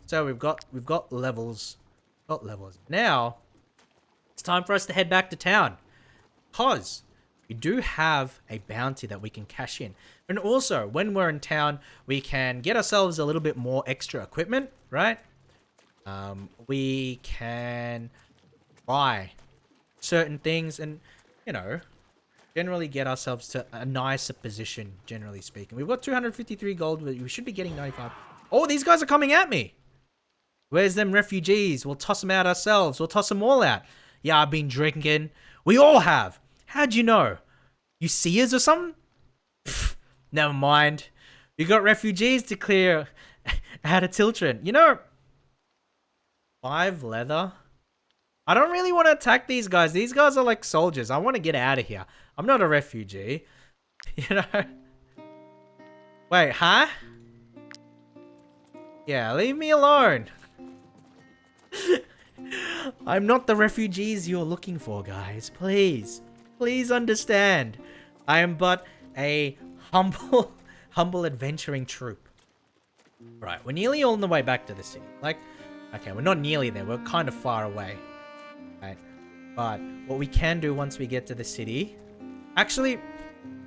Speaker 1: So we've got levels. Now, it's time for us to head back to town. Because we do have a bounty that we can cash in. And also, when we're in town, we can get ourselves a little bit more extra equipment, right? We can buy certain things and, you know, generally get ourselves to a nicer position, generally speaking. We've got 253 gold. We should be getting 95. Oh, these guys are coming at me. Where's them refugees? We'll toss them out ourselves. We'll toss them all out. Yeah, I've been drinking. We all have. How'd you know? You see us or something? Pfft, never mind. You got refugees to clear out of Tiltrin. You know, 5 leather. I don't really want to attack these guys. These guys are like soldiers. I want to get out of here. I'm not a refugee. You know? Wait, huh? Yeah, leave me alone. I'm not the refugees you're looking for, guys. Please. Please understand. I am but a humble adventuring troop. Right, we're nearly on the way back to the city. Like, okay, we're not nearly there. We're kind of far away. Right. But what we can do once we get to the city... Actually,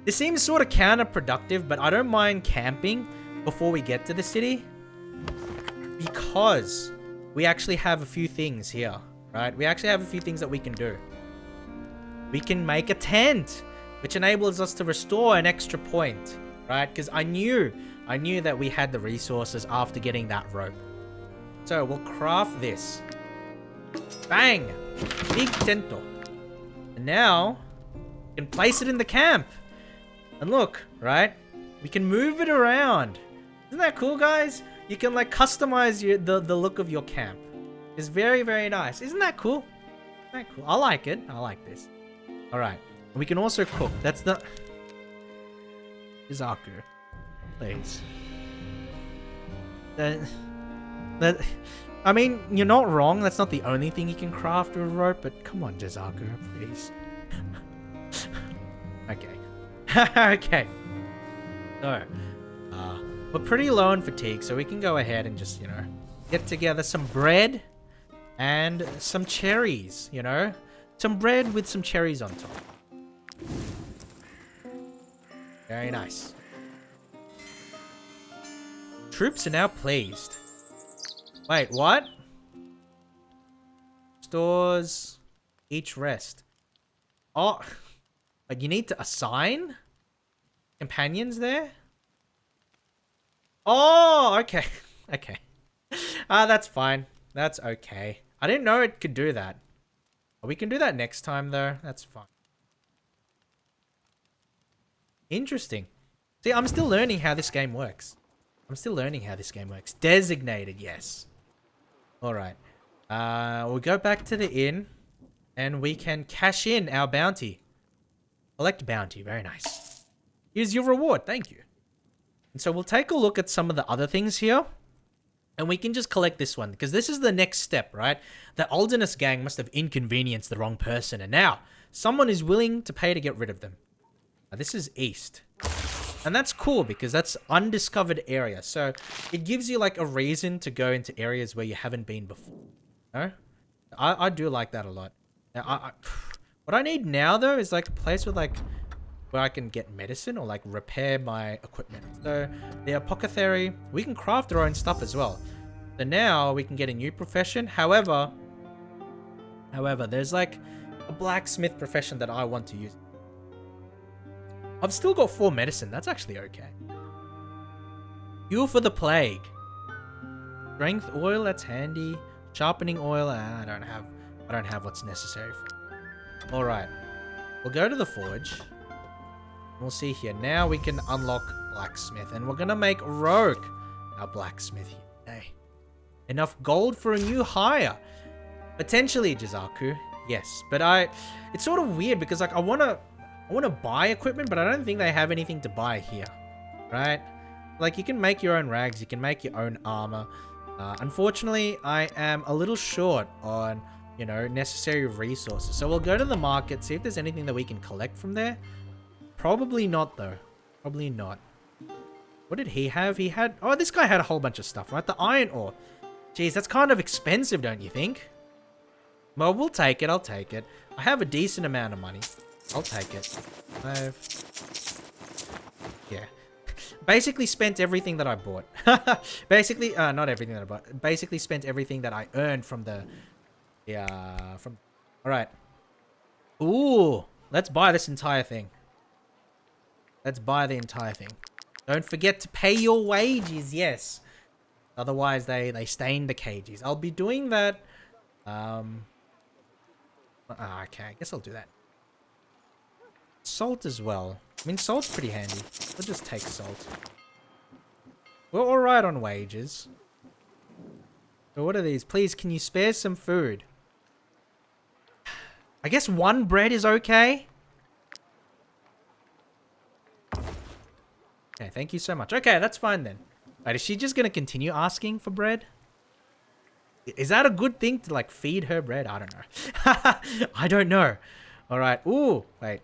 Speaker 1: this seems sort of counterproductive, but I don't mind camping before we get to the city. Because we actually have a few things here, right? We actually have a few things that we can do. We can make a tent, which enables us to restore an extra point, right? Because I knew that we had the resources after getting that rope. So we'll craft this. Bang! Big tento. And now, we can place it in the camp. And look, right? We can move it around. Isn't that cool, guys? You can like customize the look of your camp. It's very, very nice. Isn't that cool? Isn't that cool? I like it. I like this. Alright. We can also cook. That's the... Izaku. Please. I mean, you're not wrong. That's not the only thing you can craft with a rope, but come on, Jizaku, please. Okay. Okay. So, we're pretty low on fatigue, so we can go ahead and just, you know, get together some bread and some cherries, you know? Some bread with some cherries on top. Very nice. Troops are now pleased. Wait, what? Stores each rest. Oh, but you need to assign companions there? Oh, okay. Okay. That's fine. That's okay. I didn't know it could do that. We can do that next time, though. That's fine. Interesting. See, I'm still learning how this game works. Designated, yes. All right. We'll go back to the inn, and we can cash in our bounty. Collect bounty. Very nice. Here's your reward. Thank you. And so we'll take a look at some of the other things here. And we can just collect this one, because this is the next step, right? The Aldenus gang must have inconvenienced the wrong person, and now someone is willing to pay to get rid of them. Now, this is east. And that's cool, because that's undiscovered area. So it gives you like a reason to go into areas where you haven't been before. No? I do like that a lot. Now, what I need now, though, is like a place with like where I can get medicine or like repair my equipment. So the apothecary, we can craft our own stuff as well. So now we can get a new profession. However, there's like a blacksmith profession that I want to use. I've still got 4 medicine. That's actually okay. Fuel for the plague. Strength oil, that's handy. Sharpening oil, I don't have what's necessary for it. All right. We'll go to the forge. We'll see here. Now we can unlock blacksmith, and we're gonna make Rogue our blacksmith here today. Enough gold for a new hire. Potentially, Jizaku. Yes, but it's sort of weird because like I wanna buy equipment, but I don't think they have anything to buy here, right? Like you can make your own rags, you can make your own armor. Unfortunately, I am a little short on, you know, necessary resources. So we'll go to the market, see if there's anything that we can collect from there. Probably not, though. Probably not. What did he have? He had... Oh, this guy had a whole bunch of stuff, right? The iron ore. Jeez, that's kind of expensive, don't you think? Well, we'll take it. I'll take it. I have a decent amount of money. I'll take it. 5. Yeah. Basically spent everything that I bought. Basically, not everything that I bought. Basically spent everything that I earned from the... All right. Ooh. Let's buy this entire thing. Let's buy the entire thing. Don't forget to pay your wages, yes. Otherwise, they stain the cages. I'll be doing that. Okay, I guess I'll do that. Salt as well. I mean, salt's pretty handy. We'll just take salt. We're alright on wages. So what are these? Please, can you spare some food? I guess 1 bread is okay. Okay, thank you so much. Okay, that's fine then. Wait, is she just gonna continue asking for bread? Is that a good thing to like feed her bread? I don't know. I don't know. All right. Ooh, wait.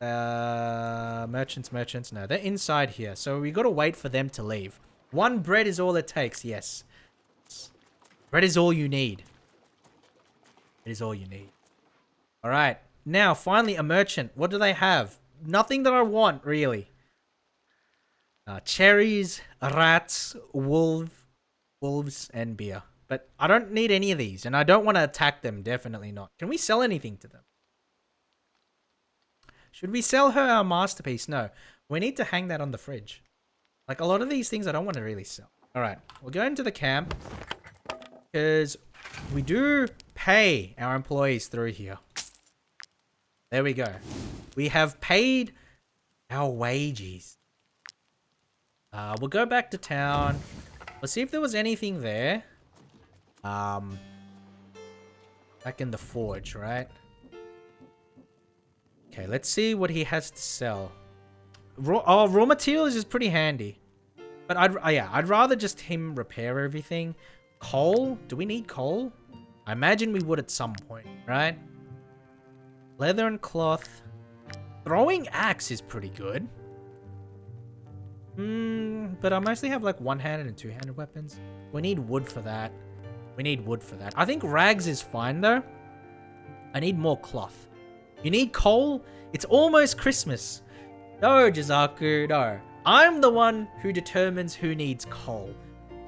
Speaker 1: Merchants. No, they're inside here. So we gotta wait for them to leave. 1 bread is all it takes. Yes. Bread is all you need. It is all you need. All right. Now, finally, a merchant. What do they have? Nothing that I want, really. Cherries, rats, wolves, and beer. But I don't need any of these, and I don't want to attack them. Definitely not. Can we sell anything to them? Should we sell her our masterpiece? No. We need to hang that on the fridge. Like, a lot of these things I don't want to really sell. All right. We'll go into the camp, because we do pay our employees through here. There we go. We have paid our wages. We'll go back to town. Let's see if there was anything there. Back in the forge, right? Okay, let's see what he has to sell. Raw materials is pretty handy. But I'd rather just him repair everything. Coal? Do we need coal? I imagine we would at some point, right? Leather and cloth. Throwing axe is pretty good. But I mostly have like 1-handed and 2-handed weapons. We need wood for that. I think rags is fine though. I need more cloth. You need coal? It's almost Christmas. No, Jizaku, no. I'm the one who determines who needs coal.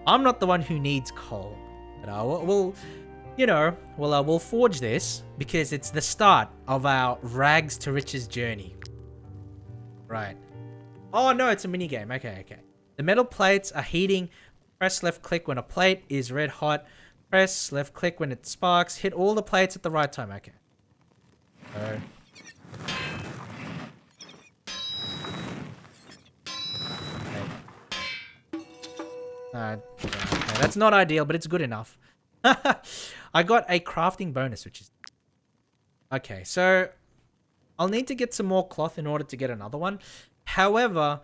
Speaker 1: I'm not the one who needs coal. But we'll forge this because it's the start of our rags to riches journey. Right. Oh no, it's a mini game. Okay. The metal plates are heating Press left click when a plate is red hot. Press left click when it sparks. Hit all the plates at the right time. Okay. So. Okay, that's not ideal, but it's good enough. I got a crafting bonus, which is... Okay, so I'll need to get some more cloth in order to get another one. However,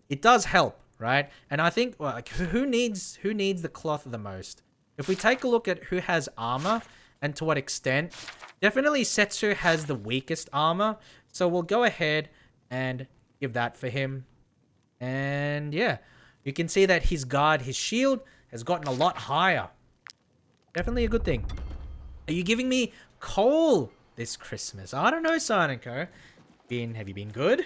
Speaker 1: it does help, right? And I think, well, like, who needs the cloth the most? If we take a look at who has armor and to what extent, definitely Setsu has the weakest armor. So we'll go ahead and give that for him. And yeah, you can see that his guard, his shield, has gotten a lot higher. Definitely a good thing. Are you giving me coal this Christmas? I don't know, Silent Co. Have you been good?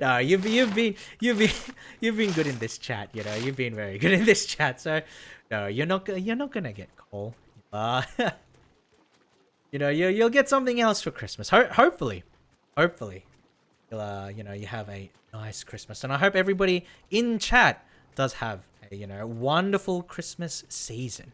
Speaker 1: No, you've been good in this chat. You know, you've been very good in this chat. So no, you're not gonna get coal. You know, you'll get something else for Christmas. Hopefully, you'll you have a nice Christmas, and I hope everybody in chat does have a wonderful Christmas season.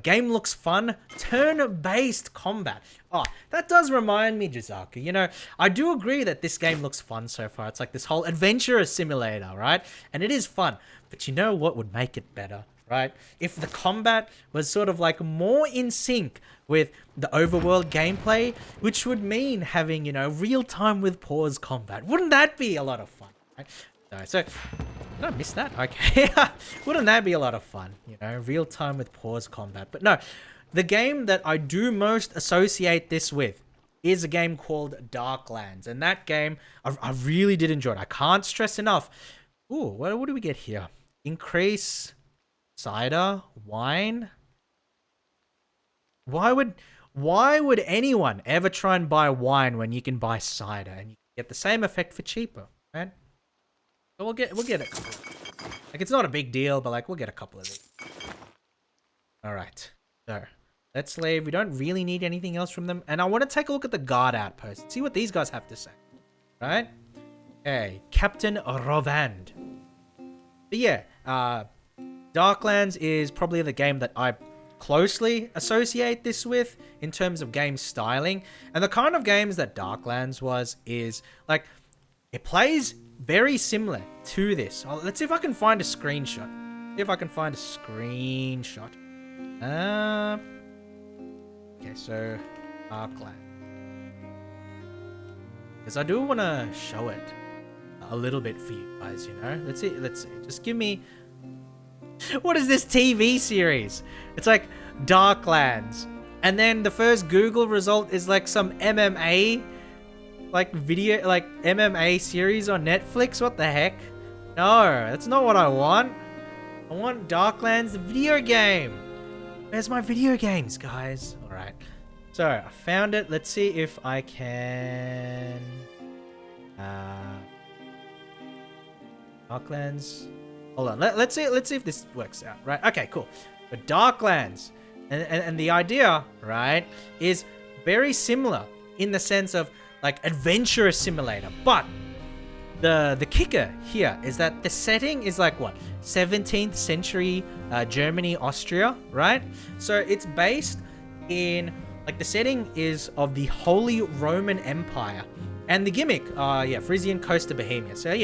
Speaker 1: Game looks fun. Turn-based combat. Oh, that does remind me, Jizaku. I do agree that this game looks fun so far. It's like this whole adventure simulator, right? And it is fun. But you know what would make it better, right? If the combat was sort of like more in sync with the overworld gameplay, which would mean having, real-time with pause combat. Wouldn't that be a lot of fun, right? So, did I miss that? Okay. Wouldn't that be a lot of fun? Real time with pause combat. But no, the game that I do most associate this with is a game called Darklands. And that game, I really did enjoy it. I can't stress enough. Ooh, what do we get here? Increase cider, wine. Why would anyone ever try and buy wine when you can buy cider and you get the same effect for cheaper, right? So we'll get a couple. Like, it's not a big deal, but like we'll get a couple of these. All right. So let's leave. We don't really need anything else from them. And I want to take a look at the guard outpost and see what these guys have to say. Right? Okay. Captain Rovand. But yeah, Darklands is probably the game that I closely associate this with in terms of game styling. And the kind of games that Darklands is like, it plays very similar to this. Oh, let's see if I can find a screenshot. Okay, so Darkland. Because I do want to show it a little bit for you guys, Let's see. Just give me... What is this TV series? It's like Darklands. And then the first Google result is like some MMA video, like MMA series on Netflix. What the heck? No, that's not what I want. I want Darklands, the video game. Where's my video games, guys? All right. So I found it. Let's see if I can. Darklands. Hold on. Let's see if this works out. Right. Okay. Cool. But Darklands, and the idea, right, is very similar in the sense of like adventure simulator, but the kicker here is that the setting is like what, 17th century Germany, Austria, right? So it's based in like, the setting is of the Holy Roman Empire, and the gimmick, Frisian coast of Bohemia. So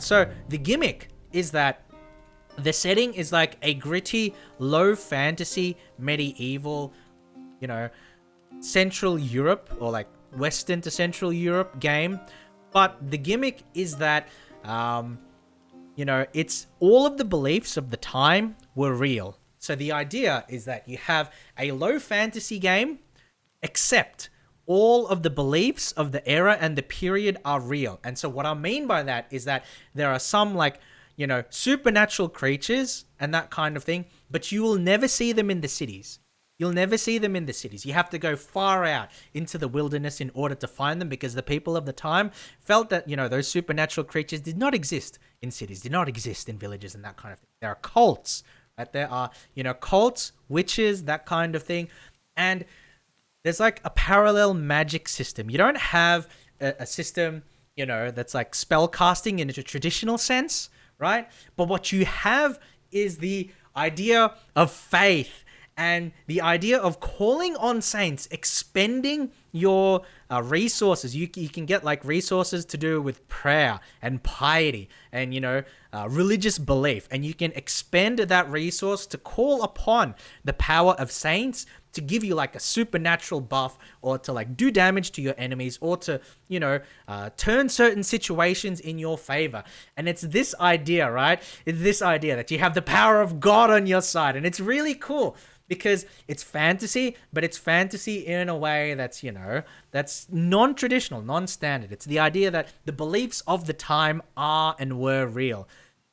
Speaker 1: so the gimmick is that the setting is like a gritty, low fantasy, medieval, Central Europe, or like Western to Central Europe game. But the gimmick is that, it's all of the beliefs of the time were real. So the idea is that you have a low fantasy game, except all of the beliefs of the era and the period are real. And so what I mean by that is that there are some like, supernatural creatures and that kind of thing, but you will never see them in the cities. You'll never see them in the cities. You have to go far out into the wilderness in order to find them, because the people of the time felt that, those supernatural creatures did not exist in cities, did not exist in villages and that kind of thing. There are cults, right? There are, cults, witches, that kind of thing. And there's like a parallel magic system. You don't have a system, that's like spell casting in a traditional sense, right? But what you have is the idea of faith and the idea of calling on saints, expending your resources. You can get like resources to do with prayer and piety and, religious belief. And you can expend that resource to call upon the power of saints to give you like a supernatural buff, or to like do damage to your enemies, or to, turn certain situations in your favor. And it's this idea, right? It's this idea that you have the power of God on your side. And it's really cool because it's fantasy, but it's fantasy in a way that's, that's non-traditional, non-standard. It's the idea that the beliefs of the time are and were real.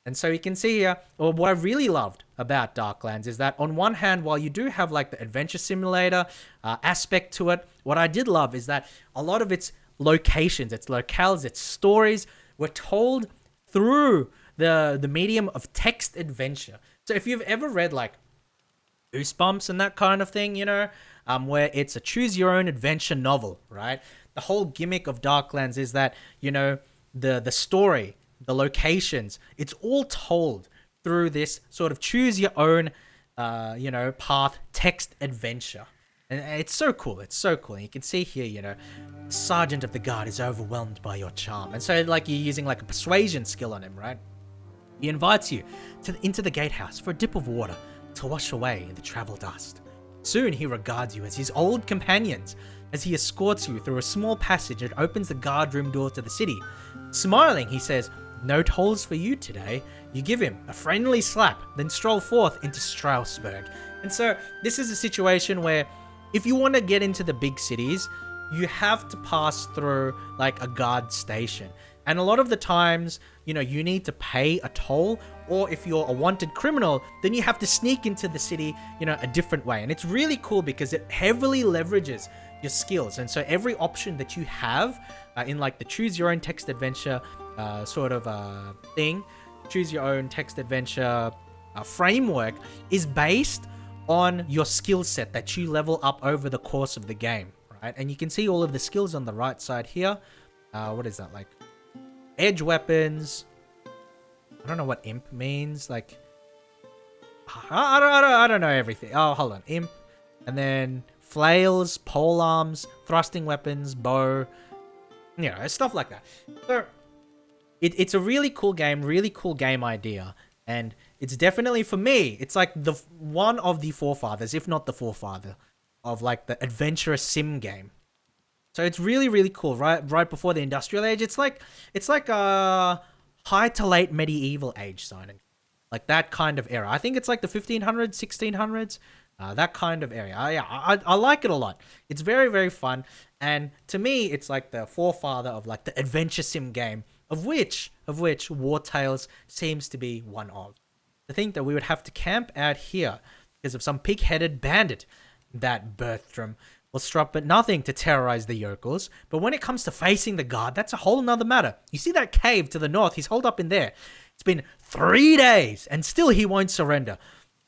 Speaker 1: And so you can see here, or what I really loved about Darklands is that on one hand, while you do have like the adventure simulator aspect to it, what I did love is that a lot of its locations, its locales, its stories were told through the medium of text adventure. So if you've ever read like Goosebumps and that kind of thing, where it's a choose your own adventure novel, right? The whole gimmick of Darklands is that, the story, the locations, it's all told through this sort of choose your own, path text adventure. And it's so cool. It's so cool. And you can see here, Sergeant of the Guard is overwhelmed by your charm. And so like you're using like a persuasion skill on him, right? He invites you into the gatehouse for a dip of water to wash away the travel dust. Soon he regards you as his old companions as he escorts you through a small passage that opens the guardroom door to the city. Smiling, he says, "No tolls for you today." You give him a friendly slap, then stroll forth into Strasbourg. And so this is a situation where if you want to get into the big cities, you have to pass through like a guard station. And a lot of the times, you need to pay a toll, or if you're a wanted criminal, then you have to sneak into the city, a different way. And it's really cool because it heavily leverages your skills. And so every option that you have in like the choose your own text adventure thing, choose your own text adventure framework is based on your skill set that you level up over the course of the game, right? And you can see all of the skills on the right side here. What is that, like edge weapons? I don't know what imp means. Like, I don't know everything. Oh, hold on. Imp, and then flails, pole arms, thrusting weapons, bow, stuff like that. So it's a really cool game idea. And it's definitely, for me, it's like one of the forefathers, if not the forefather, of like the adventurous sim game. So it's really, really cool. Right before the industrial age, it's like a high to late medieval age, Simon. Like that kind of era. I think it's like the 1500s, 1600s, that kind of area. I like it a lot. It's very, very fun. And to me, it's like the forefather of like the adventure sim game, of which War Tales seems to be one of. To think that we would have to camp out here because of some pig-headed bandit, that Bertram will strop at nothing to terrorize the yokels. But when it comes to facing the guard, that's a whole nother matter. You see that cave to the north? He's holed up in there. It's been 3 days and still he won't surrender.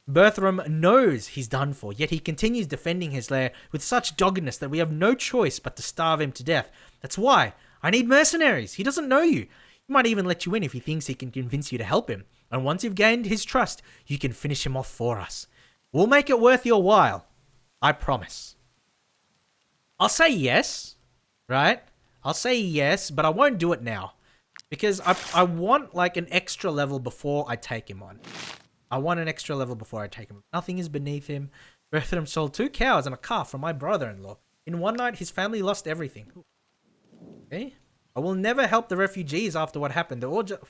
Speaker 1: Bertram knows he's done for, yet he continues defending his lair with such doggedness that we have no choice but to starve him to death. That's why I need mercenaries. He doesn't know you. He might even let you in if he thinks he can convince you to help him. And once you've gained his trust, you can finish him off for us. We'll make it worth your while. I promise. I'll say yes, right? I'll say yes, but I won't do it now. Because I want like an extra level before I take him on. I want an extra level before I take him on. Nothing is beneath him. Bertram sold 2 cows and a calf from my brother-in-law. In one night, his family lost everything. Okay? I will never help the refugees after what happened. They're all just...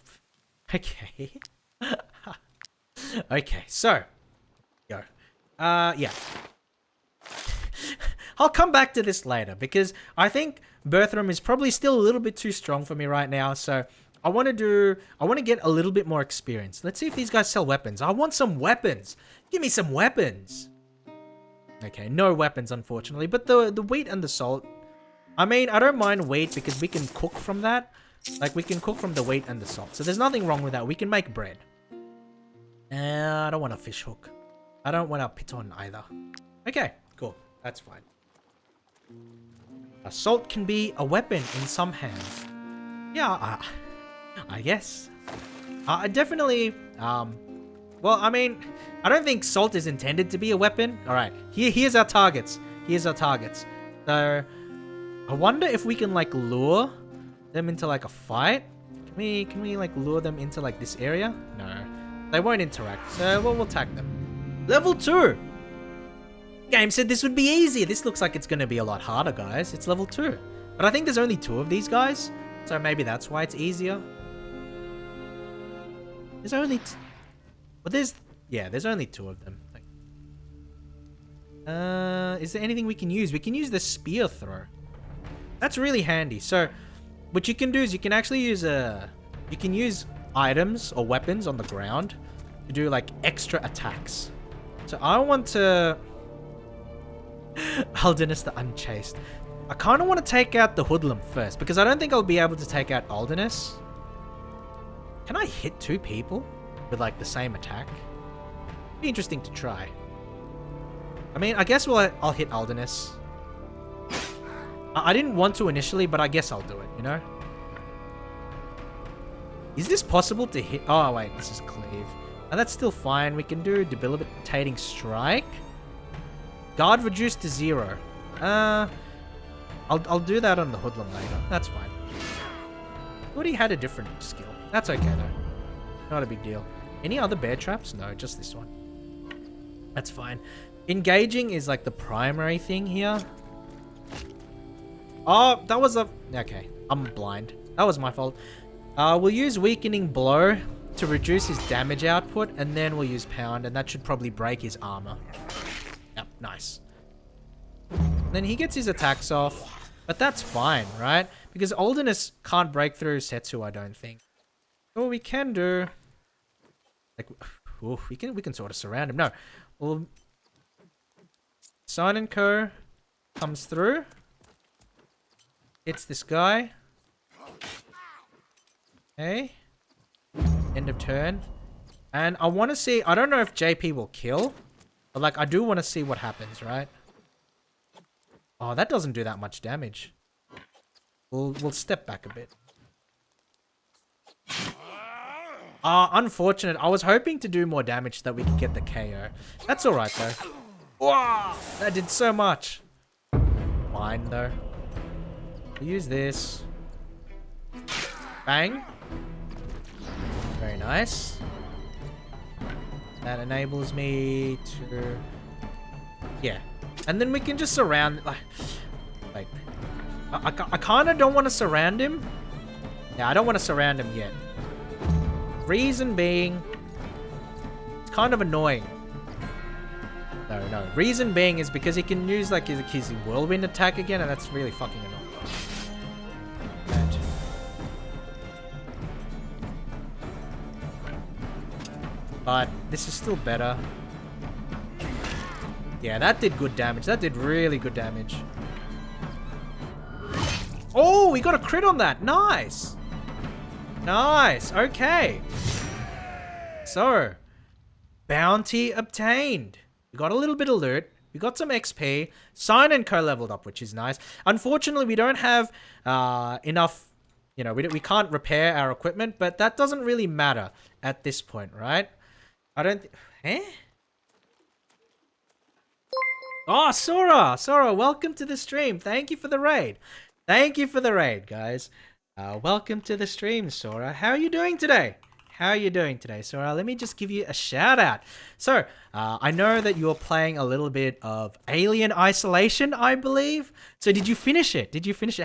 Speaker 1: Okay. Okay, so... Go. Yeah. I'll come back to this later because I think Bertram is probably still a little bit too strong for me right now. So I want to get a little bit more experience. Let's see if these guys sell weapons. I want some weapons. Give me some weapons. Okay, no weapons, unfortunately. But the wheat and the salt. I mean, I don't mind wheat because we can cook from that. Like, we can cook from the wheat and the salt. So there's nothing wrong with that. We can make bread. I don't want a fish hook. I don't want a piton either. Okay, cool. That's fine. Salt can be a weapon in some hands. Yeah, I guess. I definitely, well, I mean, I don't think salt is intended to be a weapon. All right, here's our targets. Here's our targets. So, I wonder if we can like lure them into like a fight. Can we like lure them into like this area? No, they won't interact. So we'll attack them. Level 2. Game said this would be easier. This looks like it's gonna be a lot harder, guys. It's level 2, but I think there's only 2 of these guys, so maybe that's why it's easier. There's only, but there's only 2 of them. Is there anything we can use? We can use the spear throw. That's really handy. So, what you can do is you can actually use you can use items or weapons on the ground to do like extra attacks. So I want to Aldenus the Unchaste. I kind of want to take out the Hoodlum first because I don't think I'll be able to take out Aldenus. Can I hit 2 people with like the same attack? Be interesting to try. I mean, I guess I'll hit Aldenus. I didn't want to initially, but I guess I'll do it, you know? Is this possible to hit? Oh, wait, this is cleave. And that's still fine. We can do debilitating strike. Guard reduced to 0. I'll do that on the Hoodlum later. That's fine. Thought he had a different skill. That's okay, though. Not a big deal. Any other bear traps? No, just this one. That's fine. Engaging is like the primary thing here. Oh, that was a... Okay, I'm blind. That was my fault. We'll use Weakening Blow to reduce his damage output, and then we'll use Pound, and that should probably break his armor. Yep, nice. And then he gets his attacks off, but that's fine, right? Because Aldenus can't break through Setsu, I don't think. So what we can do... Like, ooh, we can sort of surround him. No, well... Sign and Co. comes through. Hits this guy. Okay. End of turn. And I want to see... I don't know if JP will kill. But, like, I do want to see what happens, right? Oh, that doesn't do that much damage. We'll step back a bit. Unfortunate. I was hoping to do more damage so that we could get the KO. That's alright, though. Wow! That did so much. Fine, though. We'll use this. Bang. Very nice. That enables me to... Yeah. And then we can just surround... Like, wait. I kind of don't want to surround him. Yeah, I don't want to surround him yet. Reason being... It's kind of annoying. No. Reason being is because he can use like his whirlwind attack again, and that's really fucking annoying. But this is still better. Yeah, that did good damage. That did really good damage. Oh, we got a crit on that. Nice. Nice. Okay. So, bounty obtained. We got a little bit of loot. We got some XP. Sign and Co leveled up, which is nice. Unfortunately, we don't have enough. You know, we can't repair our equipment, but that doesn't really matter at this point, right? I don't... Oh, Sora, welcome to the stream. Thank you for the raid. Thank you for the raid, guys. Welcome to the stream, Sora. How are you doing today? How are you doing today, Sora? Let me just give you a shout out. So, I know that you're playing a little bit of Alien Isolation, I believe. So, did you finish it?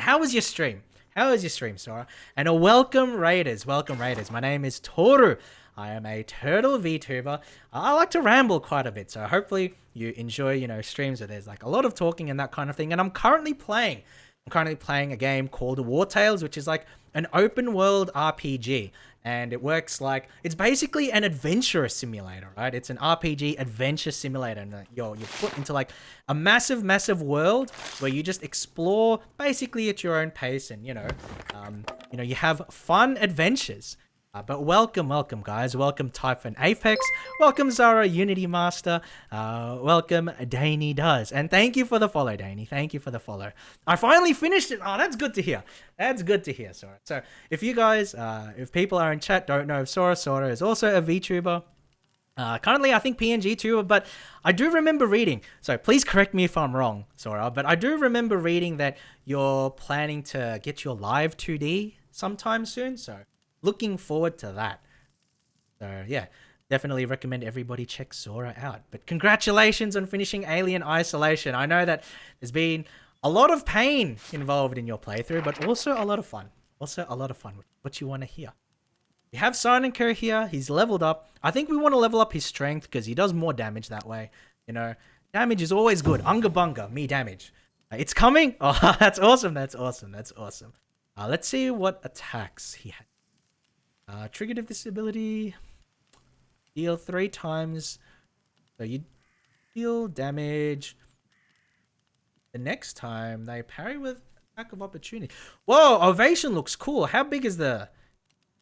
Speaker 1: How was your stream? Sora? And a welcome raiders. My name is Tooru. I am a turtle VTuber. I like to ramble quite a bit, so hopefully you enjoy, you know, streams where there's like a lot of talking and that kind of thing. And I'm currently playing a game called War Tales, which is like an open world RPG. And it works like, it's basically an adventure simulator, right? It's an RPG adventure simulator. And you're put into like a massive world where you just explore basically at your own pace. And, you know, you have fun adventures. But welcome guys, welcome Typhon Apex, welcome Zara Unity Master, welcome Daney Does, and thank you for the follow, Daney, thank you for the follow. I finally finished it. Oh, that's good to hear. That's good to hear, Sora. So if you guys, if people are in chat don't know, Sora is also a VTuber. Currently I think PNG tuber, but I do remember reading, so please correct me if I'm wrong, Sora, but I do remember reading that you're planning to get your live 2D sometime soon, so looking forward to that. So yeah, definitely recommend everybody check Zora out. But congratulations on finishing Alien Isolation. I know that there's been a lot of pain involved in your playthrough, but also a lot of fun. What you want to hear. We have Silent here. He's leveled up. I think we want to level up his strength because he does more damage that way. You know, damage is always good. Unga bunga, me damage. It's coming. Oh, that's awesome. That's awesome. Let's see what attacks he had. Triggered of this ability, deal 3 times, so you deal damage. The next time they parry with attack of opportunity. Whoa, Ovation looks cool. How big is the...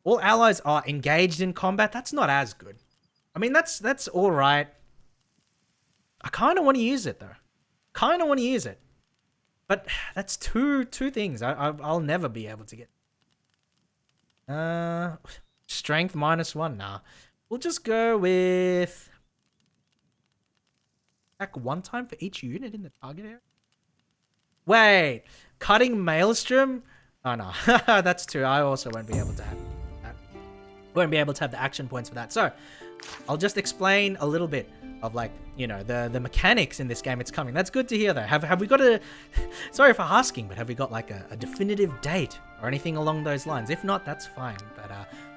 Speaker 1: All allies are engaged in combat? That's not as good. I mean, that's all right. I kind of want to use it though. But that's two things I'll never be able to get. Strength -1. Nah. We'll just go with attack 1 time for each unit in the target area. Wait, cutting Maelstrom? Oh no, that's 2. I also won't be able to have that. Won't be able to have the action points for that. So I'll just explain a little bit of, like, you know, the mechanics in this game. It's coming. That's good to hear though. Have we got a sorry for asking, but have we got like a definitive date or anything along those lines? If not, that's fine, but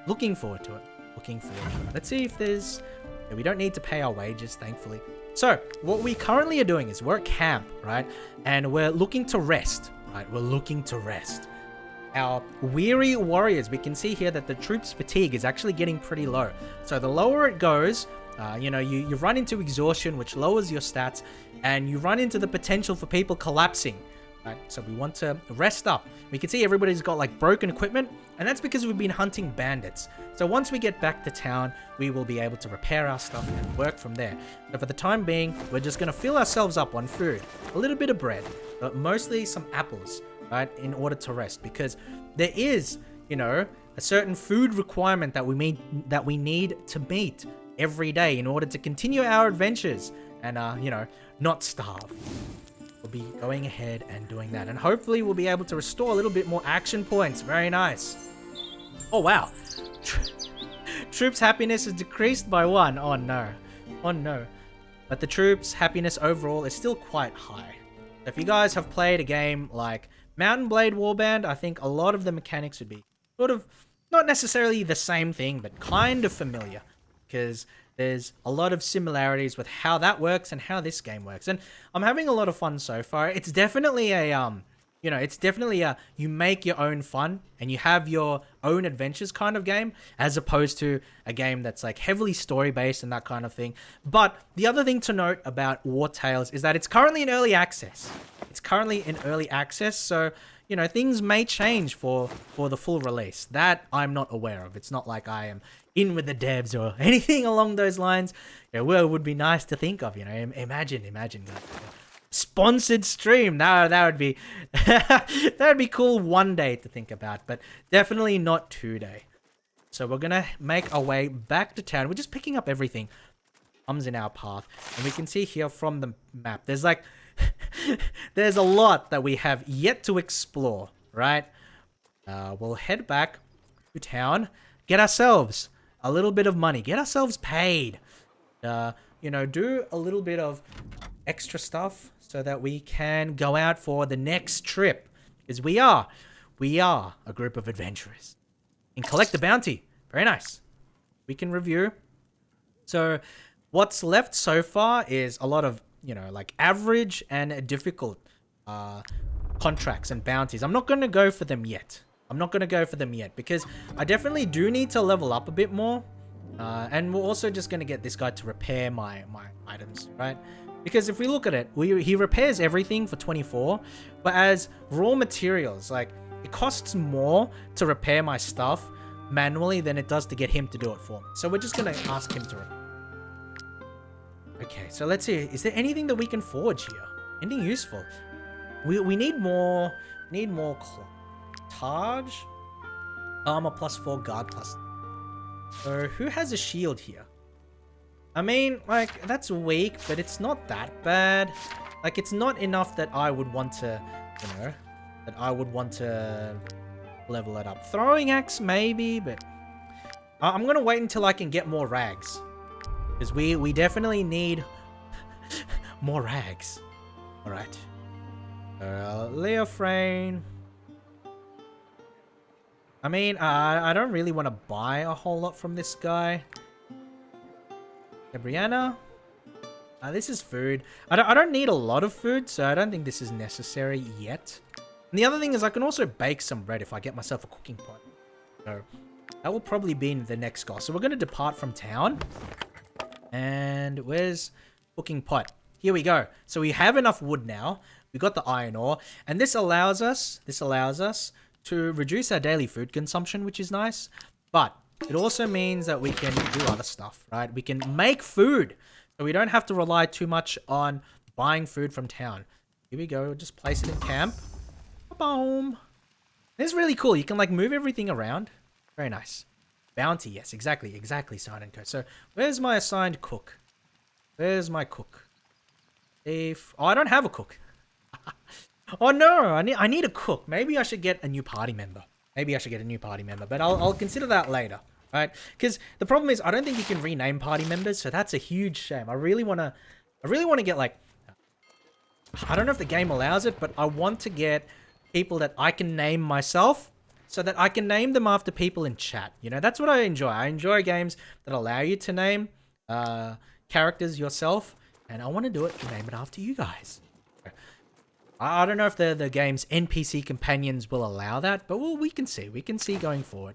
Speaker 1: looking forward to it. Let's see if there's... we don't need to pay our wages, thankfully. So what we currently are doing is we're at camp, right? And we're looking to rest, right? Our weary warriors, we can see here that the troops' fatigue is actually getting pretty low. So the lower it goes, you know, you run into exhaustion, which lowers your stats, and you run into the potential for people collapsing, right? So we want to rest up. We can see everybody's got like broken equipment, and that's because we've been hunting bandits. So once we get back to town, we will be able to repair our stuff and work from there. But for the time being, we're just going to fill ourselves up on food, a little bit of bread, but mostly some apples, right, in order to rest, because there is, you know, a certain food requirement that we need to meet every day in order to continue our adventures and you know, not starve. We'll be going ahead and doing that, and hopefully we'll be able to restore a little bit more action points. Very nice. Oh wow, troops happiness is decreased by 1. Oh no, but the troops happiness overall is still quite high. If you guys have played a game like Mountain Blade Warband, I think a lot of the mechanics would be sort of not necessarily the same thing, but kind of familiar, because there's a lot of similarities with how that works and how this game works. And I'm having a lot of fun so far. It's definitely a, you know, it's definitely a you make your own fun and you have your own adventures kind of game, as opposed to a game that's like heavily story-based and that kind of thing. But the other thing to note about War Tales is that it's currently in early access. So, you know, things may change for the full release. That I'm not aware of. It's not like I am in with the devs or anything along those lines. Yeah, well, it would be nice to think of, you know. Imagine guys. Sponsored stream. No, that would be that would be cool one day to think about, but definitely not today. So we're gonna make our way back to town. We're just picking up everything comes in our path, and we can see here from the map there's like there's a lot that we have yet to explore, right? We'll head back to town, get ourselves a little bit of money, get ourselves paid, you know, do a little bit of extra stuff so that we can go out for the next trip, because we are a group of adventurers. And collect the bounty. Very nice. We can review. So what's left so far is a lot of, you know, like average and difficult contracts and bounties. I'm not going to go for them yet. Because I definitely do need to level up a bit more. And we're also just going to get this guy to repair my items, right? Because if we look at it, he repairs everything for 24, but as raw materials, like, it costs more to repair my stuff
Speaker 2: manually than it does to get him to do it for me. So we're just going to ask him to. Okay, so let's see. Is there anything that we can forge here? Anything useful? We need more. Need more Taj. Armor +4, guard +. So who has a shield here? I mean, like, that's weak, but it's not that bad. Like, it's not enough that I would want to, that I would want to level it up. Throwing axe, maybe, but I'm going to wait until I can get more rags. Because we definitely need more rags. All right. Leofrane. I mean, I don't really want to buy a whole lot from this guy. Gabriana. This is food. I don't need a lot of food, so I don't think this is necessary yet. And the other thing is I can also bake some bread if I get myself a cooking pot. So that will probably be in the next goal. So we're going to depart from town. And where's cooking pot? Here we go. So we have enough wood now. We got the iron ore. And this allows us to reduce our daily food consumption, which is nice. But it also means that we can do other stuff, right? We can make food. So we don't have to rely too much on buying food from town. Here we go. Just place it in camp. Boom. This is really cool. You can like move everything around. Very nice. Bounty. Yes, exactly. Exactly, Silent Co. So where's my assigned cook? Where's my cook? If oh, I don't have a cook. Oh no, I need a cook. Maybe I should get a new party member. But I'll consider that later, right? Because the problem is I don't think you can rename party members, so that's a huge shame. I really wanna get like, I don't know if the game allows it, but I want to get people that I can name myself, so that I can name them after people in chat. You know, that's what I enjoy. I enjoy games that allow you to name characters yourself, and I want to do it to name it after you guys. I don't know if the game's NPC companions will allow that, but we can see. We can see going forward.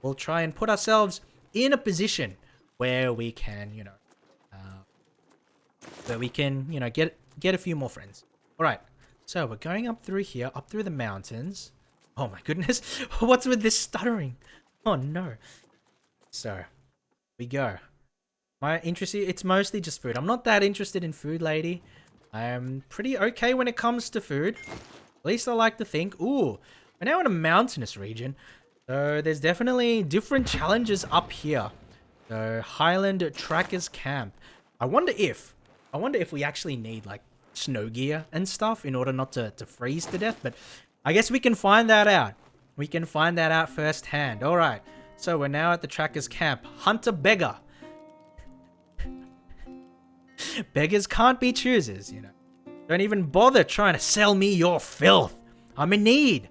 Speaker 2: We'll try and put ourselves in a position where we can, get a few more friends. All right. So we're going up through here, up through the mountains. Oh my goodness. What's with this stuttering? Oh no. So we go. It's mostly just food. I'm not that interested in food, lady. I'm pretty okay when it comes to food. At least I like to think. Ooh, we're now in a mountainous region. So there's definitely different challenges up here. So Highland Trackers Camp. I wonder if we actually need like snow gear and stuff in order not to freeze to death. But I guess we can find that out. We can find that out firsthand. All right. So we're now at the Trackers Camp. Hunter Beggar. Beggars can't be choosers, Don't even bother trying to sell me your filth. I'm in need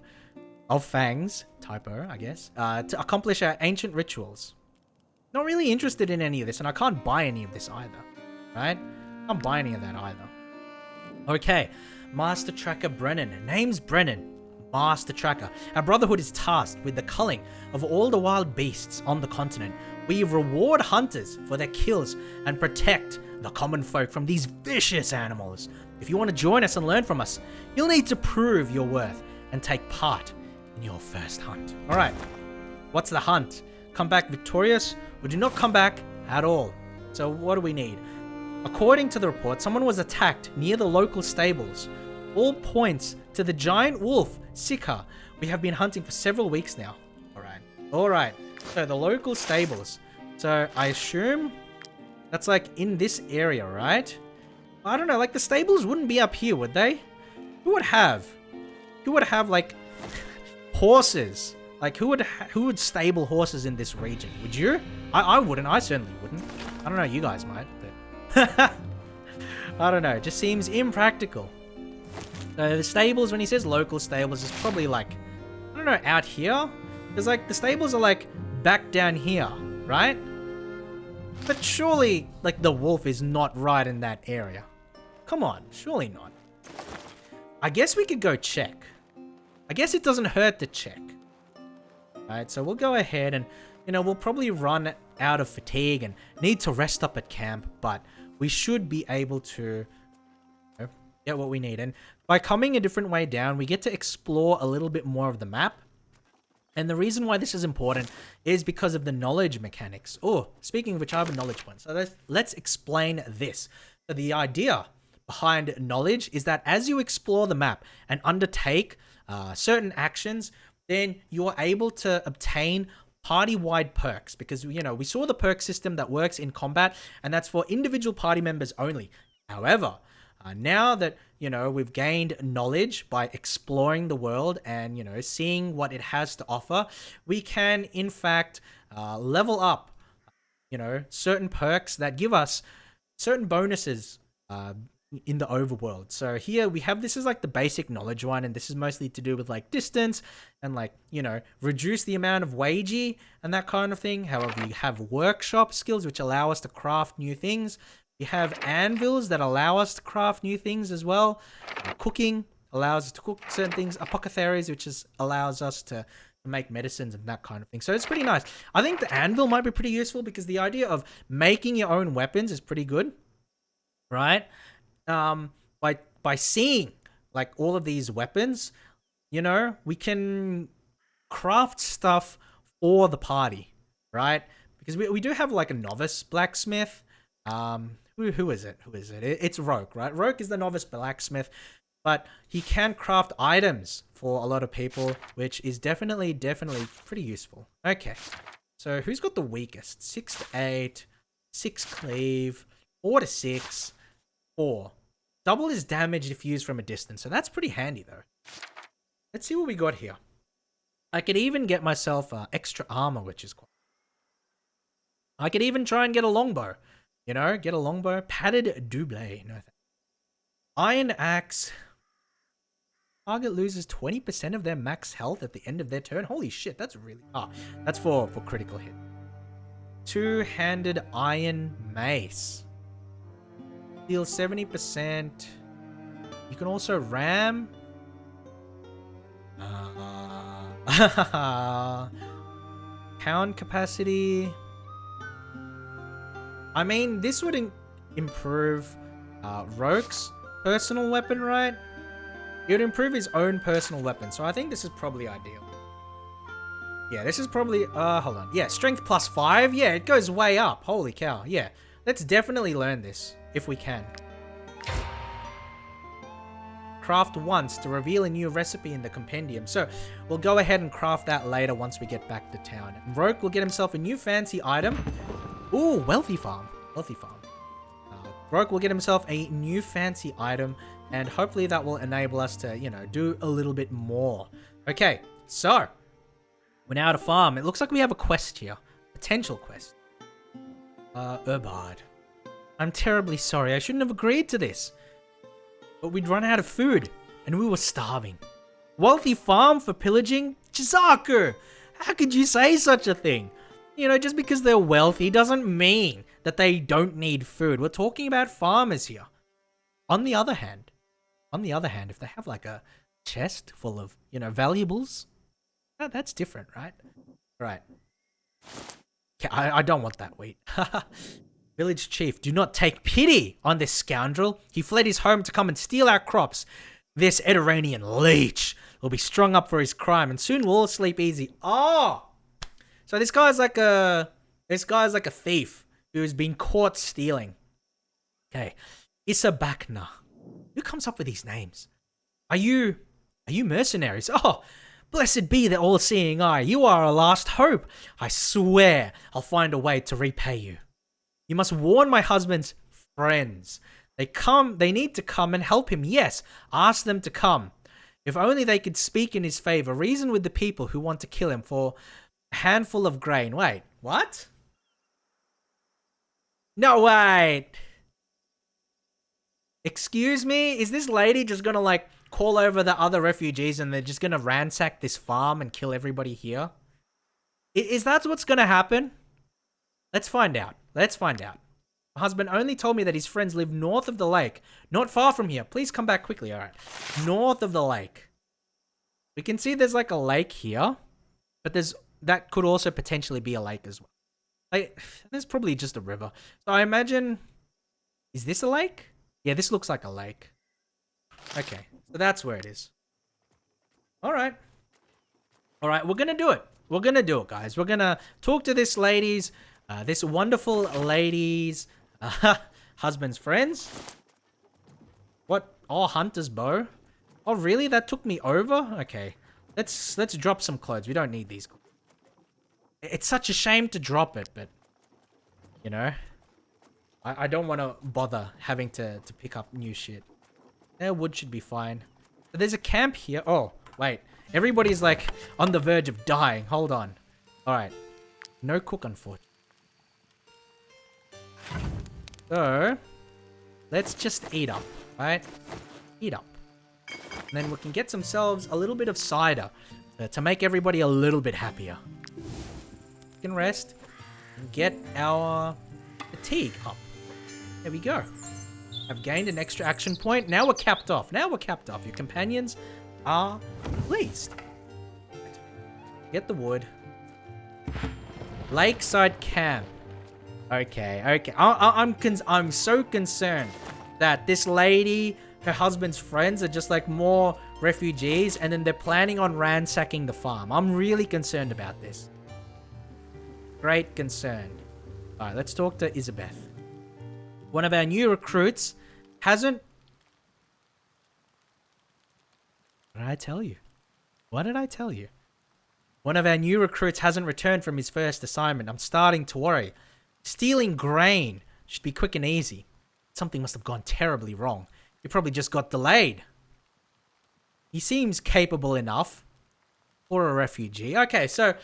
Speaker 2: of fangs, typo, I guess, to accomplish our ancient rituals. Not really interested in any of this, and I can't buy any of this either, right? I can't buy any of that either. Okay, Master Tracker Brennan. Name's Brennan. Master Tracker. Our brotherhood is tasked with the culling of all the wild beasts on the continent. We reward hunters for their kills and protect the common folk from these vicious animals. If you want to join us and learn from us, you'll need to prove your worth and take part in your first hunt. All right, what's the hunt? Come back victorious or do not come back at all. So what do we need? According to the report, someone was attacked near the local stables. All points to the giant wolf, Sika. We have been hunting for several weeks now. All right. So the local stables. So I assume that's like in this area, right? I don't know, like the stables wouldn't be up here, would they? Who would have like horses? Like who would stable horses in this region? Would you? I wouldn't. I certainly wouldn't. I don't know, you guys might, but I don't know. It just seems impractical. The stables, when he says local stables, is probably like, I don't know, out here? Because like the stables are like back down here, right? But surely, like, the wolf is not right in that area. Come on, surely not. I guess we could go check. I guess it doesn't hurt to check. Alright, so we'll go ahead and, we'll probably run out of fatigue and need to rest up at camp, but we should be able to get what we need. And by coming a different way down, we get to explore a little bit more of the map. And the reason why this is important is because of the knowledge mechanics. Oh, speaking of which, I have a knowledge point. So let's explain this. So the idea behind knowledge is that as you explore the map and undertake certain actions, then you're able to obtain party-wide perks, because we saw the perk system that works in combat, and that's for individual party members only. However, now that we've gained knowledge by exploring the world and seeing what it has to offer, we can in fact level up certain perks that give us certain bonuses in the overworld. So here we have, this is like the basic knowledge one, and this is mostly to do with like distance and like reduce the amount of wagey and that kind of thing. However, you have workshop skills which allow us to craft new things. You have anvils that allow us to craft new things as well. Cooking allows us to cook certain things. Apothecaries, which allows us to make medicines and that kind of thing. So it's pretty nice. I think the anvil might be pretty useful because the idea of making your own weapons is pretty good, right? By seeing like all of these weapons, we can craft stuff for the party, right? Because we do have like a novice blacksmith. Who is it? It's Roke, right? Roke is the novice blacksmith, but he can craft items for a lot of people, which is definitely pretty useful. Okay, so who's got the weakest? 6 to 8, 6 cleave, 4 to 6, 4. Double his damage if used from a distance, so that's pretty handy though. Let's see what we got here. I could even get myself extra armor, which is quite. I could even try and get a longbow. Get a longbow. Padded double. No thanks. Iron axe. Target loses 20% of their max health at the end of their turn. Holy shit, that's really... that's for critical hit. Two-handed iron mace. Deals 70%. You can also ram. Pound capacity. I mean, this would improve Roke's personal weapon, right? It would improve his own personal weapon, so I think this is probably ideal. Yeah, this is probably... hold on. Yeah, strength plus 5. Yeah, it goes way up. Holy cow. Yeah, let's definitely learn this, if we can. Craft once to reveal a new recipe in the compendium. So, we'll go ahead and craft that later once we get back to town. Roke will get himself a new fancy item. Ooh, wealthy farm. Wealthy farm. Roke will get himself a new fancy item, and hopefully that will enable us to, do a little bit more. Okay, so we're now at a farm. It looks like we have a quest here. Potential quest. Urbard. I'm terribly sorry. I shouldn't have agreed to this. But we'd run out of food, and we were starving. Wealthy farm for pillaging? Chizaku! How could you say such a thing? Just because they're wealthy doesn't mean that they don't need food. We're talking about farmers here. On the other hand, if they have like a chest full of, valuables, that's different, right? Right. I don't want that wheat. Village chief, do not take pity on this scoundrel. He fled his home to come and steal our crops. This Ediranian leech will be strung up for his crime, and soon we'll all sleep easy. Oh! So this guy's like a thief who's been caught stealing. Okay. Isabakna. Who comes up with these names? Are you mercenaries? Oh, blessed be the all-seeing eye. You are our last hope. I swear I'll find a way to repay you. You must warn my husband's friends. They need to come and help him. Yes, ask them to come. If only they could speak in his favor. Reason with the people who want to kill him for a handful of grain. Wait, what? No, wait. Excuse me? Is this lady just gonna like call over the other refugees and they're just gonna ransack this farm and kill everybody here? Is that what's gonna happen? Let's find out. My husband only told me that his friends live north of the lake. Not far from here. Please come back quickly, alright. North of the lake. We can see there's like a lake here. But that could also potentially be a lake as well. There's probably just a river. So I imagine... Is this a lake? Yeah, this looks like a lake. Okay, so that's where it is. Alright. All right, we're gonna do it. We're gonna do it, guys. We're gonna talk to this wonderful lady's husband's friends. What? Oh, hunter's bow. Oh, really? That took me over? Okay. Let's drop some clothes. We don't need these. It's such a shame to drop it, but you know, I don't want to bother having to pick up new shit. Yeah, wood should be fine. But there's a camp here. Oh, wait. Everybody's like on the verge of dying. Hold on. All right. No cook, unfortunately. So, let's just eat up, right? Eat up. And then we can get ourselves a little bit of cider to make everybody a little bit happier. We can rest and get our fatigue up. There we go. I've gained an extra action point. Now we're capped off. Your companions are pleased. Get the wood. Lakeside camp. Okay. I'm so concerned that this lady, her husband's friends are just like more refugees, and then they're planning on ransacking the farm. I'm really concerned about this. Great concern. All right, let's talk to Isabeth. One of our new recruits hasn't... What did I tell you? One of our new recruits hasn't returned from his first assignment. I'm starting to worry. Stealing grain should be quick and easy. Something must have gone terribly wrong. He probably just got delayed. He seems capable enough for a refugee. Okay, so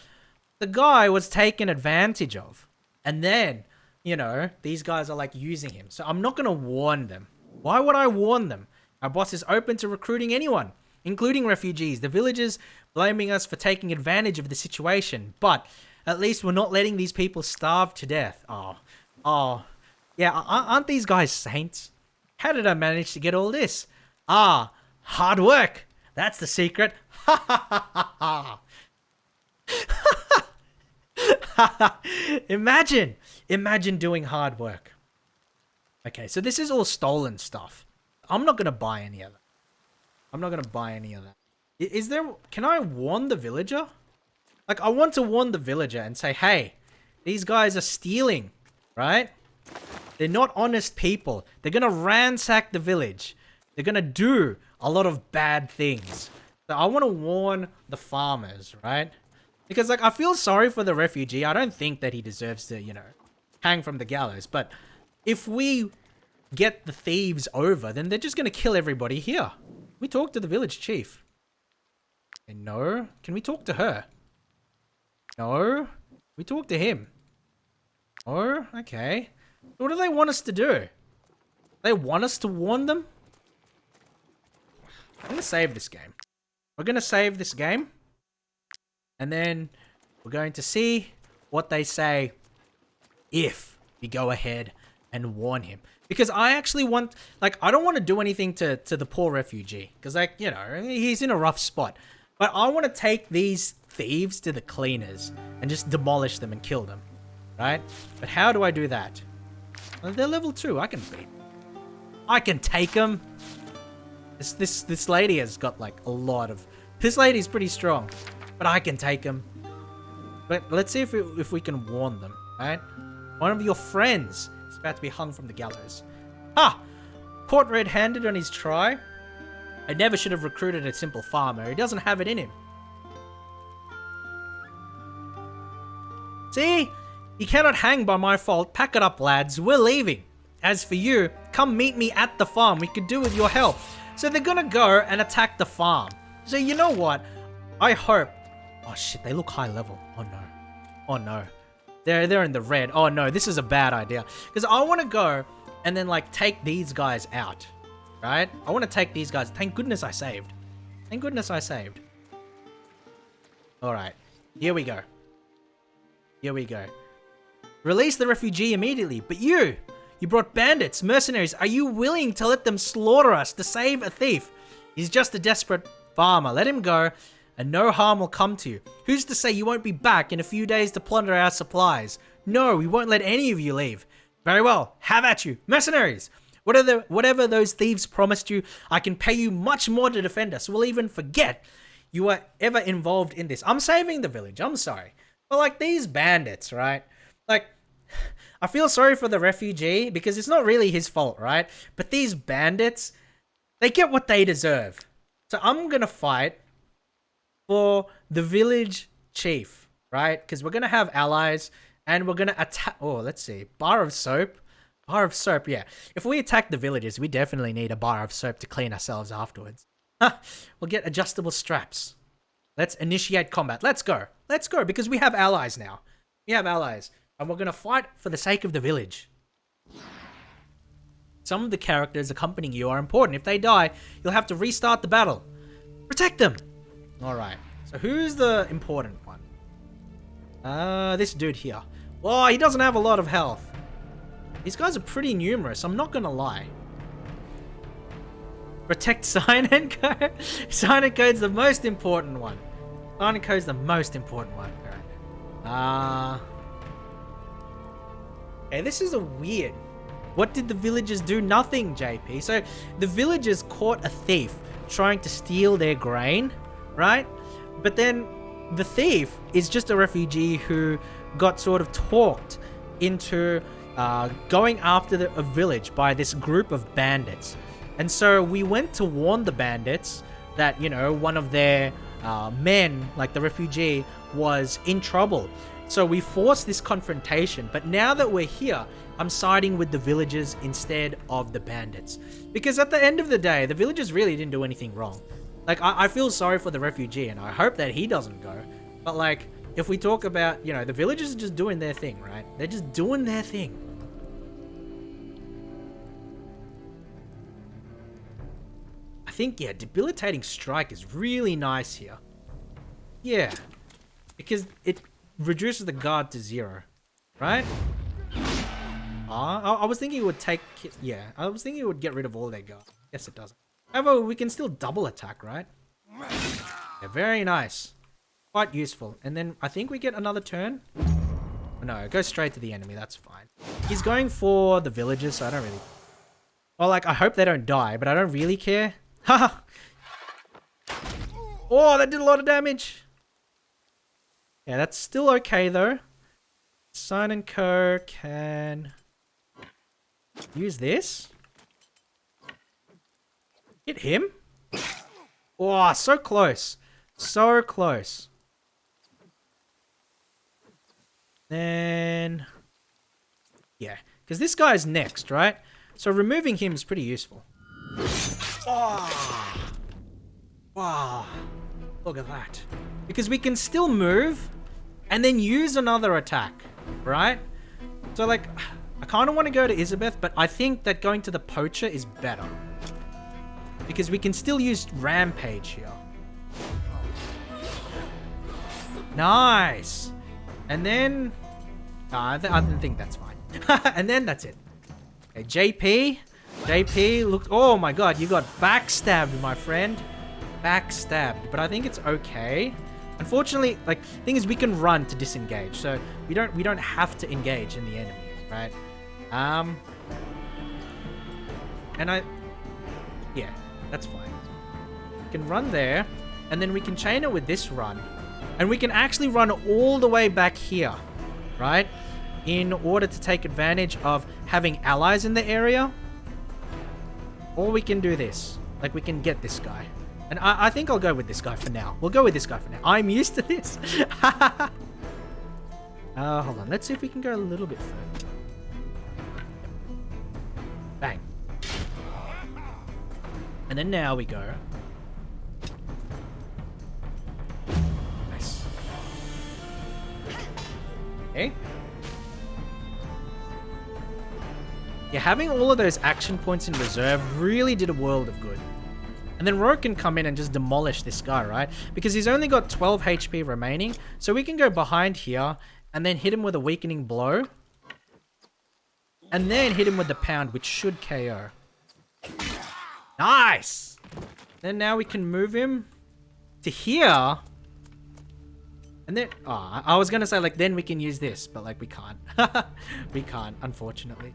Speaker 2: the guy was taken advantage of. And then, you know, these guys are like using him. So I'm not going to warn them. Why would I warn them? Our boss is open to recruiting anyone, including refugees. The villagers blaming us for taking advantage of the situation. But at least we're not letting these people starve to death. Oh. Yeah, aren't these guys saints? How did I manage to get all this? Hard work. That's the secret. Imagine doing hard work. Okay, so this is all stolen stuff. I'm not going to buy any of that. Is there... Can I warn the villager? Like, I want to warn the villager and say, hey, these guys are stealing, right? They're not honest people. They're going to ransack the village. They're going to do a lot of bad things. So I want to warn the farmers, right? Because, like, I feel sorry for the refugee. I don't think that he deserves to, you know, hang from the gallows. But if we get the thieves over, then they're just going to kill everybody here. We talk to the village chief. And no. Can we talk to her? No. We talk to him. Oh, okay. What do they want us to do? They want us to warn them? I'm going to save this game. We're going to save this game. And then we're going to see what they say if we go ahead and warn him. Because I actually want... Like, I don't want to do anything to the poor refugee. Because, like, you know, he's in a rough spot. But I want to take these thieves to the cleaners and just demolish them and kill them. Right? But how do I do that? Well, they're level 2. I can beat. I can take them. This lady has got like a lot of... This lady's pretty strong. But I can take them. But let's see if we can warn them. Right? One of your friends is about to be hung from the gallows. Caught red-handed on his try. I never should have recruited a simple farmer. He doesn't have it in him. See? You cannot hang by my fault. Pack it up, lads. We're leaving. As for you, come meet me at the farm. We could do with your help. So they're gonna go and attack the farm. So you know what? I hope... Oh shit, they look high level. Oh no. Oh no. They're in the red. Oh no, this is a bad idea. Because I want to go and then like take these guys out. Right? I want to take these guys. Thank goodness I saved. Thank goodness I saved. Alright. Here we go. Here we go. Release the refugee immediately. But you brought bandits, mercenaries. Are you willing to let them slaughter us to save a thief? He's just a desperate farmer. Let him go and no harm will come to you. Who's to say you won't be back in a few days to plunder our supplies? No, we won't let any of you leave. Very well. Have at you. Mercenaries. Whatever those thieves promised you, I can pay you much more to defend us. We'll even forget you are ever involved in this. I'm saving the village. I'm sorry. But like these bandits, right? Like, I feel sorry for the refugee because it's not really his fault, right? But these bandits, they get what they deserve. So I'm going to fight for the village chief, right? Because we're going to have allies and we're going to attack. Oh, let's see. Bar of soap. Bar of soap, yeah. If we attack the villagers, we definitely need a bar of soap to clean ourselves afterwards. We'll get adjustable straps. Let's initiate combat. Let's go. Let's go because we have allies now. We have allies. And we're going to fight for the sake of the village. Some of the characters accompanying you are important. If they die, you'll have to restart the battle. Protect them. Alright. So who's the important one? This dude here. Oh, he doesn't have a lot of health. These guys are pretty numerous. I'm not going to lie. Protect Sign and Code. Sign and Code's the most important one. Sign and Code's the most important one. Okay, this is a weird. What did the villagers do? Nothing, JP. So the villagers caught a thief trying to steal their grain, right? But then the thief is just a refugee who got sort of talked into going after a village by this group of bandits. And so we went to warn the bandits that, you know, one of their men, like the refugee, was in trouble. So we forced this confrontation. But now that we're here, I'm siding with the villagers instead of the bandits. Because at the end of the day, the villagers really didn't do anything wrong. Like, I feel sorry for the refugee and I hope that he doesn't go. But like, if we talk about, you know, the villagers are just doing their thing, right? They're just doing their thing. I think, yeah, debilitating strike is really nice here. Yeah, because it reduces the guard to 0, right? I was thinking it would take, yeah, I was thinking it would get rid of all their guard. Yes, it doesn't. However, we can still double attack, right? Yeah, very nice. Quite useful. And then I think we get another turn. No, it goes straight to the enemy. That's fine. He's going for the villagers, so I don't really... Well, like, I hope they don't die, but I don't really care. Haha! Oh, that did a lot of damage. Yeah, that's still okay, though. Sign and Co. can... use this. Hit him. Oh, so close. So close. Then... yeah, because this guy's next, right? So removing him is pretty useful. Oh. Wow. Look at that. Because we can still move and then use another attack, right? So like, I kind of want to go to Elizabeth, but I think that going to the Poacher is better. Because we can still use Rampage here. Nice. And then... I don't think that's fine. And then that's it. Okay, JP. JP, look... oh my god, you got backstabbed, my friend. Backstabbed. But I think it's okay. Unfortunately, like, thing is we can run to disengage. So we don't have to engage in the enemy, right? And yeah, that's fine. We can run there. And then we can chain it with this run. And we can actually run all the way back here, right? In order to take advantage of having allies in the area. Or we can do this. Like, we can get this guy. And I think I'll go with this guy for now. We'll go with this guy for now. I'm used to this. Hold on. Let's see if we can go a little bit further. Bang. And then now we go. Nice. Okay. Yeah, having all of those action points in reserve really did a world of good. And then Ro can come in and just demolish this guy, right? Because he's only got 12 HP remaining. So we can go behind here and then hit him with a weakening blow. And then hit him with the pound, which should KO. Nice! Then now we can move him to here. And then... oh, I was going to say, like, then we can use this. But, like, we can't. We can't, unfortunately.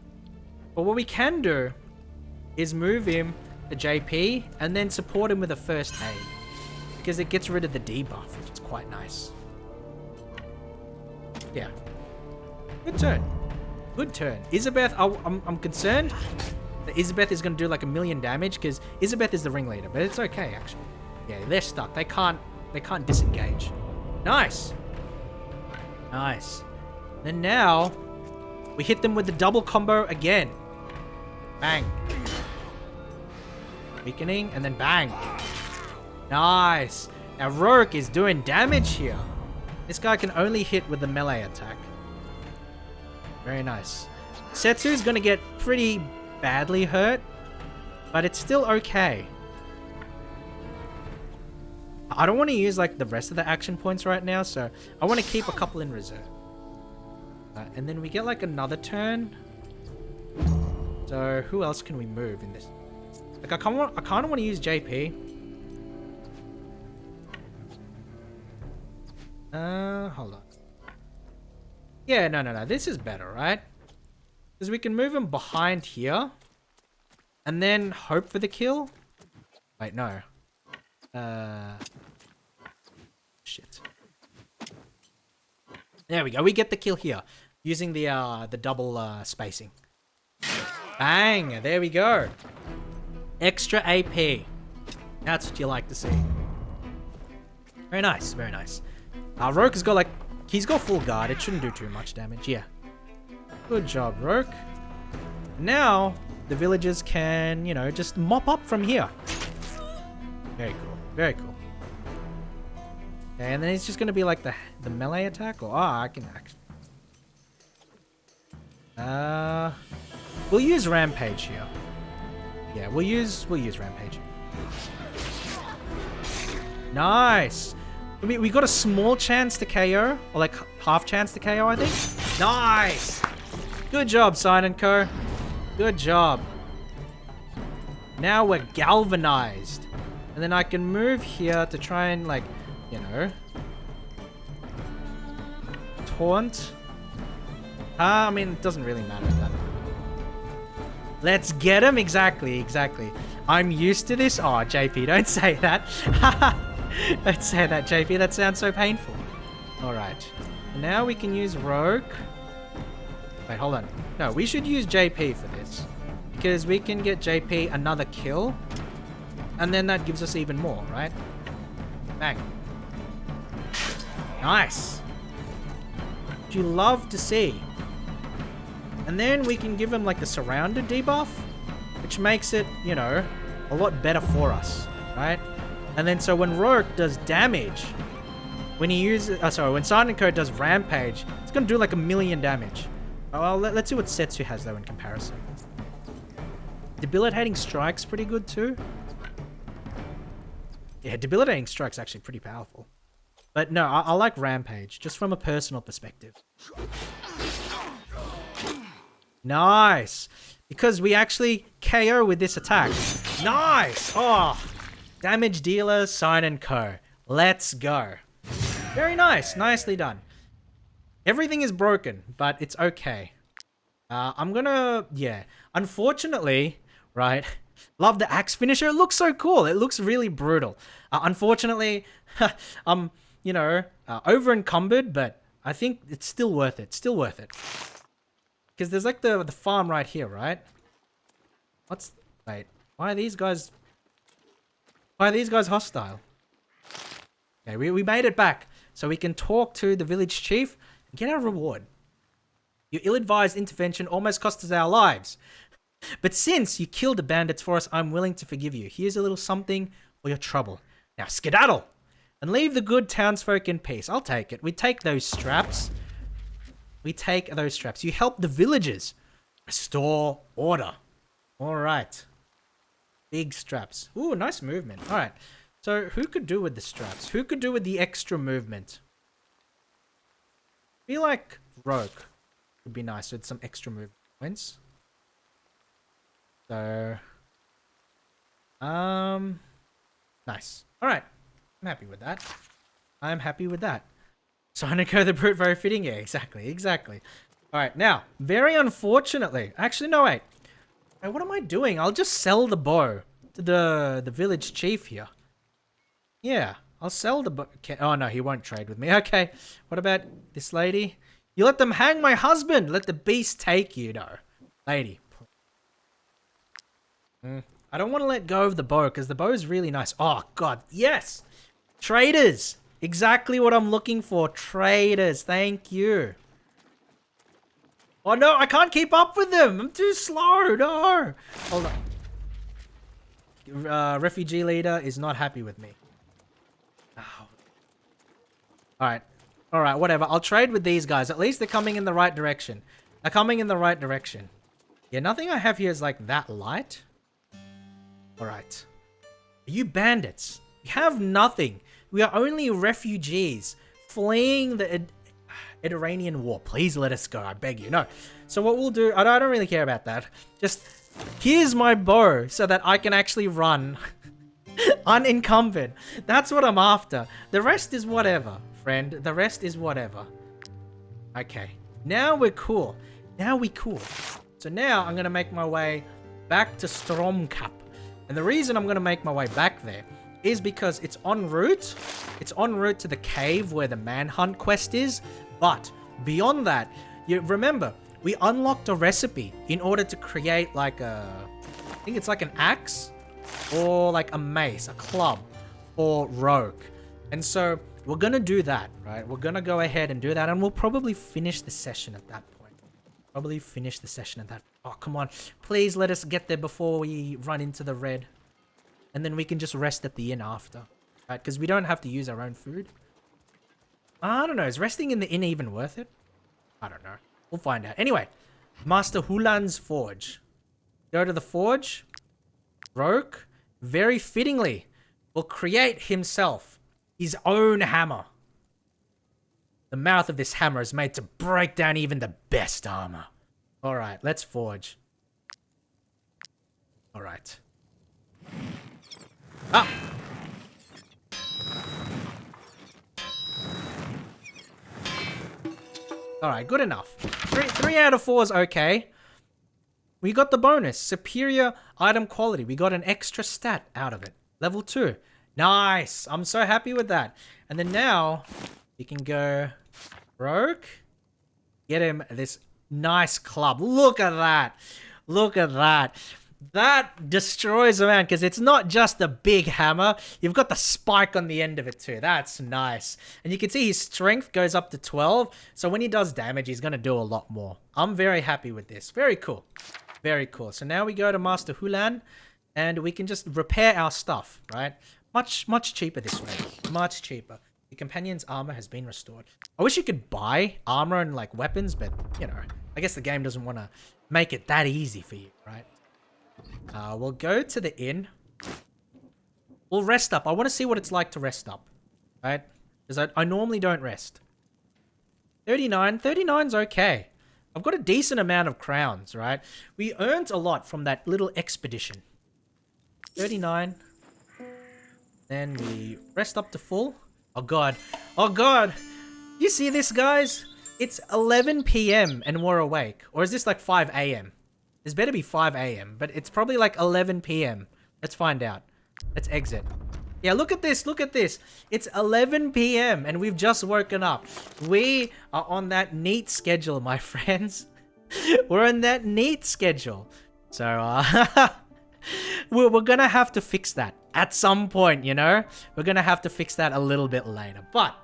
Speaker 2: But what we can do is move him to JP and then support him with a first aid. because it gets rid of the debuff, which is quite nice. Yeah. Good turn. Good turn. Isabeth, I'm concerned that Isabeth is going to do like 1,000,000 damage because Isabeth is the ringleader, but it's okay actually. Yeah, they're stuck. They can't disengage. Nice. Nice. Then now we hit them with the double combo again. Bang. Weakening and then bang. Nice. Now Rourke is doing damage here. This guy can only hit with the melee attack. Very nice. Setsu's gonna get pretty badly hurt, but it's still okay. I don't want to use like the rest of the action points right now, so I want to keep a couple in reserve. And then we get like another turn. So who else can we move in this? Like I kind of want to use JP. Hold on. Yeah, no. This is better, right? Because we can move him behind here. And then hope for the kill. Wait, no. Shit. There we go. We get the kill here. Using the double spacing. Bang! There we go. Extra AP. That's what you like to see. Very nice, very nice. Rourke has got like... He's got full guard. It shouldn't do too much damage. Yeah. Good job, Rourke. Now, the villagers can, you know, just mop up from here. Very cool. Very cool. Okay, and then it's just going to be like the melee attack. Or, I can actually... We'll use Rampage here. Yeah, we'll use Rampage. Nice! We got a small chance to KO. Or like half chance to KO, I think. Nice! Good job, Sign & Co. Good job. Now we're galvanized. And then I can move here to try and like, you know, taunt. I mean, it doesn't really matter that. Let's get him. Exactly. I'm used to this. Oh, JP, don't say that. Don't say that, JP. That sounds so painful. All right. Now we can use Rogue. Wait, hold on. No, we should use JP for this. Because we can get JP another kill. And then that gives us even more, right? Bang. Nice. Would you love to see? And then we can give him like the surrounded debuff, which makes it, you know, a lot better for us, right? And then so when Rourke does damage, when he uses, when Silent Code does Rampage, it's gonna do like 1,000,000 damage. Well, let's see what Setsu has though in comparison. Debilitating Strike's pretty good too. Yeah, Debilitating Strike's actually pretty powerful. But no, I like Rampage, just from a personal perspective. Nice! Because we actually KO with this attack. Nice! Oh! Damage dealer, Sign & Co. Let's go. Very nice. Nicely done. Everything is broken, but it's okay. I'm gonna... Yeah. Unfortunately, right... Love the axe finisher. It looks so cool. It looks really brutal. Unfortunately, I'm, you know, over encumbered, but I think it's still worth it. Still worth it. Because there's like the farm right here, right? Wait, why are these guys hostile? Okay, we made it back. So we can talk to the village chief and get our reward. Your ill-advised intervention almost cost us our lives. But since you killed the bandits for us, I'm willing to forgive you. Here's a little something for your trouble. Now skedaddle and leave the good townsfolk in peace. I'll take it. We take those straps. You help the villagers restore order. All right. Big straps. Ooh, nice movement. All right. So who could do with the straps? Who could do with the extra movement? I feel like Rogue would be nice with some extra movement points. So, nice. All right. I'm happy with that. Sonico the Brute, very fitting. Yeah, exactly. All right. Now, very unfortunately, actually, no, wait. What am I doing? I'll just sell the bow to the village chief here. Yeah, I'll sell the bow. Oh, no, he won't trade with me. Okay. What about this lady? You let them hang my husband. Let the beast take you, no. Lady. I don't want to let go of the bow because the bow is really nice. Oh, God. Yes. Traders. Exactly what I'm looking for. Traders. Thank you. Oh, no. I can't keep up with them. I'm too slow. No. Hold on. Refugee leader is not happy with me. Oh. All right, whatever. I'll trade with these guys. At least they're coming in the right direction. They're coming in the right direction. Yeah, nothing I have here is like that light. All right. You bandits. We have nothing. We are only refugees fleeing the Iranian war. Please let us go. I beg you. No. So what we'll do, I don't really care about that. Just here's my bow so that I can actually run unencumbered. That's what I'm after. The rest is whatever, friend. The rest is whatever. Okay. Now we're cool. Now we cool. So now I'm going to make my way back to Stromkap. And the reason I'm going to make my way back there is because it's en route. It's en route to the cave where the manhunt quest is. But beyond that, you remember, we unlocked a recipe in order to create like a, I think it's like an axe or like a mace, a club for Rogue. And so we're going to do that, right? We're going to go ahead and do that. And we'll probably finish the session at that point. Probably finish the session at that. Oh, come on. Please let us get there before we run into the red. And then we can just rest at the inn after. Right? Because we don't have to use our own food. I don't know. Is resting in the inn even worth it? I don't know. We'll find out. Anyway. Master Hulan's Forge. Go to the forge. Rogue, very fittingly, will create himself his own hammer. The mouth of this hammer is made to break down even the best armor. Alright, let's forge. Alright. Ah! Alright, good enough. Three out of 4 is okay. We got the bonus. Superior item quality. We got an extra stat out of it. Level 2. Nice. I'm so happy with that. And then now, you can go Rogue. Get him this nice club. Look at that. Look at that. That destroys a man because it's not just the big hammer. You've got the spike on the end of it too. That's nice. And you can see his strength goes up to 12. So when he does damage, he's going to do a lot more. I'm very happy with this. Very cool. Very cool. So now we go to Master Hulan and we can just repair our stuff, right? Much cheaper this way. Much cheaper. The companion's armor has been restored. I wish you could buy armor and like weapons, but you know, I guess the game doesn't want to make it that easy for you, right? We'll go to the inn. We'll rest up. I want to see what it's like to rest up, right? Because I normally don't rest. 39. 39's okay. I've got a decent amount of crowns, right? We earned a lot from that little expedition. 39. Then we rest up to full. Oh, God. Oh, God. You see this, guys? It's 11 p.m. and we're awake. Or is this like 5 a.m.? This better be 5 a.m., but it's probably like 11 p.m. Let's find out. Let's exit. Yeah, look at this. Look at this. It's 11 p.m. and we've just woken up. We are on that neat schedule, my friends. We're on that neat schedule. So, we're going to have to fix that at some point, you know? We're going to have to fix that a little bit later. But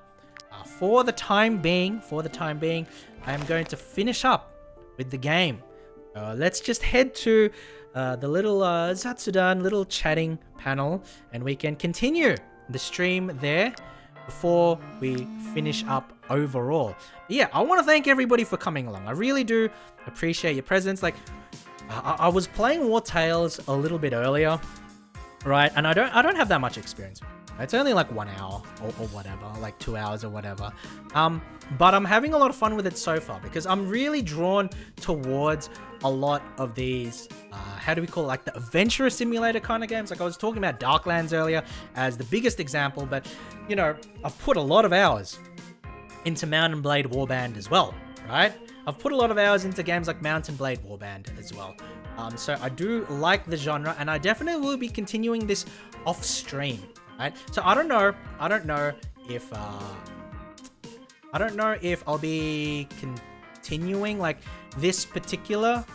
Speaker 2: for the time being, I am going to finish up with the game. Let's just head to the little Zatsudan, little chatting panel, and we can continue the stream there before we finish up overall. But yeah, I want to thank everybody for coming along. I really do appreciate your presence. Like, I was playing War Tales a little bit earlier, right? And I don't have that much experience. It's only like 1 hour or whatever, like 2 hours or whatever. But I'm having a lot of fun with it so far because I'm really drawn towards a lot of these, how do we call it, like the adventure simulator kind of games. Like I was talking about Darklands earlier as the biggest example, but you know, I've put a lot of hours into Mount and Blade Warband as well, right? I've put a lot of hours into games like Mount and Blade Warband as well. So I do like the genre and I definitely will be continuing this off stream. right? So I don't know if I'll be continuing like this particular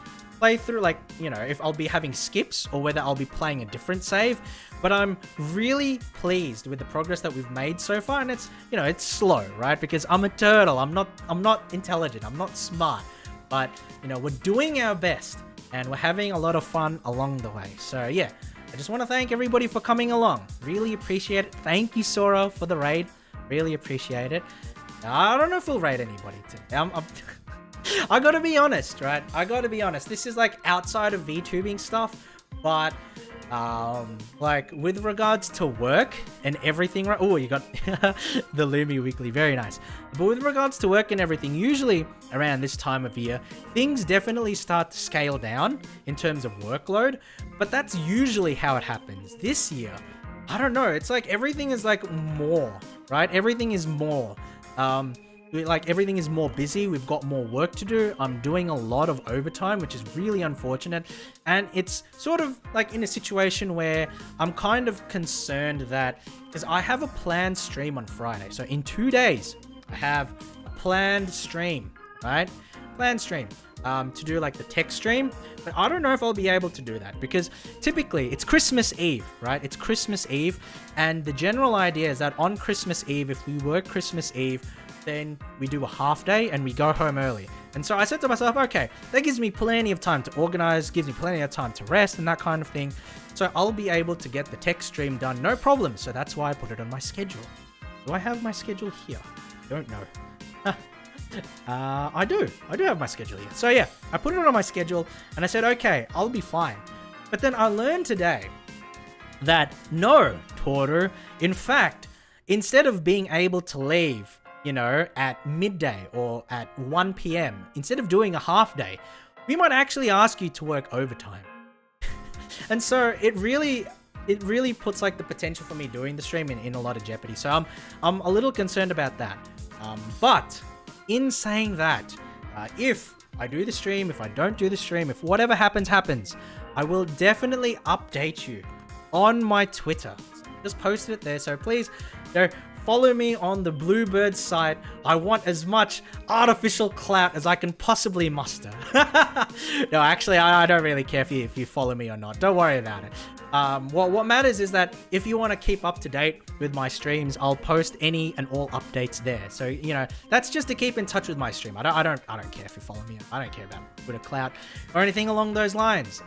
Speaker 2: playthrough, like, you know, if I'll be having skips or whether I'll be playing a different save. But I'm really pleased with the progress that we've made so far, and it's, you know, it's slow, right? Because I'm a turtle. I'm not intelligent. I'm not smart. But, you know, we're doing our best and we're having a lot of fun along the way. So yeah, I just want to thank everybody for coming along. Really appreciate it. Thank you, Sora, for the raid. Really appreciate it. I don't know if we'll raid anybody today. I gotta be honest, right? I gotta be honest. This is like outside of VTubing stuff, but like with regards to work and everything, right? Oh, you got the Lumi Weekly, very nice. But with regards to work and everything, usually around this time of year, things definitely start to scale down in terms of workload, but that's usually how it happens. This year, I don't know. It's like everything is like more, right? Everything is more. Like everything is more busy. We've got more work to do. I'm doing a lot of overtime, which is really unfortunate. And it's sort of like in a situation where I'm kind of concerned that, because I have a planned stream on Friday. So in 2 days, I have a planned stream, right? Planned stream to do like the tech stream. But I don't know if I'll be able to do that because typically it's Christmas Eve, right? It's Christmas Eve. And the general idea is that on Christmas Eve, if we work Christmas Eve, then we do a half day and we go home early. And so I said to myself, okay, that gives me plenty of time to organize, gives me plenty of time to rest and that kind of thing. So I'll be able to get the tech stream done, no problem. So that's why I put it on my schedule. Do I have my schedule here? Don't know. I do have my schedule here. So yeah, I put it on my schedule and I said, okay, I'll be fine. But then I learned today that no, Tooru, in fact, instead of being able to leave, you know, at midday or at 1 p.m., instead of doing a half day, we might actually ask you to work overtime. And so it really puts like the potential for me doing the stream in a lot of jeopardy. So I'm a little concerned about that. But in saying that, if I do the stream, if I don't do the stream, if whatever happens, I will definitely update you on my Twitter. So I just posted it there. So please, follow me on the Bluebird site. I want as much artificial clout as I can possibly muster. No, actually, I don't really care if you follow me or not. Don't worry about it. What matters is that if you want to keep up to date with my streams, I'll post any and all updates there. So, you know, that's just to keep in touch with my stream. I don't care if you follow me. I don't care about Twitter clout or anything along those lines.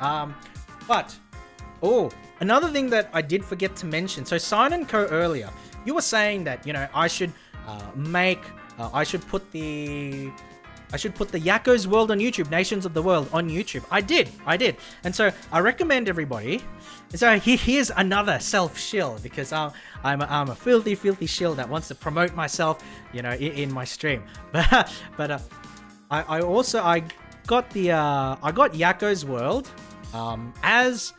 Speaker 2: Another thing that I did forget to mention. So Sign & Co earlier, you were saying that, you know, I should put the Yakko's World on YouTube, Nations of the World on YouTube. I did. And so I recommend everybody. So here's another self-shill because I'm a filthy shill that wants to promote myself, you know, in my stream. But I got Yakko's World as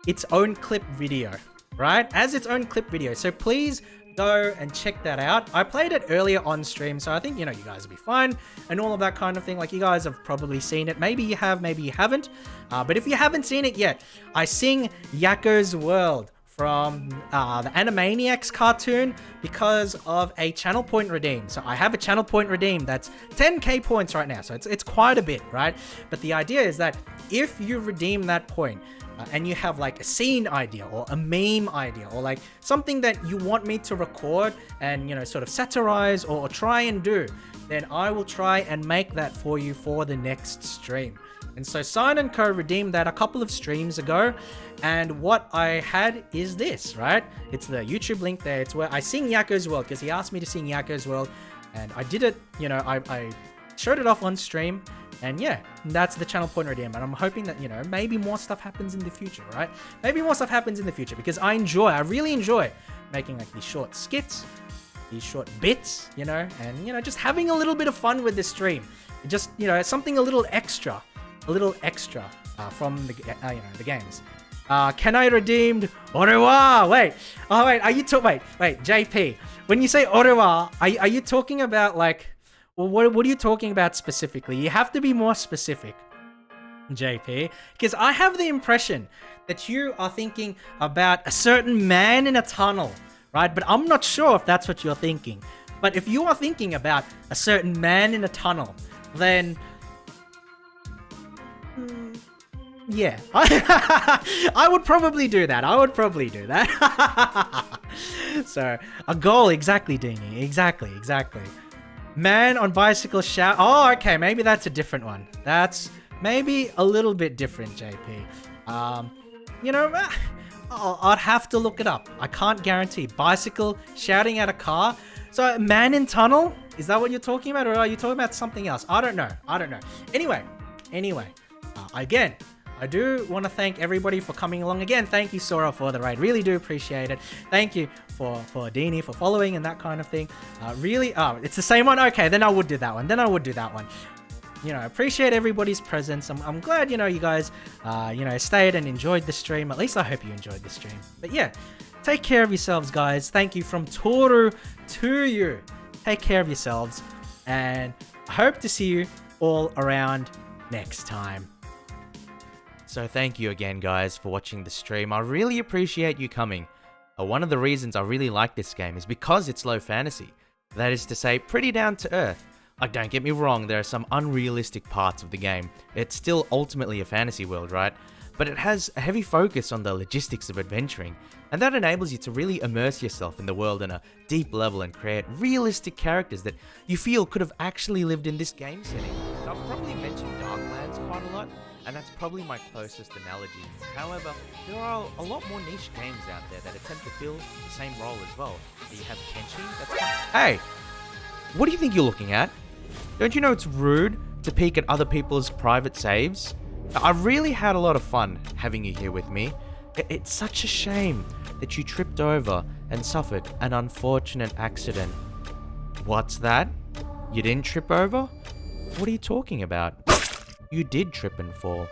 Speaker 2: its own clip video, right? As its own clip video. So please go and check that out. I played it earlier on stream, so I think, you know, you guys will be fine and all of that kind of thing. Like, you guys have probably seen it. Maybe you have, maybe you haven't. But if you haven't seen it yet, I sing Yakko's World from the Animaniacs cartoon because of a channel point redeem. So I have a channel point redeem that's 10k points right now. So it's quite a bit, right? But the idea is that if you redeem that point, and you have like a scene idea or a meme idea or like something that you want me to record and, you know, sort of satirize or try and do, then I will try and make that for you for the next stream. And so Sign & Co redeemed that a couple of streams ago, and what I had is this, right? It's the YouTube link there. It's where I sing Yakko's World because he asked me to sing Yakko's World, and I did it. You know, I showed it off on stream. And yeah, that's the channel point redeem. And I'm hoping that, you know, maybe more stuff happens in the future, right? Maybe more stuff happens in the future because I really enjoy making like these short skits, these short bits, you know, and, you know, just having a little bit of fun with this stream. Just, you know, something a little extra from the, you know, the games. Can I redeemed au revoir? Wait, are you wait, JP, when you say au revoir, are you talking about like, well, what are you talking about specifically? You have to be more specific, JP, because I have the impression that you are thinking about a certain man in a tunnel right? But I'm not sure if that's what you're thinking. But if you are thinking about a certain man in a tunnel, then yeah, I would probably do that. So, a goal, exactly, Deanie. Exactly. Man on bicycle shout. Oh, okay, maybe that's a different one. That's maybe a little bit different, JP. I'd have to look it up. I can't guarantee. Bicycle shouting at a car. So, man in tunnel? Is that what you're talking about? Or are you talking about something else? I don't know. Anyway. Again, I do want to thank everybody for coming along. Again, thank you, Sora, for the raid. Really do appreciate it. Thank you for Deanie for following and that kind of thing. It's the same one? Okay, then I would do that one. Appreciate everybody's presence. I'm glad, you guys, stayed and enjoyed the stream. At least I hope you enjoyed the stream. But yeah, take care of yourselves, guys. Thank you from Tooru to you. Take care of yourselves. And I hope to see you all around next time.
Speaker 1: So thank you again, guys, for watching the stream. I really appreciate you coming. One of the reasons I really like this game is because it's low fantasy. That is to say, pretty down to earth. Like, don't get me wrong, there are some unrealistic parts of the game. It's still ultimately a fantasy world, right? But it has a heavy focus on the logistics of adventuring, and that enables you to really immerse yourself in the world on a deep level and create realistic characters that you feel could have actually lived in this game setting. I've probably mentioned Darklands quite a lot, and that's probably my closest analogy. However, there are a lot more niche games out there that attempt to fill the same role as well. You have Kenshi, Hey! What do you think you're looking at? Don't you know it's rude to peek at other people's private saves? I've really had a lot of fun having you here with me. It's such a shame that you tripped over and suffered an unfortunate accident. What's that? You didn't trip over? What are you talking about? You did trip and fall.